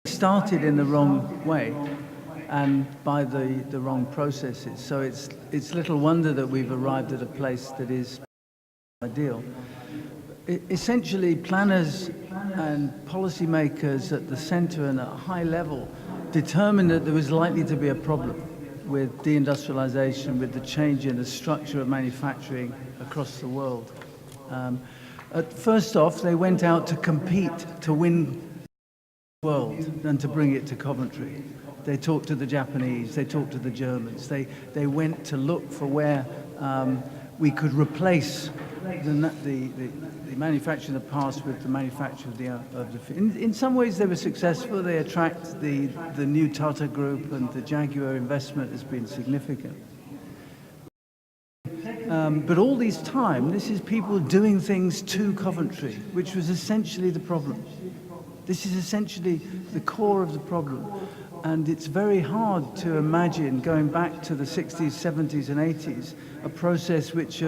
It started in the wrong way, and by the wrong processes. So it's little wonder that we've arrived at a place that is ideal. Essentially, planners and policymakers at the center and at a high level determined that there was likely to be a problem with deindustrialization, with the change in the structure of manufacturing across the world. First off, they went out to compete to win the world and to bring it to Coventry. They talked to the Japanese, they talked to the Germans, they went to look for where we could replace the manufacture of the past with the manufacture of the in some ways they were successful. They attract the new Tata Group, and the Jaguar investment has been significant. But all this time, this is people doing things to Coventry, which was essentially the problem. This is essentially the core of the problem. And it's very hard to imagine going back to the 60s, 70s, and 80s, a process which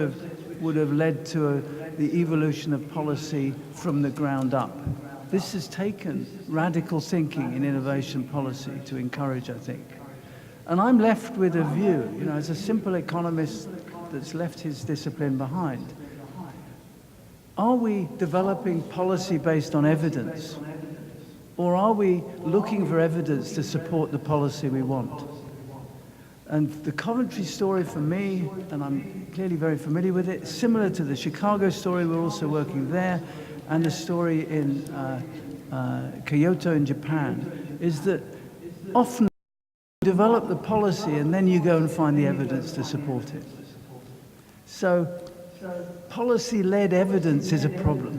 would have led to the evolution of policy from the ground up. This has taken radical thinking in innovation policy to encourage, I think. And I'm left with a view, you know, as a simple economist that's left his discipline behind. Are we developing policy based on evidence? Or are we looking for evidence to support the policy we want? And the Coventry story for me, and I'm clearly very familiar with it, similar to the Chicago story, we're also working there, and the story in Kyoto in Japan, is that often you develop the policy and then you go and find the evidence to support it. So policy-led evidence is a problem.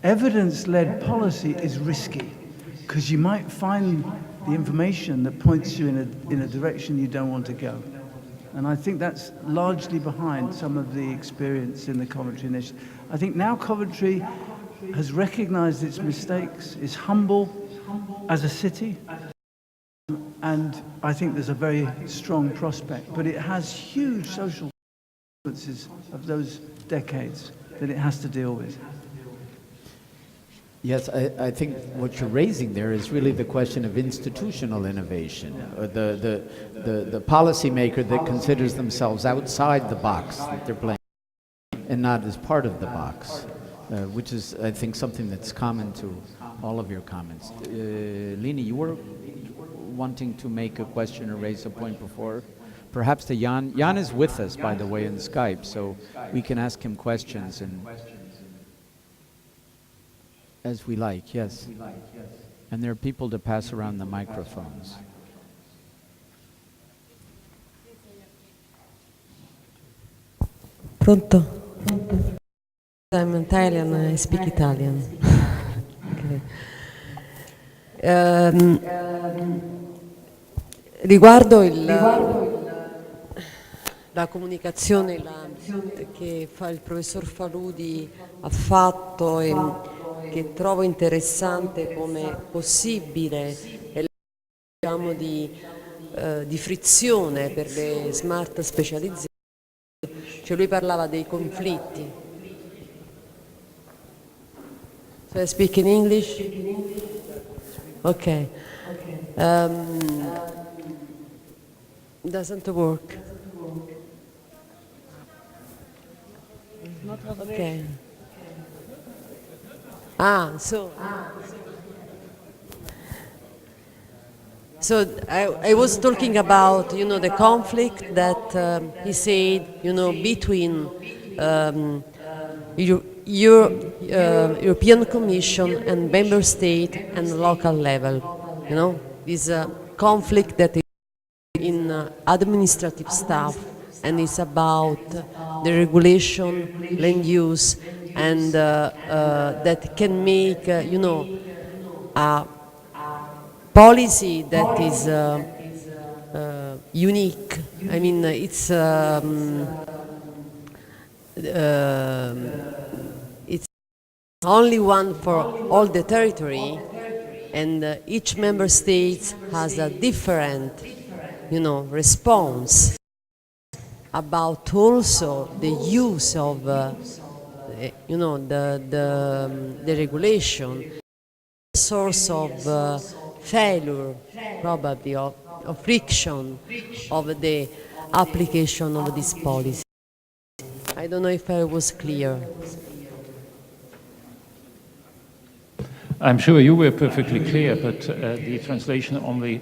Evidence-led policy is risky because you might find the information that points you in a direction you don't want to go. And I think that's largely behind some of the experience in the Coventry Initiative. I think now Coventry has recognized its mistakes, is humble as a city, and I think there's a very strong prospect. But it has huge social consequences of those decades that it has to deal with. Yes, I think what you're raising there is really the question of institutional innovation, the policymaker that considers themselves outside the box that they're playing and not as part of the box, which is, I think, something that's common to all of your comments. Lini, you were wanting to make a question or raise a point before? Perhaps to Jan. Jan is with us, by the way, in Skype, so we can ask him questions and as we like, yes. And there are people to pass around the microphones. Pronto? I'm Italian, I speak Italian. Okay. Riguardo la comunicazione che il professor Faludi ha fatto e che trovo interessante come possibile diciamo, di frizione per le smart specializzazioni, cioè lui parlava dei conflitti. So I speak in English? Okay. Doesn't work. Okay. So I was talking about, you know, the conflict that he said, you know, between European Commission and member state and local level, you know, this conflict that is in administrative staff and is about the regulation, land use, and that can make, you know, a policy that is unique. I mean, it's only one for all the territory, and each member state has a different, you know, response about also the use of you know, the regulation, source of failure, probably, of friction of the application of this policy. I don't know if I was clear. I'm sure you were perfectly clear, but the translation only,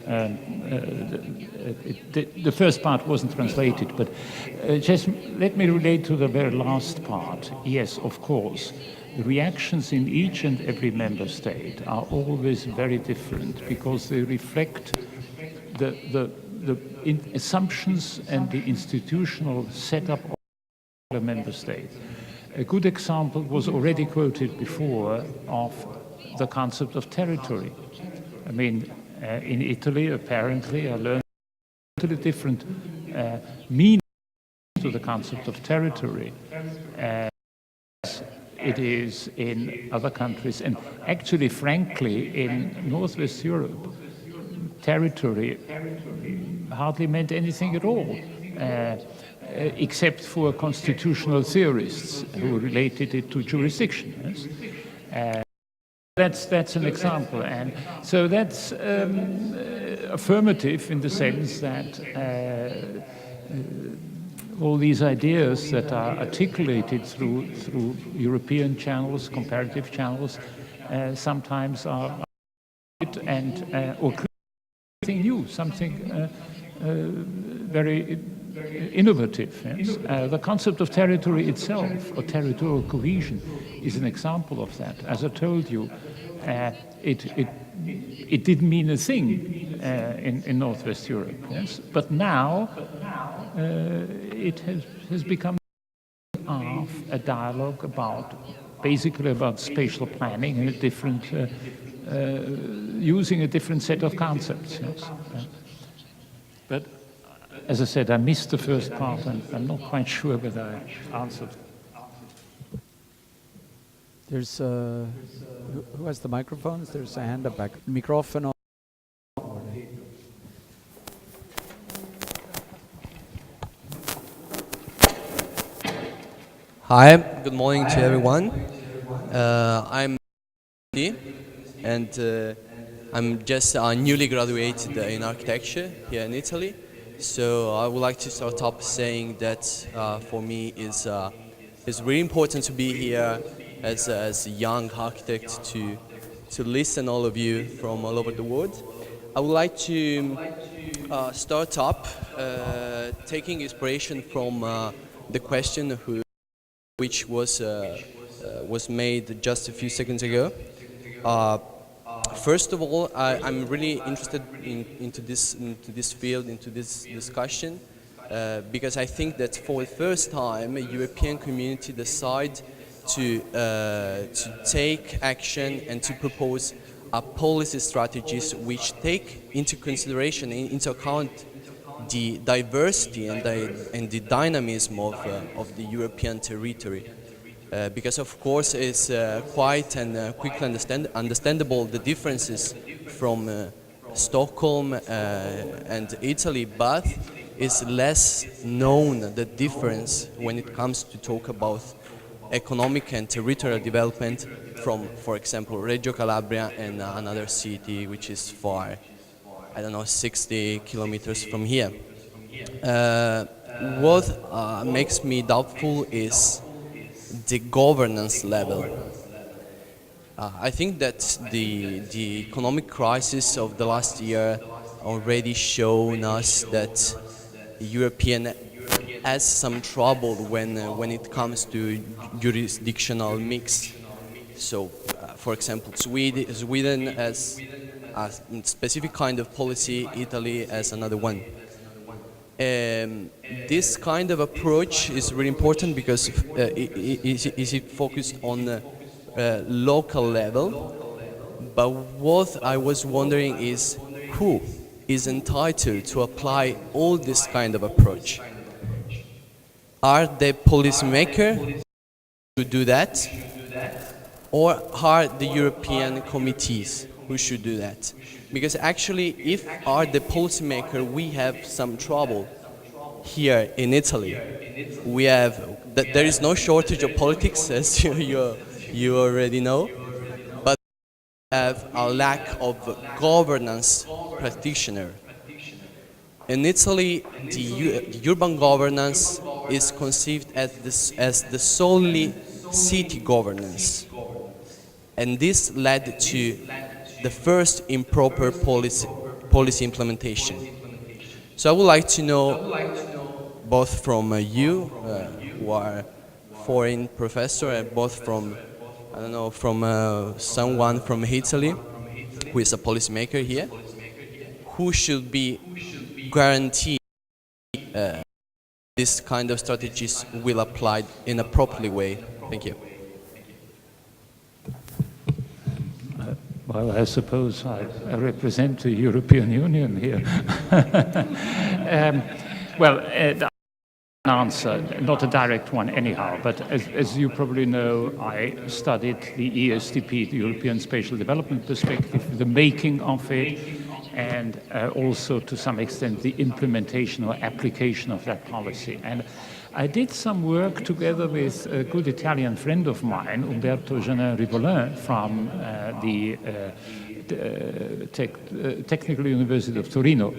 the first part wasn't translated, but just let me relate to the very last part. Yes, of course, the reactions in each and every member state are always very different because they reflect the assumptions and the institutional setup of the member state. A good example was already quoted before of the concept of territory. I mean, in Italy, apparently, I learned a totally different meaning to the concept of territory as it is in other countries. And actually, frankly, in Northwest Europe, territory hardly meant anything at all, except for constitutional theorists who related it to jurisdiction. Yes? That's an example, and so that's affirmative in the sense that all these ideas that are articulated through European channels, comparative channels, sometimes are and or something new, something very innovative. Yes? The concept of territory itself, or territorial cohesion, is an example of that. As I told you, it didn't mean a thing in Northwest Europe, yes? But now it has become a dialogue about, basically about spatial planning and a different, using a different set of concepts. Yes? But as I said, I missed the first part, and I'm not quite sure whether I answered. There's who has the microphones? There's a hand up back. Microfono. Hi, good morning to everyone. I'm and I'm just newly graduated in architecture here in Italy. So I would like to start up saying that for me it's really important to be here as a young architect to listen all of you from all over the world. I would like to start up taking inspiration from the question which was made just a few seconds ago. First of all, I'm really interested into this field, into this discussion, because I think that for the first time, a European community decide to take action and to propose policy strategies which take into consideration, into account, the diversity and the dynamism of the European territory. Because of course it's quite and quickly understandable the differences from Stockholm and Italy, but it's less known the difference when it comes to talk about economic and territorial development from, for example, Reggio Calabria and another city which is far, I don't know, 60 kilometers from here. What makes me doubtful is the governance level. I think that the economic crisis of the last year already shown us that European has some trouble when it comes to jurisdictional mix. So, for example, Sweden has a specific kind of policy, Italy has another one. This kind of approach is really important because is it focused on the local level, but what I was wondering is who is entitled to apply all this kind of approach? Are the policymakers to do that, or are the European committees who should do that? Because actually, if are the policymaker, we have some trouble here in Italy. We have there is no shortage of politics, as you already know, but we have a lack of governance practitioner. In Italy, the urban governance is conceived as the solely city governance, and this led to the first improper policy implementation. So I would like to know, both from you, who are foreign professor, and both from, I don't know, from someone from Italy, who is a policymaker here, who should be guaranteed this kind of strategies will apply in a properly way. Thank you. Well, I suppose I represent the European Union here. An answer, not a direct one anyhow, but as you probably know, I studied the ESDP, the European Spatial Development Perspective, the making of it, and also to some extent the implementation or application of that policy. And I did some work together with a good Italian friend of mine, Umberto Genin-Rivolin, from the Technical University of Torino.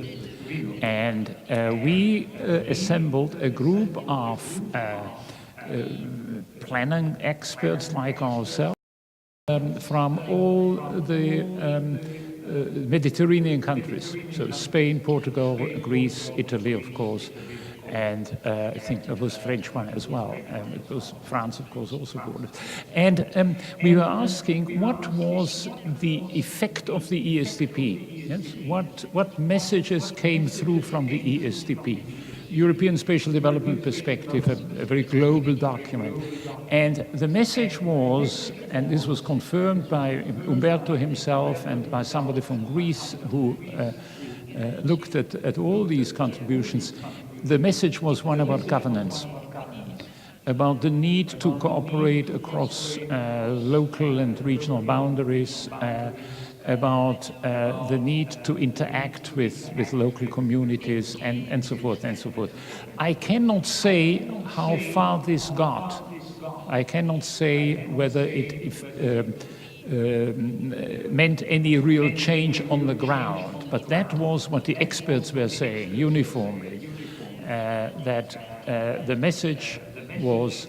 And we assembled a group of planning experts like ourselves from all the Mediterranean countries, so Spain, Portugal, Greece, Italy, of course, and I think there was French one as well, and it was France, of course, also brought it. And we were asking what was the effect of the ESDP? Yes? What messages came through from the ESDP? European Spatial Development Perspective, a very global document. And the message was, and this was confirmed by Umberto himself and by somebody from Greece who looked at all these contributions, the message was one about governance, about the need to cooperate across local and regional boundaries, about the need to interact with local communities and so forth and so forth. I cannot say how far this got. I cannot say whether it meant any real change on the ground, but that was what the experts were saying uniformly, that the message was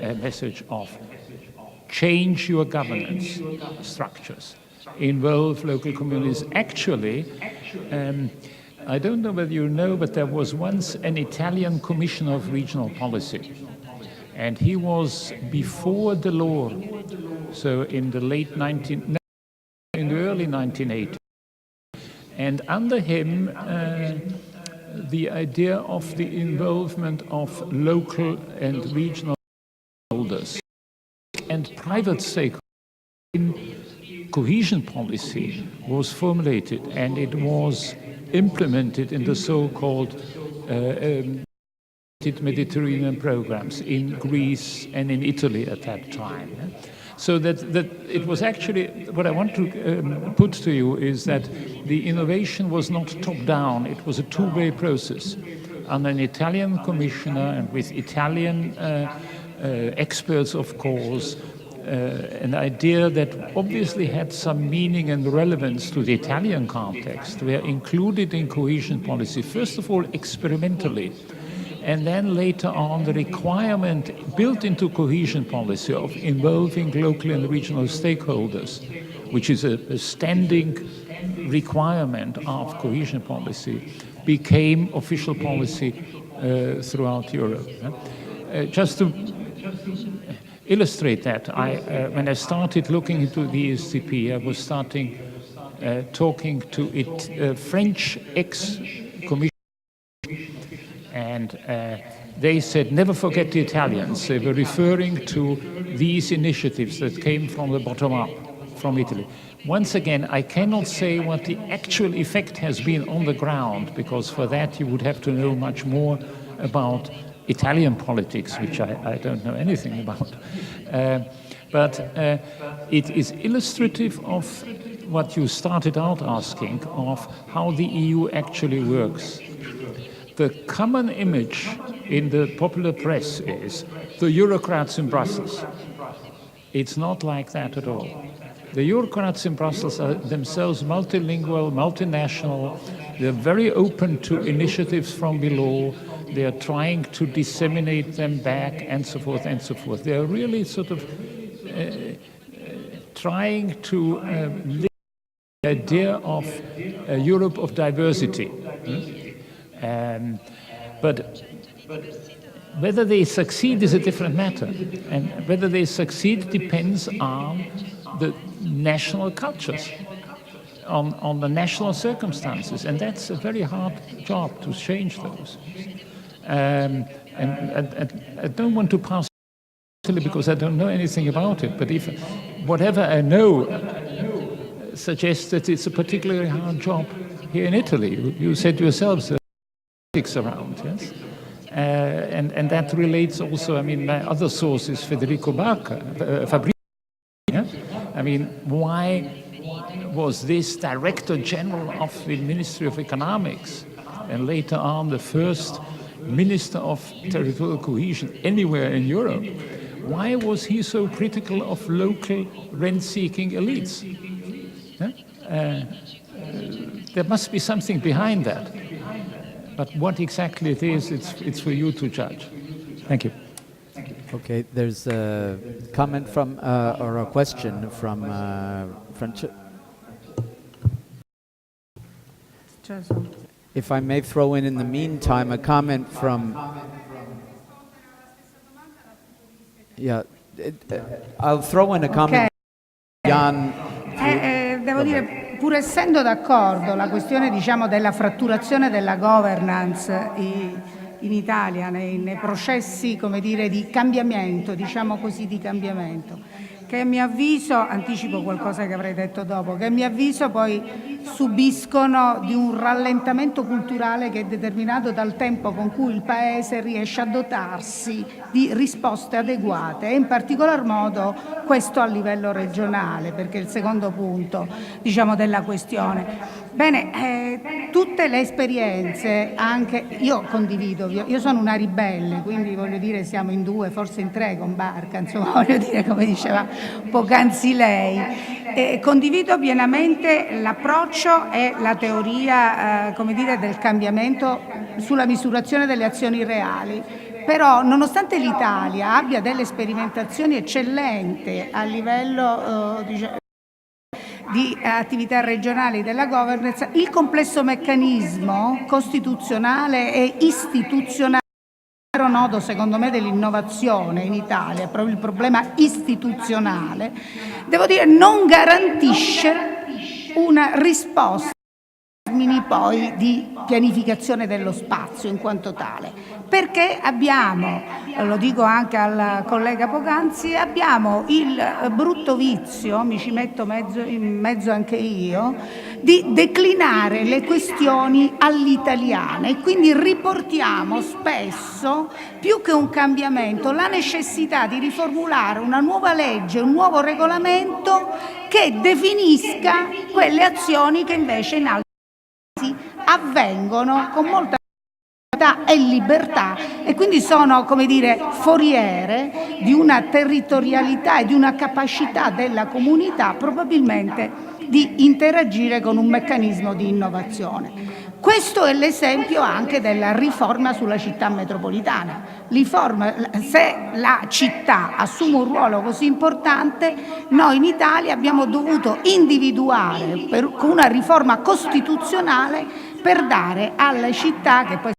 a message of change your governance structures, involve local communities. Actually, I don't know whether you know, but there was once an Italian commissioner of regional policy, and he was before Delors, so in the early 1980s. And under him, the idea of the involvement of local and regional stakeholders and private stakeholders in cohesion policy was formulated, and it was implemented in the so-called Mediterranean programs in Greece and in Italy at that time. So that it was actually, what I want to put to you is that the innovation was not top-down, it was a two-way process. Under an Italian commissioner and with Italian experts, of course, an idea that obviously had some meaning and relevance to the Italian context were included in cohesion policy, first of all experimentally, and then later on the requirement built into cohesion policy of involving local and regional stakeholders, which is a standing requirement of cohesion policy, became official policy throughout Europe. Just to illustrate that, when I started looking into the ESDP, I was starting talking to French ex-commissioners, and they said, never forget the Italians. They were referring to these initiatives that came from the bottom up, from Italy. Once again, I cannot say what the actual effect has been on the ground, because for that you would have to know much more about Italian politics, which I don't know anything about. But it is illustrative of what you started out asking, of how the EU actually works. The common image in the popular press is the Eurocrats in Brussels. It's not like that at all. The Eurocrats in Brussels are themselves multilingual, multinational. They're very open to initiatives from below. They are trying to disseminate them back, and so forth and so forth. They are really sort of trying to live the idea of a Europe of diversity. But whether they succeed is a different matter. And whether they succeed depends on the national cultures, on the national circumstances. And that's a very hard job to change those. And I don't want to pass because I don't know anything about it, but if whatever I know suggests that it's a particularly hard job here in Italy. You said yourselves there are politics around, yes? And that relates also, I mean, my other source is Federico Fabrizio. Yeah? I mean, why was this Director General of the Ministry of Economics, and later on the first Minister of Territorial Cohesion anywhere in Europe. Why was he so critical of local rent-seeking elites? There must be something behind that. But what exactly it is, it's for you to judge. Thank you. Okay, there's a comment from, or a question from If I may throw in the meantime, a comment from... Yeah, I'll throw in a comment. Jan. Devo dire, pur essendo d'accordo, la questione diciamo della fratturazione della governance in Italia nei processi, come dire, di cambiamento, diciamo così, di cambiamento, che a mio avviso, anticipo qualcosa che avrei detto dopo, che a mio avviso poi subiscono di un rallentamento culturale che è determinato dal tempo con cui il Paese riesce a dotarsi di risposte adeguate, e in particolar modo questo a livello regionale, perché è il secondo punto, diciamo, della questione. Bene, tutte le esperienze, anche io condivido, io sono una ribelle, quindi voglio dire siamo in due, forse in tre con Barca, insomma voglio dire, come diceva poc'anzi lei, condivido pienamente l'approccio e la teoria, come dire, del cambiamento sulla misurazione delle azioni reali. Però, nonostante l'Italia abbia delle sperimentazioni eccellenti a livello di attività regionali della governance, il complesso meccanismo costituzionale e istituzionale, il vero nodo secondo me dell'innovazione in Italia, è proprio il problema istituzionale, devo dire non garantisce una risposta poi di pianificazione dello spazio in quanto tale, perché abbiamo, lo dico anche al collega poc'anzi, abbiamo il brutto vizio, mi ci metto in mezzo anche io, di declinare le questioni all'italiana, e quindi riportiamo spesso, più che un cambiamento, la necessità di riformulare una nuova legge, un nuovo regolamento che definisca quelle azioni che invece in altri avvengono con molta e libertà, e quindi sono, come dire, foriere di una territorialità e di una capacità della comunità probabilmente di interagire con un meccanismo di innovazione. Questo è l'esempio anche della riforma sulla città metropolitana. Se la città assume un ruolo così importante, noi in Italia abbiamo dovuto individuare con una riforma costituzionale per dare alle città, che poi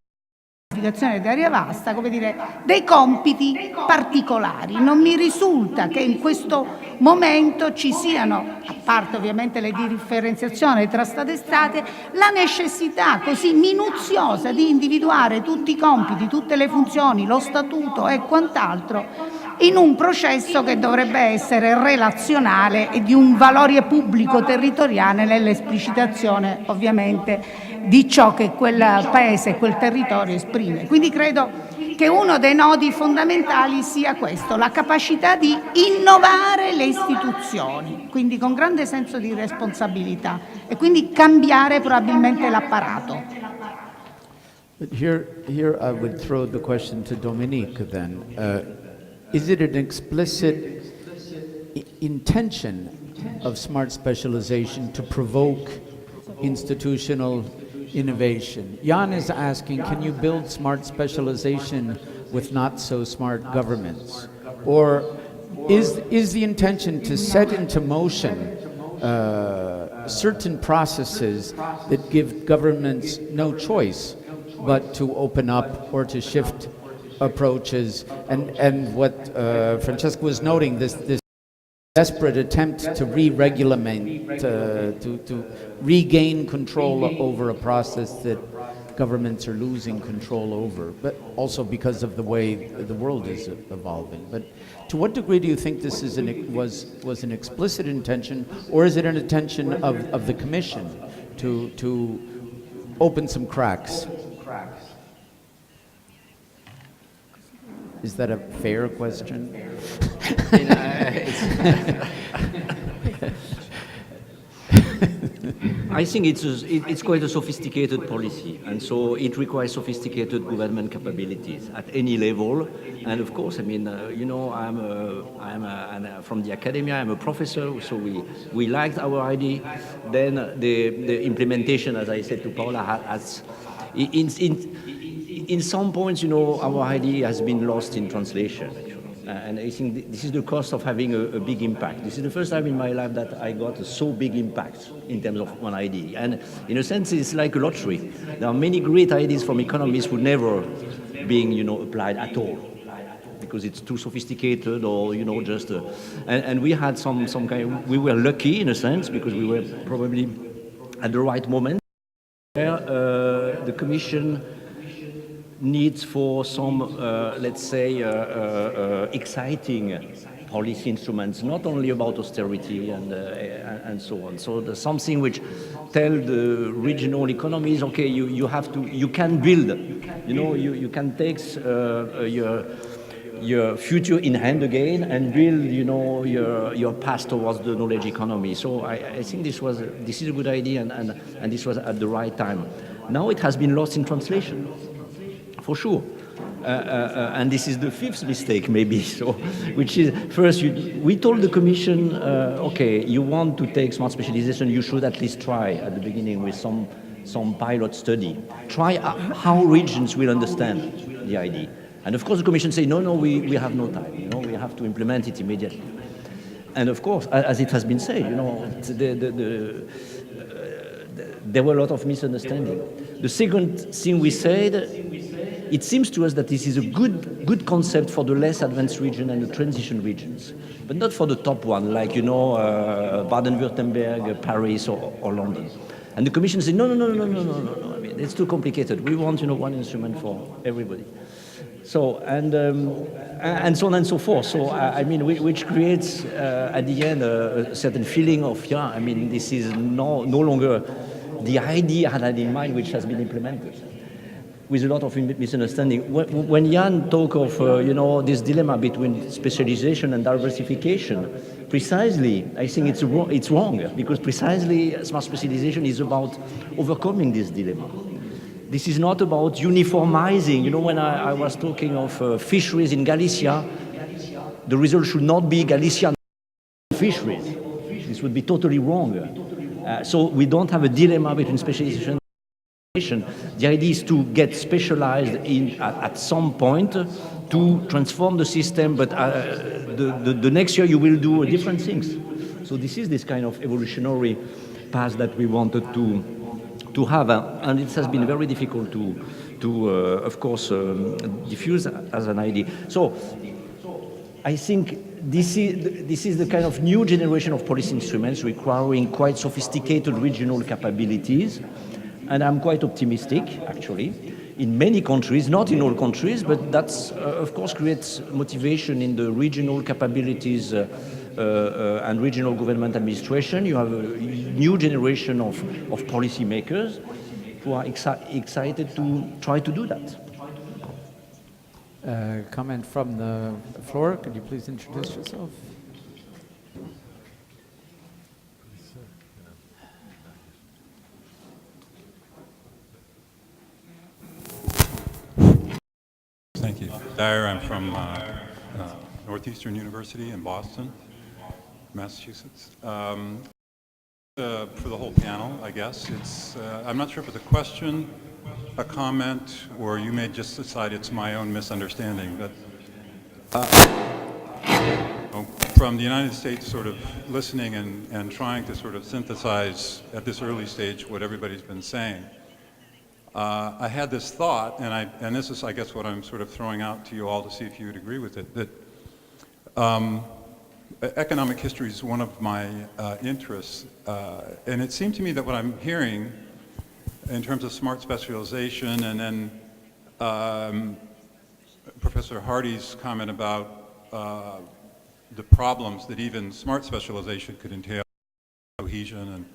di area vasta, come dire, dei compiti particolari. Non mi risulta che in questo momento ci siano, a parte ovviamente le differenziazioni tra Stato e Stati, la necessità così minuziosa di individuare tutti i compiti, tutte le funzioni, lo statuto e quant'altro in un processo che dovrebbe essere relazionale e di un valore pubblico territoriale nell'esplicitazione ovviamente di ciò che quel paese e quel territorio esprime. Quindi credo che uno dei nodi fondamentali sia questo, la capacità di innovare le istituzioni, quindi con grande senso di responsabilità, e quindi cambiare probabilmente l'apparato. But here I would throw the question to Dominique then. Is it an explicit intention of smart specialization to provoke institutional innovation? Jan is asking, can you build smart specialization with not so smart governments? Or is the intention to set into motion certain processes that give governments no choice but to open up or to shift approaches? And what Francesca was noting, this desperate attempt to re-regulate, to regain control over a process that governments are losing control over, but also because of the way the world is evolving. But to what degree do you think this is was an explicit intention, or is it an intention of the Commission to open some cracks? Is that a fair question? I think it's quite a sophisticated policy, and so it requires sophisticated government capabilities at any level. And of course, I mean, you know, I'm from the academia. I'm a professor, so we liked our idea. Then the implementation, as I said to Paula, has in some points, you know, our idea has been lost in translation. And I think this is the cost of having a big impact. This is the first time in my life that I got a so big impact in terms of one idea. And in a sense, it's like a lottery. There are many great ideas from economists who never being, you know, applied at all because it's too sophisticated or, you know, just... and we had some kind... We were lucky in a sense because we were probably at the right moment where the Commission needs for some, let's say, exciting policy instruments, not only about austerity and so on. So there's something which tell the regional economies, okay, you can build, you know, you can take your future in hand again and build, you know, your path towards the knowledge economy. So I think this is a good idea and this was at the right time. Now it has been lost in translation. For sure. And this is the fifth mistake, maybe. So, which is, first, we told the Commission, okay, you want to take smart specialization, you should at least try at the beginning with some pilot study. Try how regions will understand the idea. And of course, the Commission say, no, we have no time. You know, we have to implement it immediately. And of course, as it has been said, you know, there were a lot of misunderstanding. The second thing we said, it seems to us that this is a good concept for the less advanced region and the transition regions, but not for the top one, like, you know, Baden-Württemberg, Paris, or London. And the Commission said, no. I mean, it's too complicated. We want, you know, one instrument for everybody. So, and so on and so forth. So, I mean, which creates, at the end, a certain feeling of, yeah, I mean, this is no longer the idea I had in mind, which has been implemented, with a lot of misunderstanding. When Jan talk of, you know, this dilemma between specialization and diversification, precisely, I think it's wrong, because precisely smart specialization is about overcoming this dilemma. This is not about uniformizing. You know, when I was talking of fisheries in Galicia, the result should not be Galician fisheries. This would be totally wrong. So we don't have a dilemma between specialization. The idea is to get specialized at some point to transform the system, but the next year you will do different things. So this is this kind of evolutionary path that we wanted to have, and it has been very difficult to of course, diffuse as an idea. So I think this is the kind of new generation of policy instruments requiring quite sophisticated regional capabilities. And I'm quite optimistic, actually, in many countries, not in all countries, but that's, of course, creates motivation in the regional capabilities and regional government administration. You have a new generation of policymakers who are excited to try to do that. Comment from the floor. Could you please introduce yourself? Thank you. Dyer, I'm from Northeastern University in Boston, Massachusetts. For the whole panel, I guess, I'm not sure if it's a question, a comment, or you may just decide it's my own misunderstanding, but from the United States sort of listening and trying to sort of synthesize at this early stage what everybody's been saying, I had this thought, and this is, I guess, what I'm sort of throwing out to you all to see if you would agree with it, that economic history is one of my interests, and it seemed to me that what I'm hearing in terms of smart specialization, and then Professor Hardy's comment about the problems that even smart specialization could entail, cohesion and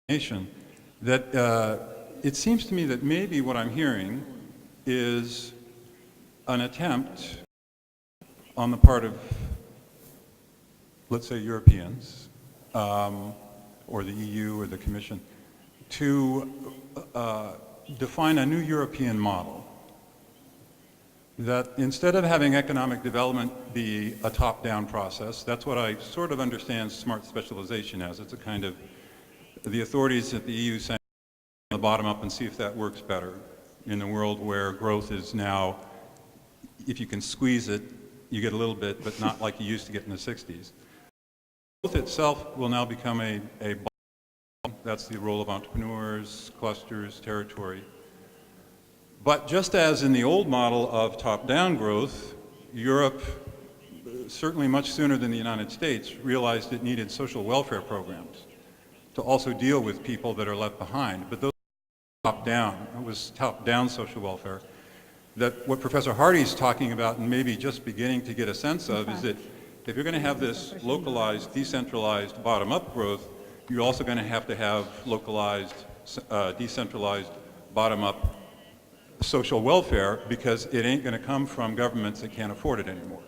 coordination, that it seems to me that maybe what I'm hearing is an attempt on the part of, let's say, Europeans, or the EU or the Commission, to define a new European model that instead of having economic development be a top-down process, that's what I sort of understand smart specialization as. It's a kind of the authorities at the EU saying the bottom up and see if that works better in a world where growth is now, if you can squeeze it, you get a little bit, but not like you used to get in the 60s. Growth itself will now become a bottom. That's the role of entrepreneurs, clusters, territory. But just as in the old model of top-down growth, Europe, certainly much sooner than the United States, realized it needed social welfare programs to also deal with people that are left behind. But those top-down, it was top-down social welfare. That what Professor Hardy's talking about and maybe just beginning to get a sense of is that if you're going to have this localized, decentralized, bottom-up growth, you're also going to have localized, decentralized, bottom-up social welfare, because it ain't going to come from governments that can't afford it anymore.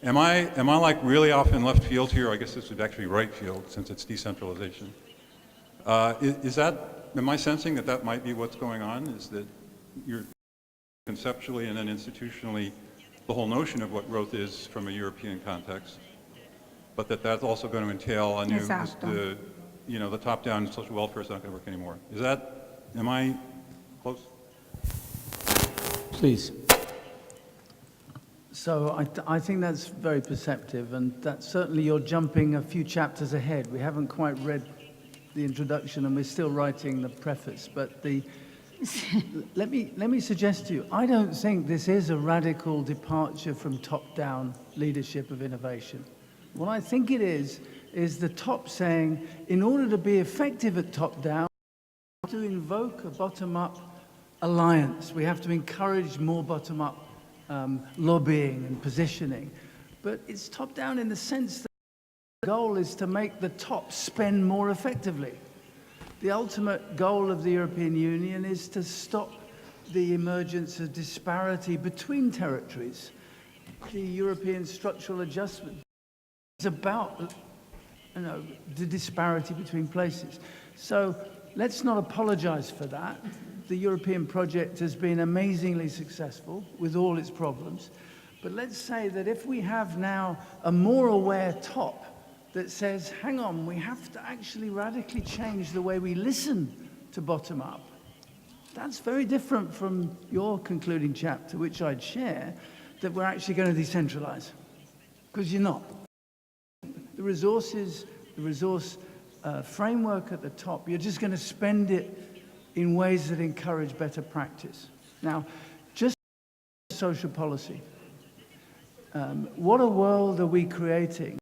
Am I like really off in left field here? I guess this is actually right field since it's decentralization. Am I sensing that that might be what's going on? Is that you're conceptually and then institutionally the whole notion of what growth is from a European context, but that's also going to entail a new, the top-down social welfare is not going to work anymore. Am I close? Please. So I think that's very perceptive, and that certainly you're jumping a few chapters ahead. We haven't quite read the introduction, and we're still writing the preface. But let me suggest to you, I don't think this is a radical departure from top-down leadership of innovation. What I think it is the top saying, in order to be effective at top-down, we have to invoke a bottom-up alliance. We have to encourage more bottom-up lobbying and positioning. But it's top-down in the sense that the goal is to make the top spend more effectively. The ultimate goal of the European Union is to stop the emergence of disparity between territories. The European structural adjustment is about the disparity between places. So let's not apologize for that. The European project has been amazingly successful with all its problems. But let's say that if we have now a more aware top that says, hang on, we have to actually radically change the way we listen to bottom up. That's very different from your concluding chapter, which I'd share, that we're actually going to decentralize. Because you're not. The resource framework at the top, you're just going to spend it in ways that encourage better practice. Now, just social policy. What a world are we creating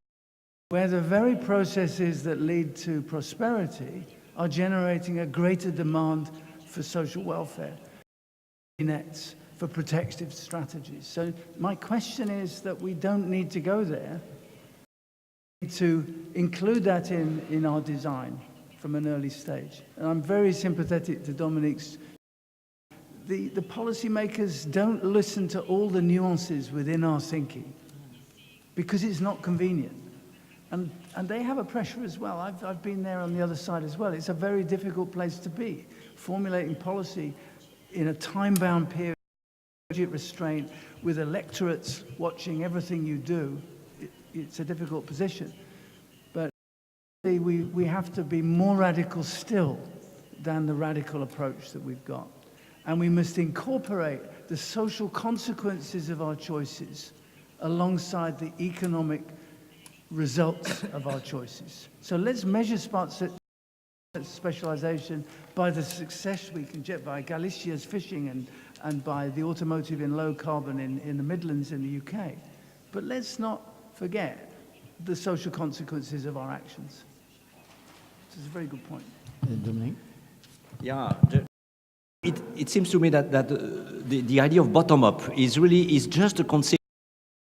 where the very processes that lead to prosperity are generating a greater demand for social welfare, nets, for protective strategies. So my question is that we don't need to go there. We need to include that in our design from an early stage. And I'm very sympathetic to Dominique's. The policymakers don't listen to all the nuances within our thinking because it's not convenient. And they have a pressure as well. I've been there on the other side as well. It's a very difficult place to be. Formulating policy in a time-bound period, budget restraint, with electorates watching everything you do, it's a difficult position. But we have to be more radical still than the radical approach that we've got. And we must incorporate the social consequences of our choices alongside the economic results of our choices. So let's measure smart specialization by the success we can get by Galicia's fishing and by the automotive in low carbon in the Midlands in the UK. But let's not forget the social consequences of our actions. This is a very good point. Dominique? Yeah, it seems to me that the idea of bottom-up is just a concept.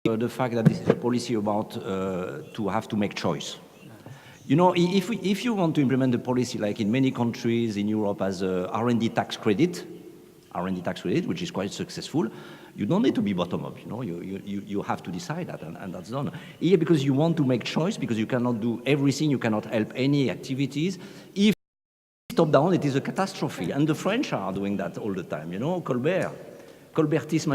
The fact that this is a policy about to have to make choice. You know, if you want to implement the policy like in many countries in Europe as a R&D tax credit, which is quite successful, You don't need to be bottom-up, you know, you have to decide that, and that's done. Here, because you want to make choice, because you cannot do everything, you cannot help any activities. If top-down, it is a catastrophe, and the French are doing that all the time, you know, Colbertisme,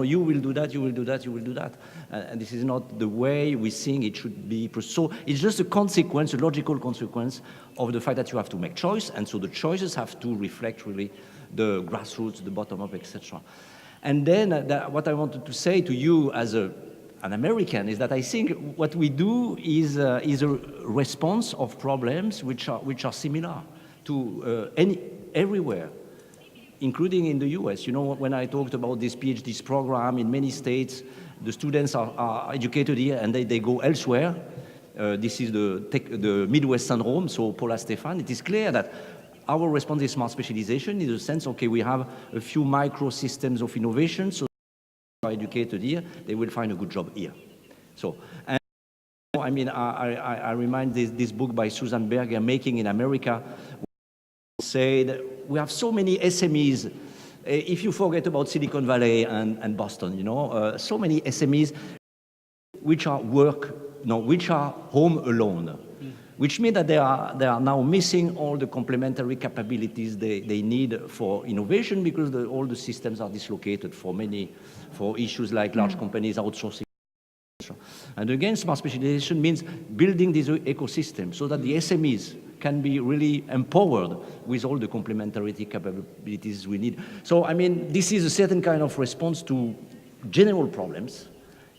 you will do that, you will do that, you will do that. And this is not the way we think it should be. So it's just a consequence, a logical consequence of the fact that you have to make choice, and so the choices have to reflect really the grassroots, the bottom-up, etc. And then what I wanted to say to you as an American is that I think what we do is a response of problems which are similar to everywhere, including in the US. You know, when I talked about this PhD program in many states, the students are educated here and they go elsewhere. This is the Midwest syndrome, so Paula Stefan. It is clear that our response is smart specialization in the sense, okay, we have a few microsystems of innovation, so they are educated here, they will find a good job here. So, and I mean, I remind this book by Susan Berger, Making in America, say that we have so many SMEs. If you forget about Silicon Valley and Boston, you know, so many SMEs which are which are home alone, which means that they are now missing all the complementary capabilities they need for innovation, because all the systems are dislocated for issues like large companies outsourcing. And again, smart specialization means building this ecosystem so that the SMEs can be really empowered with all the complementarity capabilities we need. So, I mean, this is a certain kind of response to general problems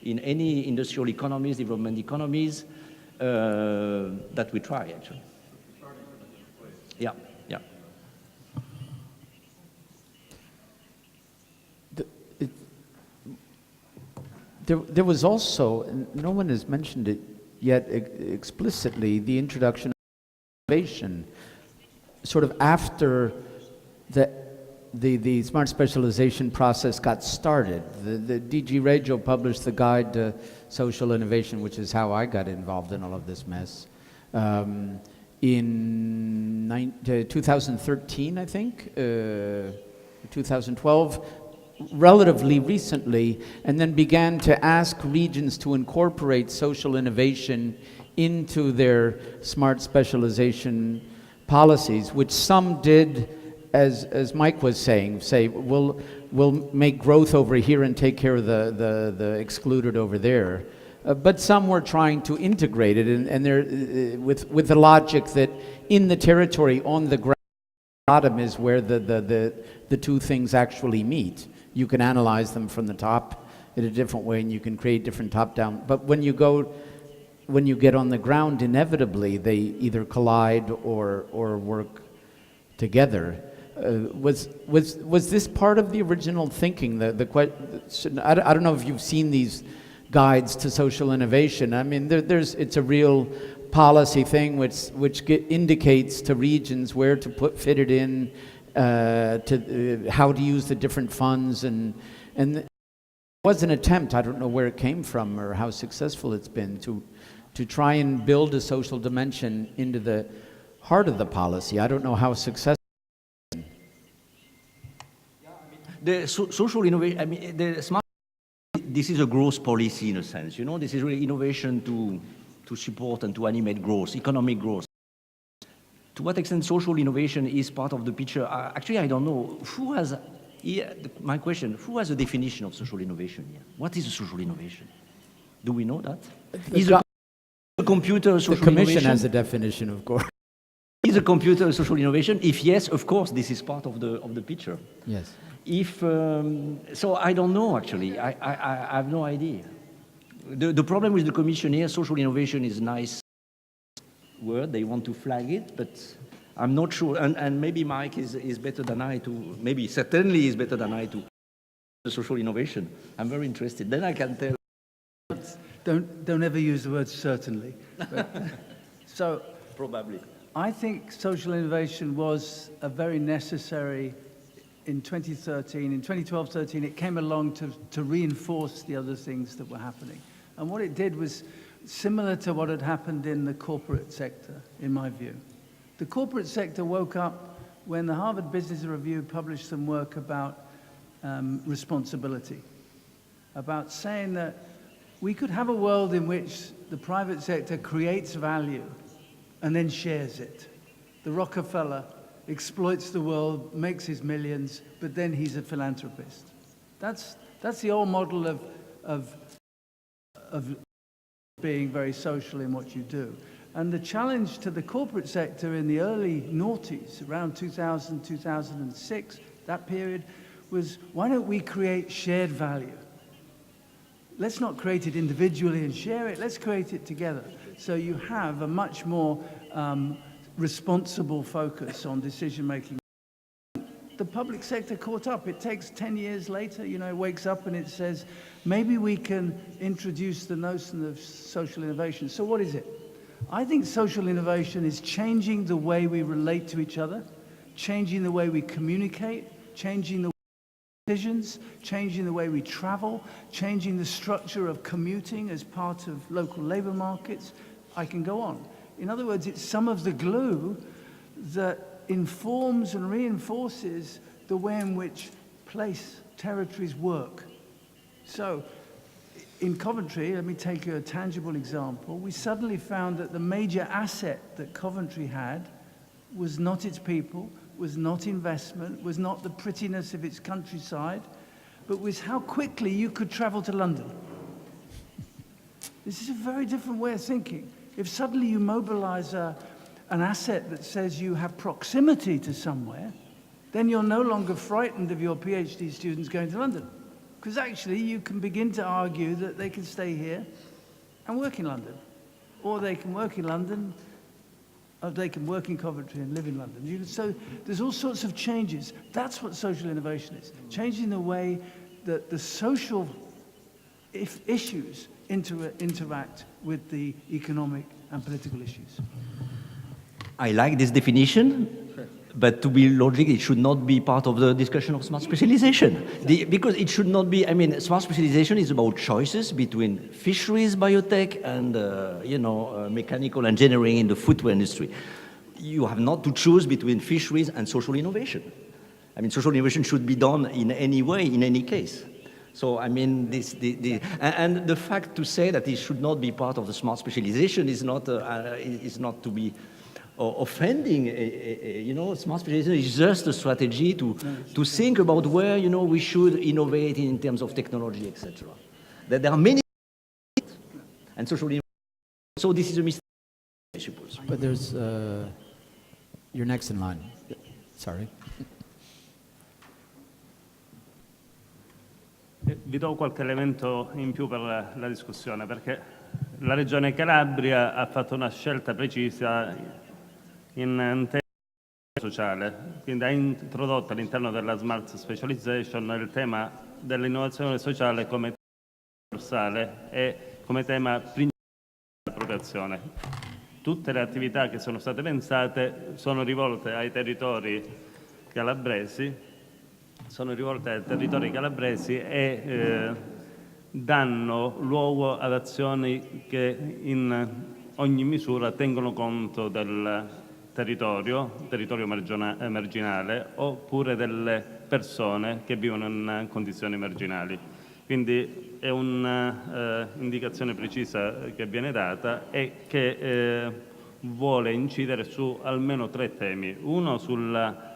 in any industrial economies, development economies, that we try, actually. Yeah, yeah. There was also, no one has mentioned it yet explicitly, the introduction of innovation, sort of after the smart specialization process got started. The DG Regio published the Guide to Social Innovation, which is how I got involved in all of this mess, in 2013, I think, 2012, relatively recently, and then began to ask regions to incorporate social innovation into their smart specialization policies, which some did, as Mike was saying, say, we'll make growth over here and take care of the excluded over there. But some were trying to integrate it, and they're, with the logic that in the territory, on the ground, bottom is where the two things actually meet. You can analyze them from the top in a different way, and you can create different top-down. But when you get on the ground, inevitably they either collide or work together. Was this part of the original thinking? I don't know if you've seen these guides to social innovation. I mean, it's a real policy thing which indicates to regions where to fit it in, how to use the different funds, and it was an attempt, I don't know where it came from or how successful it's been, to try and build a social dimension into the heart of the policy. I don't know how successful. The social innovation, I mean, the smart, this is a growth policy in a sense, you know, this is really innovation to support and to animate growth, economic growth. To what extent social innovation is part of the picture? Actually, I don't know. Who has, my question, who has a definition of social innovation here? What is a social innovation? Do we know that? Is a computer social innovation? The Commission has a definition, of course. Is a computer a social innovation? If yes, of course, this is part of the picture. Yes. If so, I don't know. Actually, I have no idea. The problem with the Commission here, social innovation is a nice word. They want to flag it, but I'm not sure. And maybe Mike is better than I to. Maybe certainly is better than I to. The social innovation. I'm very interested. Then I can tell. Don't ever use the word certainly. So probably. I think social innovation was a very necessary. In 2013, in 2012-13, it came along to reinforce the other things that were happening. And what it did was similar to what had happened in the corporate sector, in my view. The corporate sector woke up when the Harvard Business Review published some work about responsibility, about saying that we could have a world in which the private sector creates value and then shares it. The Rockefeller exploits the world, makes his millions, but then he's a philanthropist. That's the old model of being very social in what you do. And the challenge to the corporate sector in the early noughties, around 2000, 2006, that period, was why don't we create shared value? Let's not create it individually and share it, let's create it together. So you have a much more responsible focus on decision-making. The public sector caught up. It takes 10 years later, you know, it wakes up and it says, maybe we can introduce the notion of social innovation. So what is it? I think social innovation is changing the way we relate to each other, changing the way we communicate, changing the way we make decisions, changing the way we travel, changing the structure of commuting as part of local labor markets. I can go on. In other words, it's some of the glue that informs and reinforces the way in which territories work. So, in Coventry, let me take a tangible example, we suddenly found that the major asset that Coventry had was not its people, was not investment, was not the prettiness of its countryside, but was how quickly you could travel to London. This is a very different way of thinking. If suddenly you mobilize an asset that says you have proximity to somewhere, then you're no longer frightened of your PhD students going to London. Because actually you can begin to argue that they can stay here and work in London. Or they can work in London, or they can work in Coventry and live in London. So there's all sorts of changes. That's what social innovation is. Changing the way that the social issues interact with the economic and political issues. I like this definition, but to be logical, it should not be part of the discussion of smart specialization. Because it should not be, I mean, smart specialization is about choices between fisheries, biotech, and, mechanical engineering in the footwear industry. You have not to choose between fisheries and social innovation. I mean, social innovation should be done in any way, in any case. So, I mean, and the fact to say that it should not be part of the smart specialization is not to be offending. Smart specialization is just a strategy to think about where, we should innovate in terms of technology, etc. That there are many and social innovation. So this is a mistake, I suppose. But there's, you're next in line. Sorry. Vi do qualche elemento in più per la discussione, perché la Regione Calabria ha fatto una scelta precisa in tema sociale, quindi ha introdotto all'interno della Smart Specialization il tema dell'innovazione sociale come tema universale e come tema principale dell'appropriazione. Tutte le attività che sono state pensate sono rivolte ai territori calabresi, e danno luogo ad azioni che in ogni misura tengono conto del territorio marginale oppure delle persone che vivono in condizioni marginali. Quindi è un'indicazione precisa che viene data e che vuole incidere su almeno 3 temi. Uno sul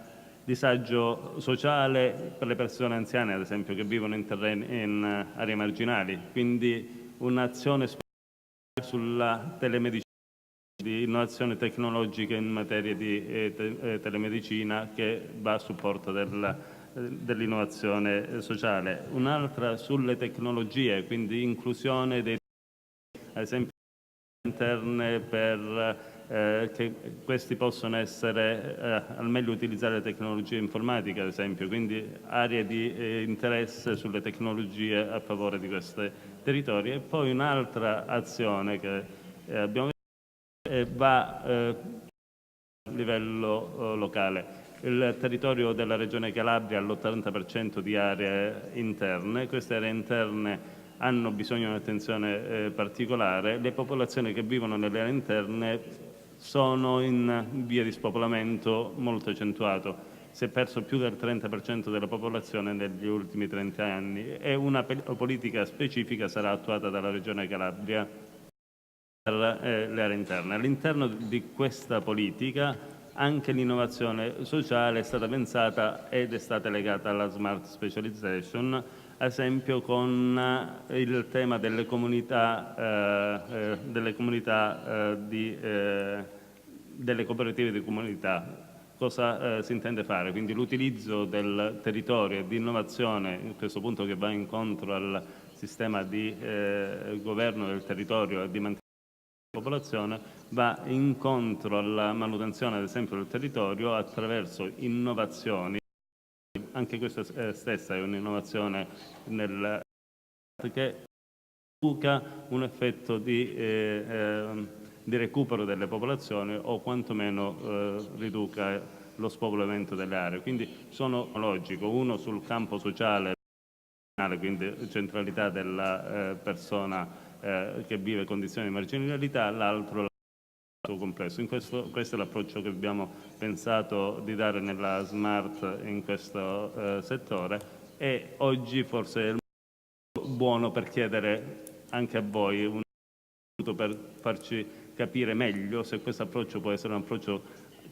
disagio sociale per le persone anziane, ad esempio, che vivono in aree marginali, quindi un'azione sulla telemedicina, di innovazione tecnologica in materia di telemedicina che va a supporto dell'innovazione sociale. Un'altra sulle tecnologie, quindi inclusione dei, ad esempio, interne per che questi possono essere al meglio utilizzare le tecnologie informatiche, ad esempio, quindi aree di interesse sulle tecnologie a favore di questi territori. E poi un'altra azione che abbiamo visto va a livello locale. Il territorio della Regione Calabria ha l'80% di aree interne. Queste aree interne hanno bisogno di un'attenzione particolare. Le popolazioni che vivono nelle aree interne sono in via di spopolamento molto accentuato, si è perso più del 30% della popolazione negli ultimi 30 anni e una politica specifica sarà attuata dalla Regione Calabria per le aree interne. All'interno di questa politica anche l'innovazione sociale è stata pensata ed è stata legata alla Smart Specialization, ad esempio con il tema delle comunità, delle cooperative di comunità. Cosa si intende fare? Quindi l'utilizzo del territorio e di innovazione, a questo punto che va incontro al sistema di governo del territorio e di mantenimento della popolazione, va incontro alla manutenzione, ad esempio, del territorio attraverso innovazioni. Anche questa stessa è un'innovazione che produca un effetto di recupero delle popolazioni o quantomeno riduca lo spopolamento delle aree. Quindi sono logico, uno sul campo sociale, quindi centralità della persona che vive condizioni di marginalità, l'altro suo complesso. Questo è l'approccio che abbiamo pensato di dare nella Smart in questo settore e oggi forse è il momento buono per chiedere anche a voi un aiuto per farci capire meglio se questo approccio può essere un approccio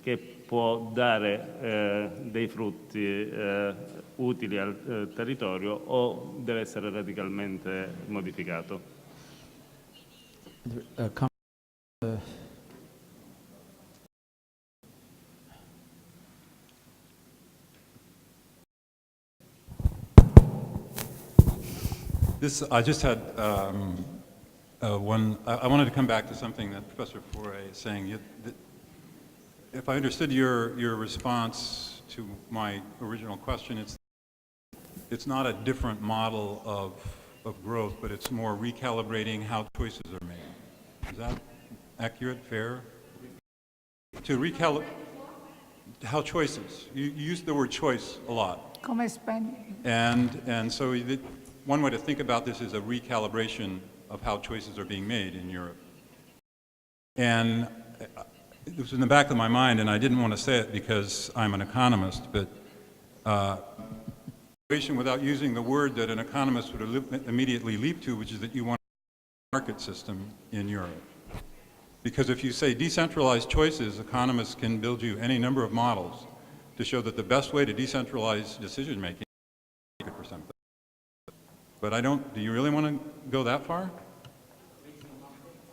che può dare dei frutti utili al territorio o deve essere radicalmente modificato. I just had I wanted to come back to something that Professor Faure is saying. If I understood your response to my original question, it's not a different model of growth, but it's more recalibrating how choices are made. Is that accurate, fair? To recalibrate how choices. You used the word choice a lot. Come spend? And so one way to think about this is a recalibration of how choices are being made in Europe. And it was in the back of my mind, and I didn't want to say it because I'm an economist, but without using the word that an economist would immediately leap to, which is that you want a market system in Europe. Because if you say decentralized choices, economists can build you any number of models to show that the best way to decentralize decision-making is for something. But do you really want to go that far?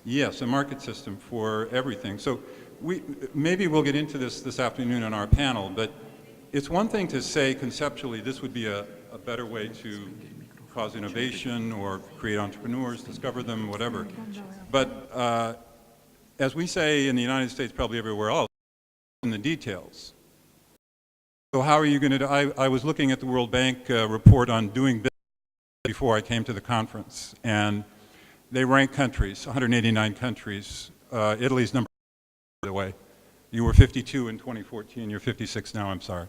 Yes, a market system for everything. So maybe we'll get into this afternoon on our panel, but it's one thing to say conceptually this would be a better way to cause innovation or create entrepreneurs, discover them, whatever. But as we say in the United States, probably everywhere else, in the details. So how are you going to do? I was looking at the World Bank report on doing business before I came to the conference, and they rank countries, 189 countries. Italy's number, by the way. You were 52 in 2014, you're 56 now, I'm sorry.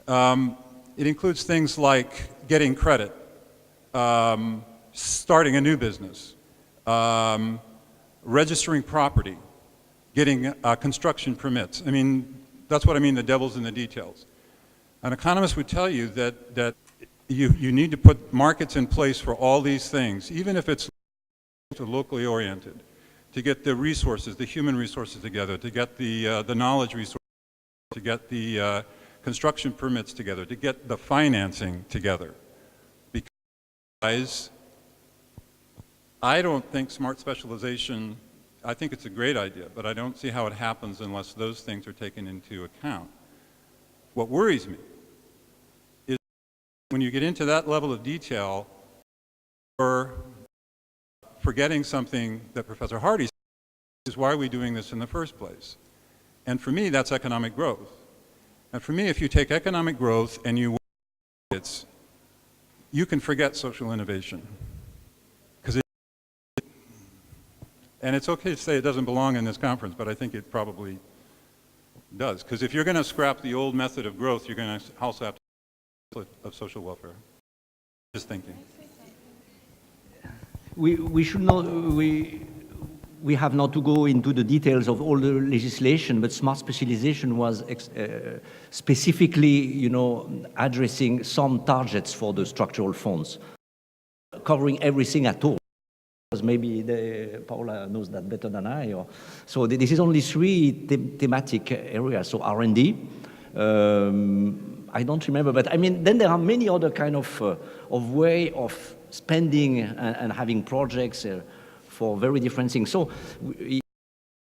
It includes things like getting credit, starting a new business, registering property, getting construction permits. I mean, that's what I mean, the devil's in the details. An economist would tell you that you need to put markets in place for all these things, even if it's locally oriented, to get the resources, the human resources together, to get the knowledge resources, to get the construction permits together, to get the financing together. Because I don't think smart specialization, I think it's a great idea, but I don't see how it happens unless those things are taken into account. What worries me is when you get into that level of detail, or forgetting something that Professor Hardy said, is why are we doing this in the first place? And for me, that's economic growth. And for me, if you take economic growth and you can forget social innovation. And it's okay to say it doesn't belong in this conference, but I think it probably does. Because if you're going to scrap the old method of growth, you're going to also have to of social welfare. Just thinking. We should not, we have not to go into the details of all the legislation, but smart specialization was specifically, you know, addressing some targets for the structural funds, covering everything at all. Because maybe Paola knows that better than I. So this is only three thematic areas. So R&D. I don't remember, but I mean, then there are many other kind of way of spending and having projects for very different things. So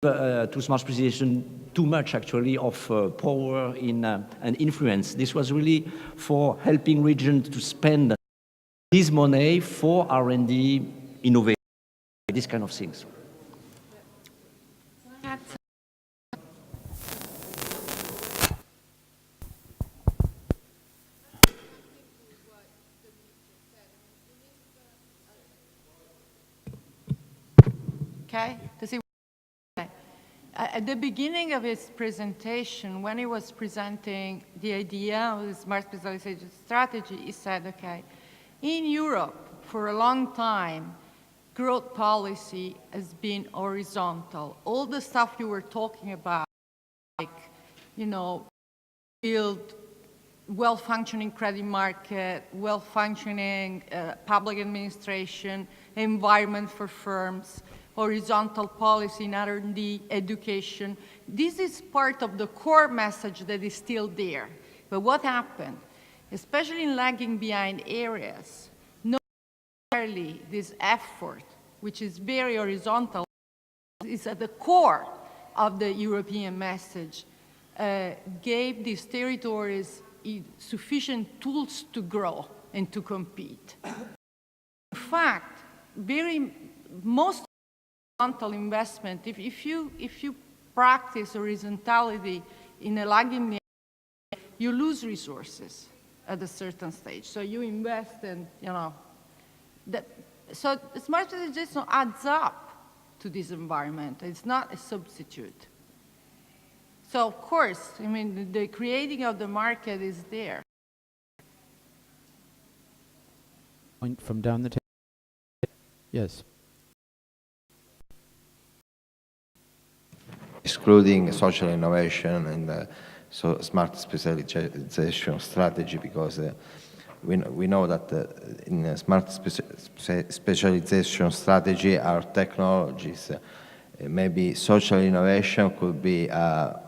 to smart specialization, too much actually of power in and influence. This was really for helping regions to spend this money for R&D, innovation, these kind of things. Okay? Does he? Okay. At the beginning of his presentation, when he was presenting the idea of the smart specialization strategy, he said, okay, in Europe, for a long time, growth policy has been horizontal. All the stuff you were talking about, like, you know, build well-functioning credit market, well-functioning public administration, environment for firms, horizontal policy in R&D, education. This is part of the core message that is still there. But what happened, especially in lagging behind areas, not necessarily this effort, which is very horizontal, is at the core of the European message, gave these territories sufficient tools to grow and to compete. In fact, most horizontal investment, if you practice horizontality in a lagging area, you lose resources at a certain stage. So you invest and, you know, so smart specialization adds up to this environment. It's not a substitute. So of course, I mean, the creating of the market is there. Point from down the table. Yes. Excluding social innovation and so smart specialization strategy, because we know that in a smart specialization strategy, our technologies, maybe social innovation could be a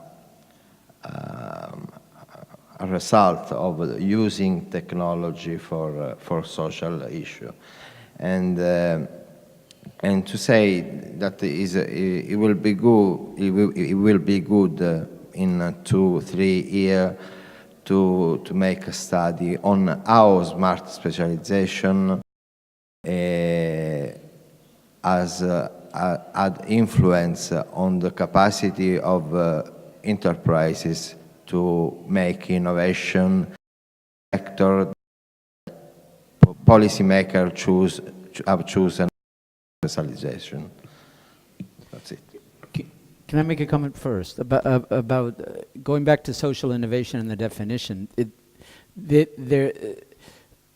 result of using technology for social issue, and to say that it will be good. It will be good in 2-3 years to make a study on how smart specialization has had influence on the capacity of enterprises to make innovation sector. Policymakers have chosen specialization. That's it. Can I make a comment first about going back to social innovation and the definition?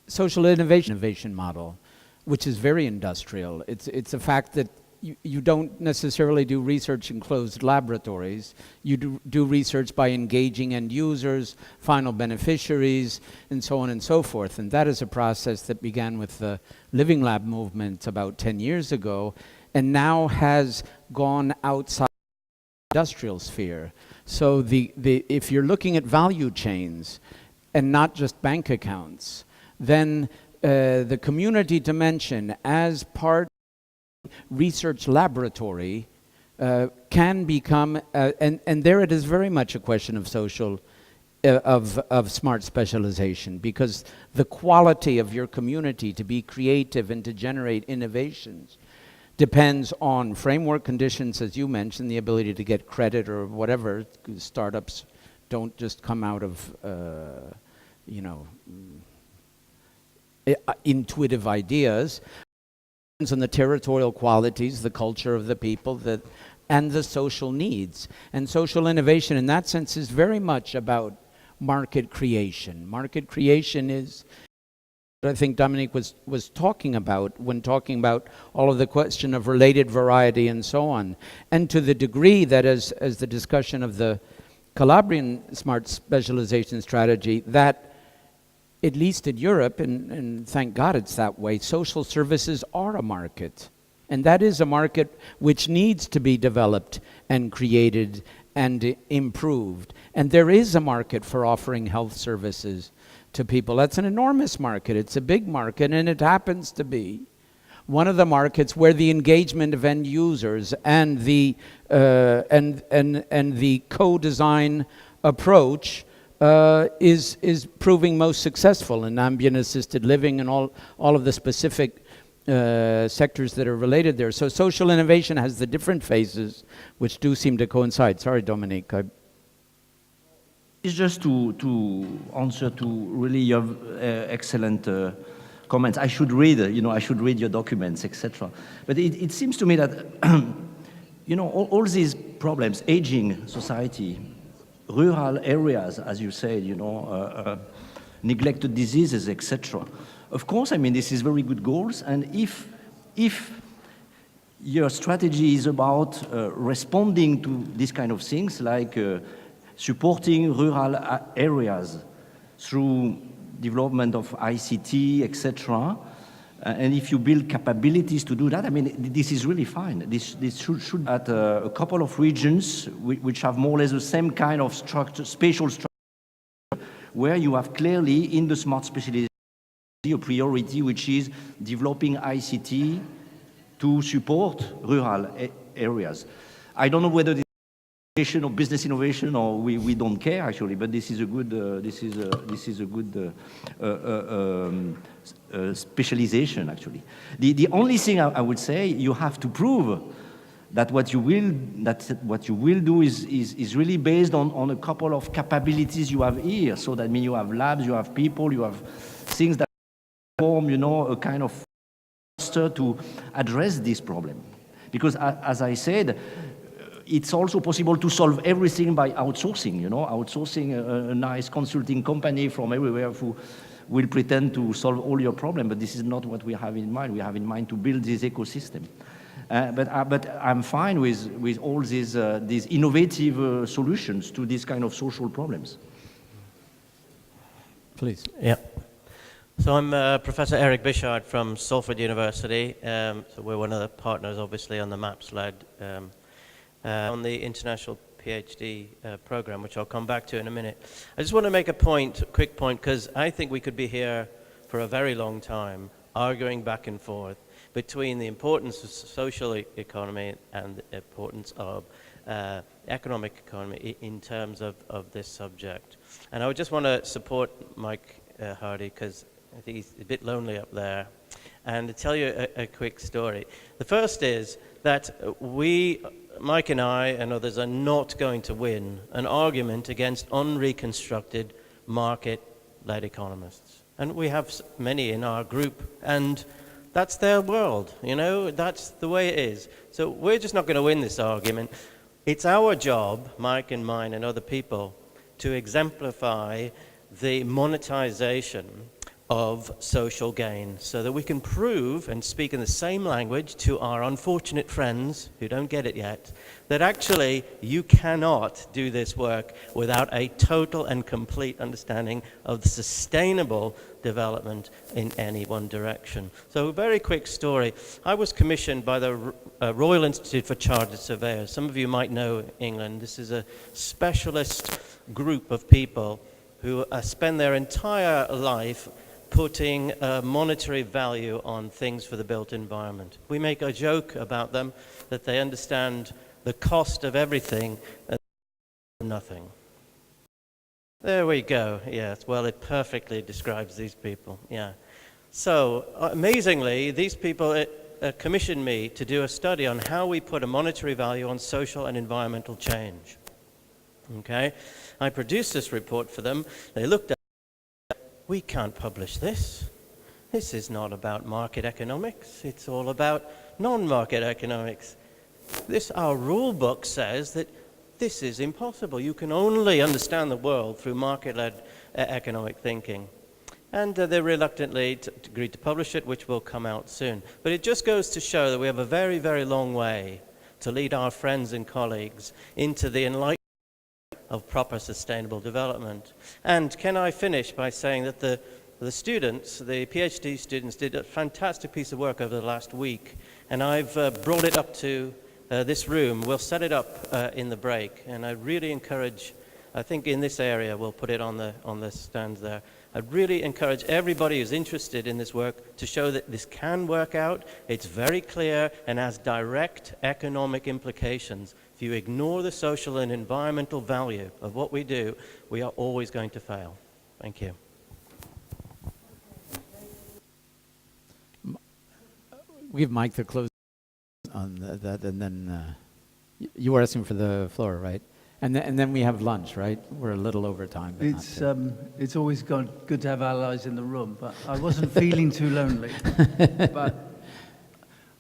Social innovation model, which is very industrial. It's a fact that you don't necessarily do research in closed laboratories. You do research by engaging end users, final beneficiaries, and so on and so forth. And that is a process that began with the Living Lab movement about 10 years ago, and now has gone outside the industrial sphere. So if you're looking at value chains and not just bank accounts, then the community dimension as part research laboratory can become, and there it is very much a question of social, of smart specialization, because the quality of your community to be creative and to generate innovations depends on framework conditions, as you mentioned, the ability to get credit or whatever. Startups don't just come out of, you know, intuitive ideas. On the territorial qualities, the culture of the people, and the social needs. And social innovation in that sense is very much about market creation. Market creation is I think Dominique was talking about when talking about all of the question of related variety and so on. And to the degree that as the discussion of the Calabrian smart specialization strategy, that at least in Europe, and thank God it's that way, social services are a market. And that is a market which needs to be developed and created and improved. And there is a market for offering health services to people. That's an enormous market. It's a big market, and it happens to be one of the markets where the engagement of end users and the co-design approach is proving most successful in ambient assisted living and all of the specific sectors that are related there. So social innovation has the different phases which do seem to coincide. Sorry, Dominique. It's just to answer to really your excellent comments. I should read, I should read your documents, etc. But it seems to me that, all these problems, aging society, rural areas, as you said, neglected diseases, etc. Of course, this is very good goals, and if your strategy is about responding to these kind of things, like supporting rural areas through development of ICT, etc., and if you build capabilities to do that, this is really fine. This should at a couple of regions which have more or less the same kind of structure, spatial structure, where you have clearly in the smart specialization a priority, which is developing ICT to support rural areas. I don't know whether this is or business innovation, or we don't care actually, but this is a good specialization actually. The only thing I would say, you have to prove that what you will do is really based on a couple of capabilities you have here. So that means you have labs, you have people, you have things that form, a kind of cluster to address this problem. Because as I said, it's also possible to solve everything by outsourcing, outsourcing a nice consulting company from everywhere who will pretend to solve all your problems, but this is not what we have in mind. We have in mind to build this ecosystem. But I'm fine with all these innovative solutions to these kind of social problems. Please. Yeah. So I'm Professor Eric Bichard from Salford University. So we're one of the partners, obviously, on the MULTIDISCIPLINARY on the international PhD program, which I'll come back to in a minute. I just want to make a quick point, because I think we could be here for a very long time arguing back and forth between the importance of social economy and the importance of economic economy in terms of this subject. And I would just want to support Mike Hardy, because I think he's a bit lonely up there, and to tell you a quick story. The first is that Mike and I and others are not going to win an argument against unreconstructed market-led economists. And we have many in our group, and that's their world, that's the way it is. So we're just not going to win this argument. It's our job, Mike and mine and other people, to exemplify the monetization of social gain, so that we can prove and speak in the same language to our unfortunate friends who don't get it yet, that actually you cannot do this work without a total and complete understanding of the sustainable development in any one direction. So a very quick story. I was commissioned by the Royal Institute for Chartered Surveyors. Some of you might know England. This is a specialist group of people who spend their entire life putting monetary value on things for the built environment. We make a joke about them that they understand the cost of everything and nothing. There we go. Yes, well, it perfectly describes these people. Yeah. So amazingly, these people commissioned me to do a study on how we put a monetary value on social and environmental change. Okay? I produced this report for them. They looked at it. We can't publish this. This is not about market economics. It's all about non-market economics. Our rule book says that this is impossible. You can only understand the world through market-led economic thinking. And they reluctantly agreed to publish it, which will come out soon. But it just goes to show that we have a very, very long way to lead our friends and colleagues into the enlightenment of proper sustainable development. And can I finish by saying that the students, the PhD students, did a fantastic piece of work over the last week, and I've brought it up to this room. We'll set it up in the break, and I really encourage, I think in this area, we'll put it on the stands there. I'd really encourage everybody who's interested in this work to show that this can work out. It's very clear and has direct economic implications. If you ignore the social and environmental value of what we do, we are always going to fail. Thank you. We give Mike the close on that, and then you were asking for the floor, right? And then we have lunch, right? We're a little over time. It's always good to have allies in the room, but I wasn't feeling too lonely. But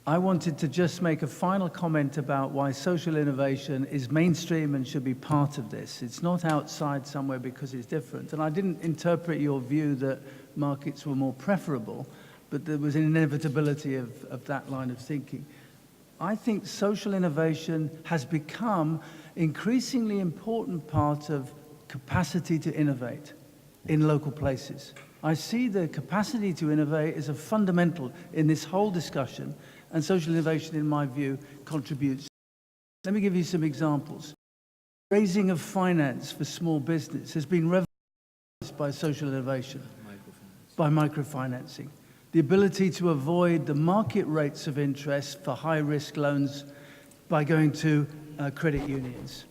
I wanted to just make a final comment about why social innovation is mainstream and should be part of this. It's not outside somewhere because it's different. And I didn't interpret your view that markets were more preferable, but there was an inevitability of that line of thinking. I think social innovation has become increasingly important part of capacity to innovate in local places. I see the capacity to innovate as a fundamental in this whole discussion, and social innovation, in my view, contributes. Let me give you some examples. Raising of finance for small business has been revolutionized by social innovation, by microfinancing. The ability to avoid the market rates of interest for high-risk loans by going to credit unions.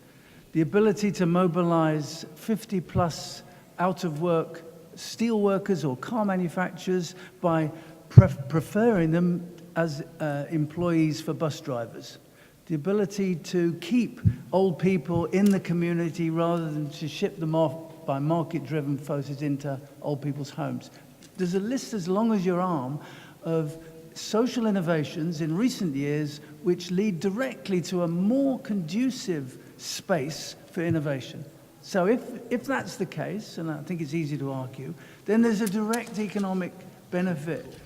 The ability to mobilize 50-plus out-of-work steel workers or car manufacturers by preferring them as employees for bus drivers. The ability to keep old people in the community rather than to ship them off by market-driven forces into old people's homes. There's a list as long as your arm of social innovations in recent years which lead directly to a more conducive space for innovation. So if that's the case, and I think it's easy to argue, then there's a direct economic benefit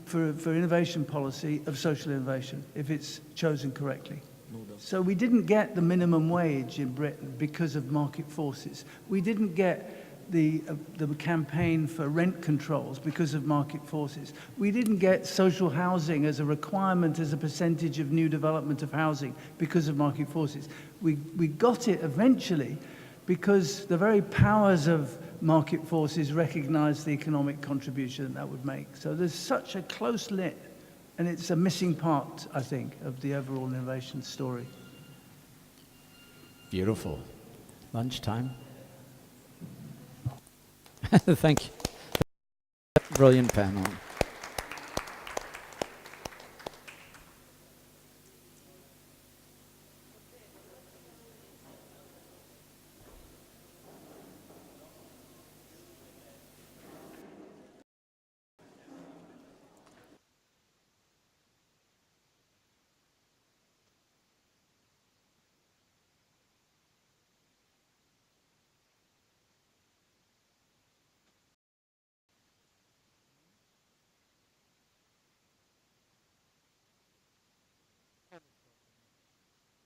for innovation policy of social innovation if it's chosen correctly. So we didn't get the minimum wage in Britain because of market forces. We didn't get the campaign for rent controls because of market forces. We didn't get social housing as a requirement as a percentage of new development of housing because of market forces. We got it eventually because the very powers of market forces recognized the economic contribution that would make. So there's such a close knit, and it's a missing part, I think, of the overall innovation story. Beautiful. Lunchtime. Thank you. Brilliant panel.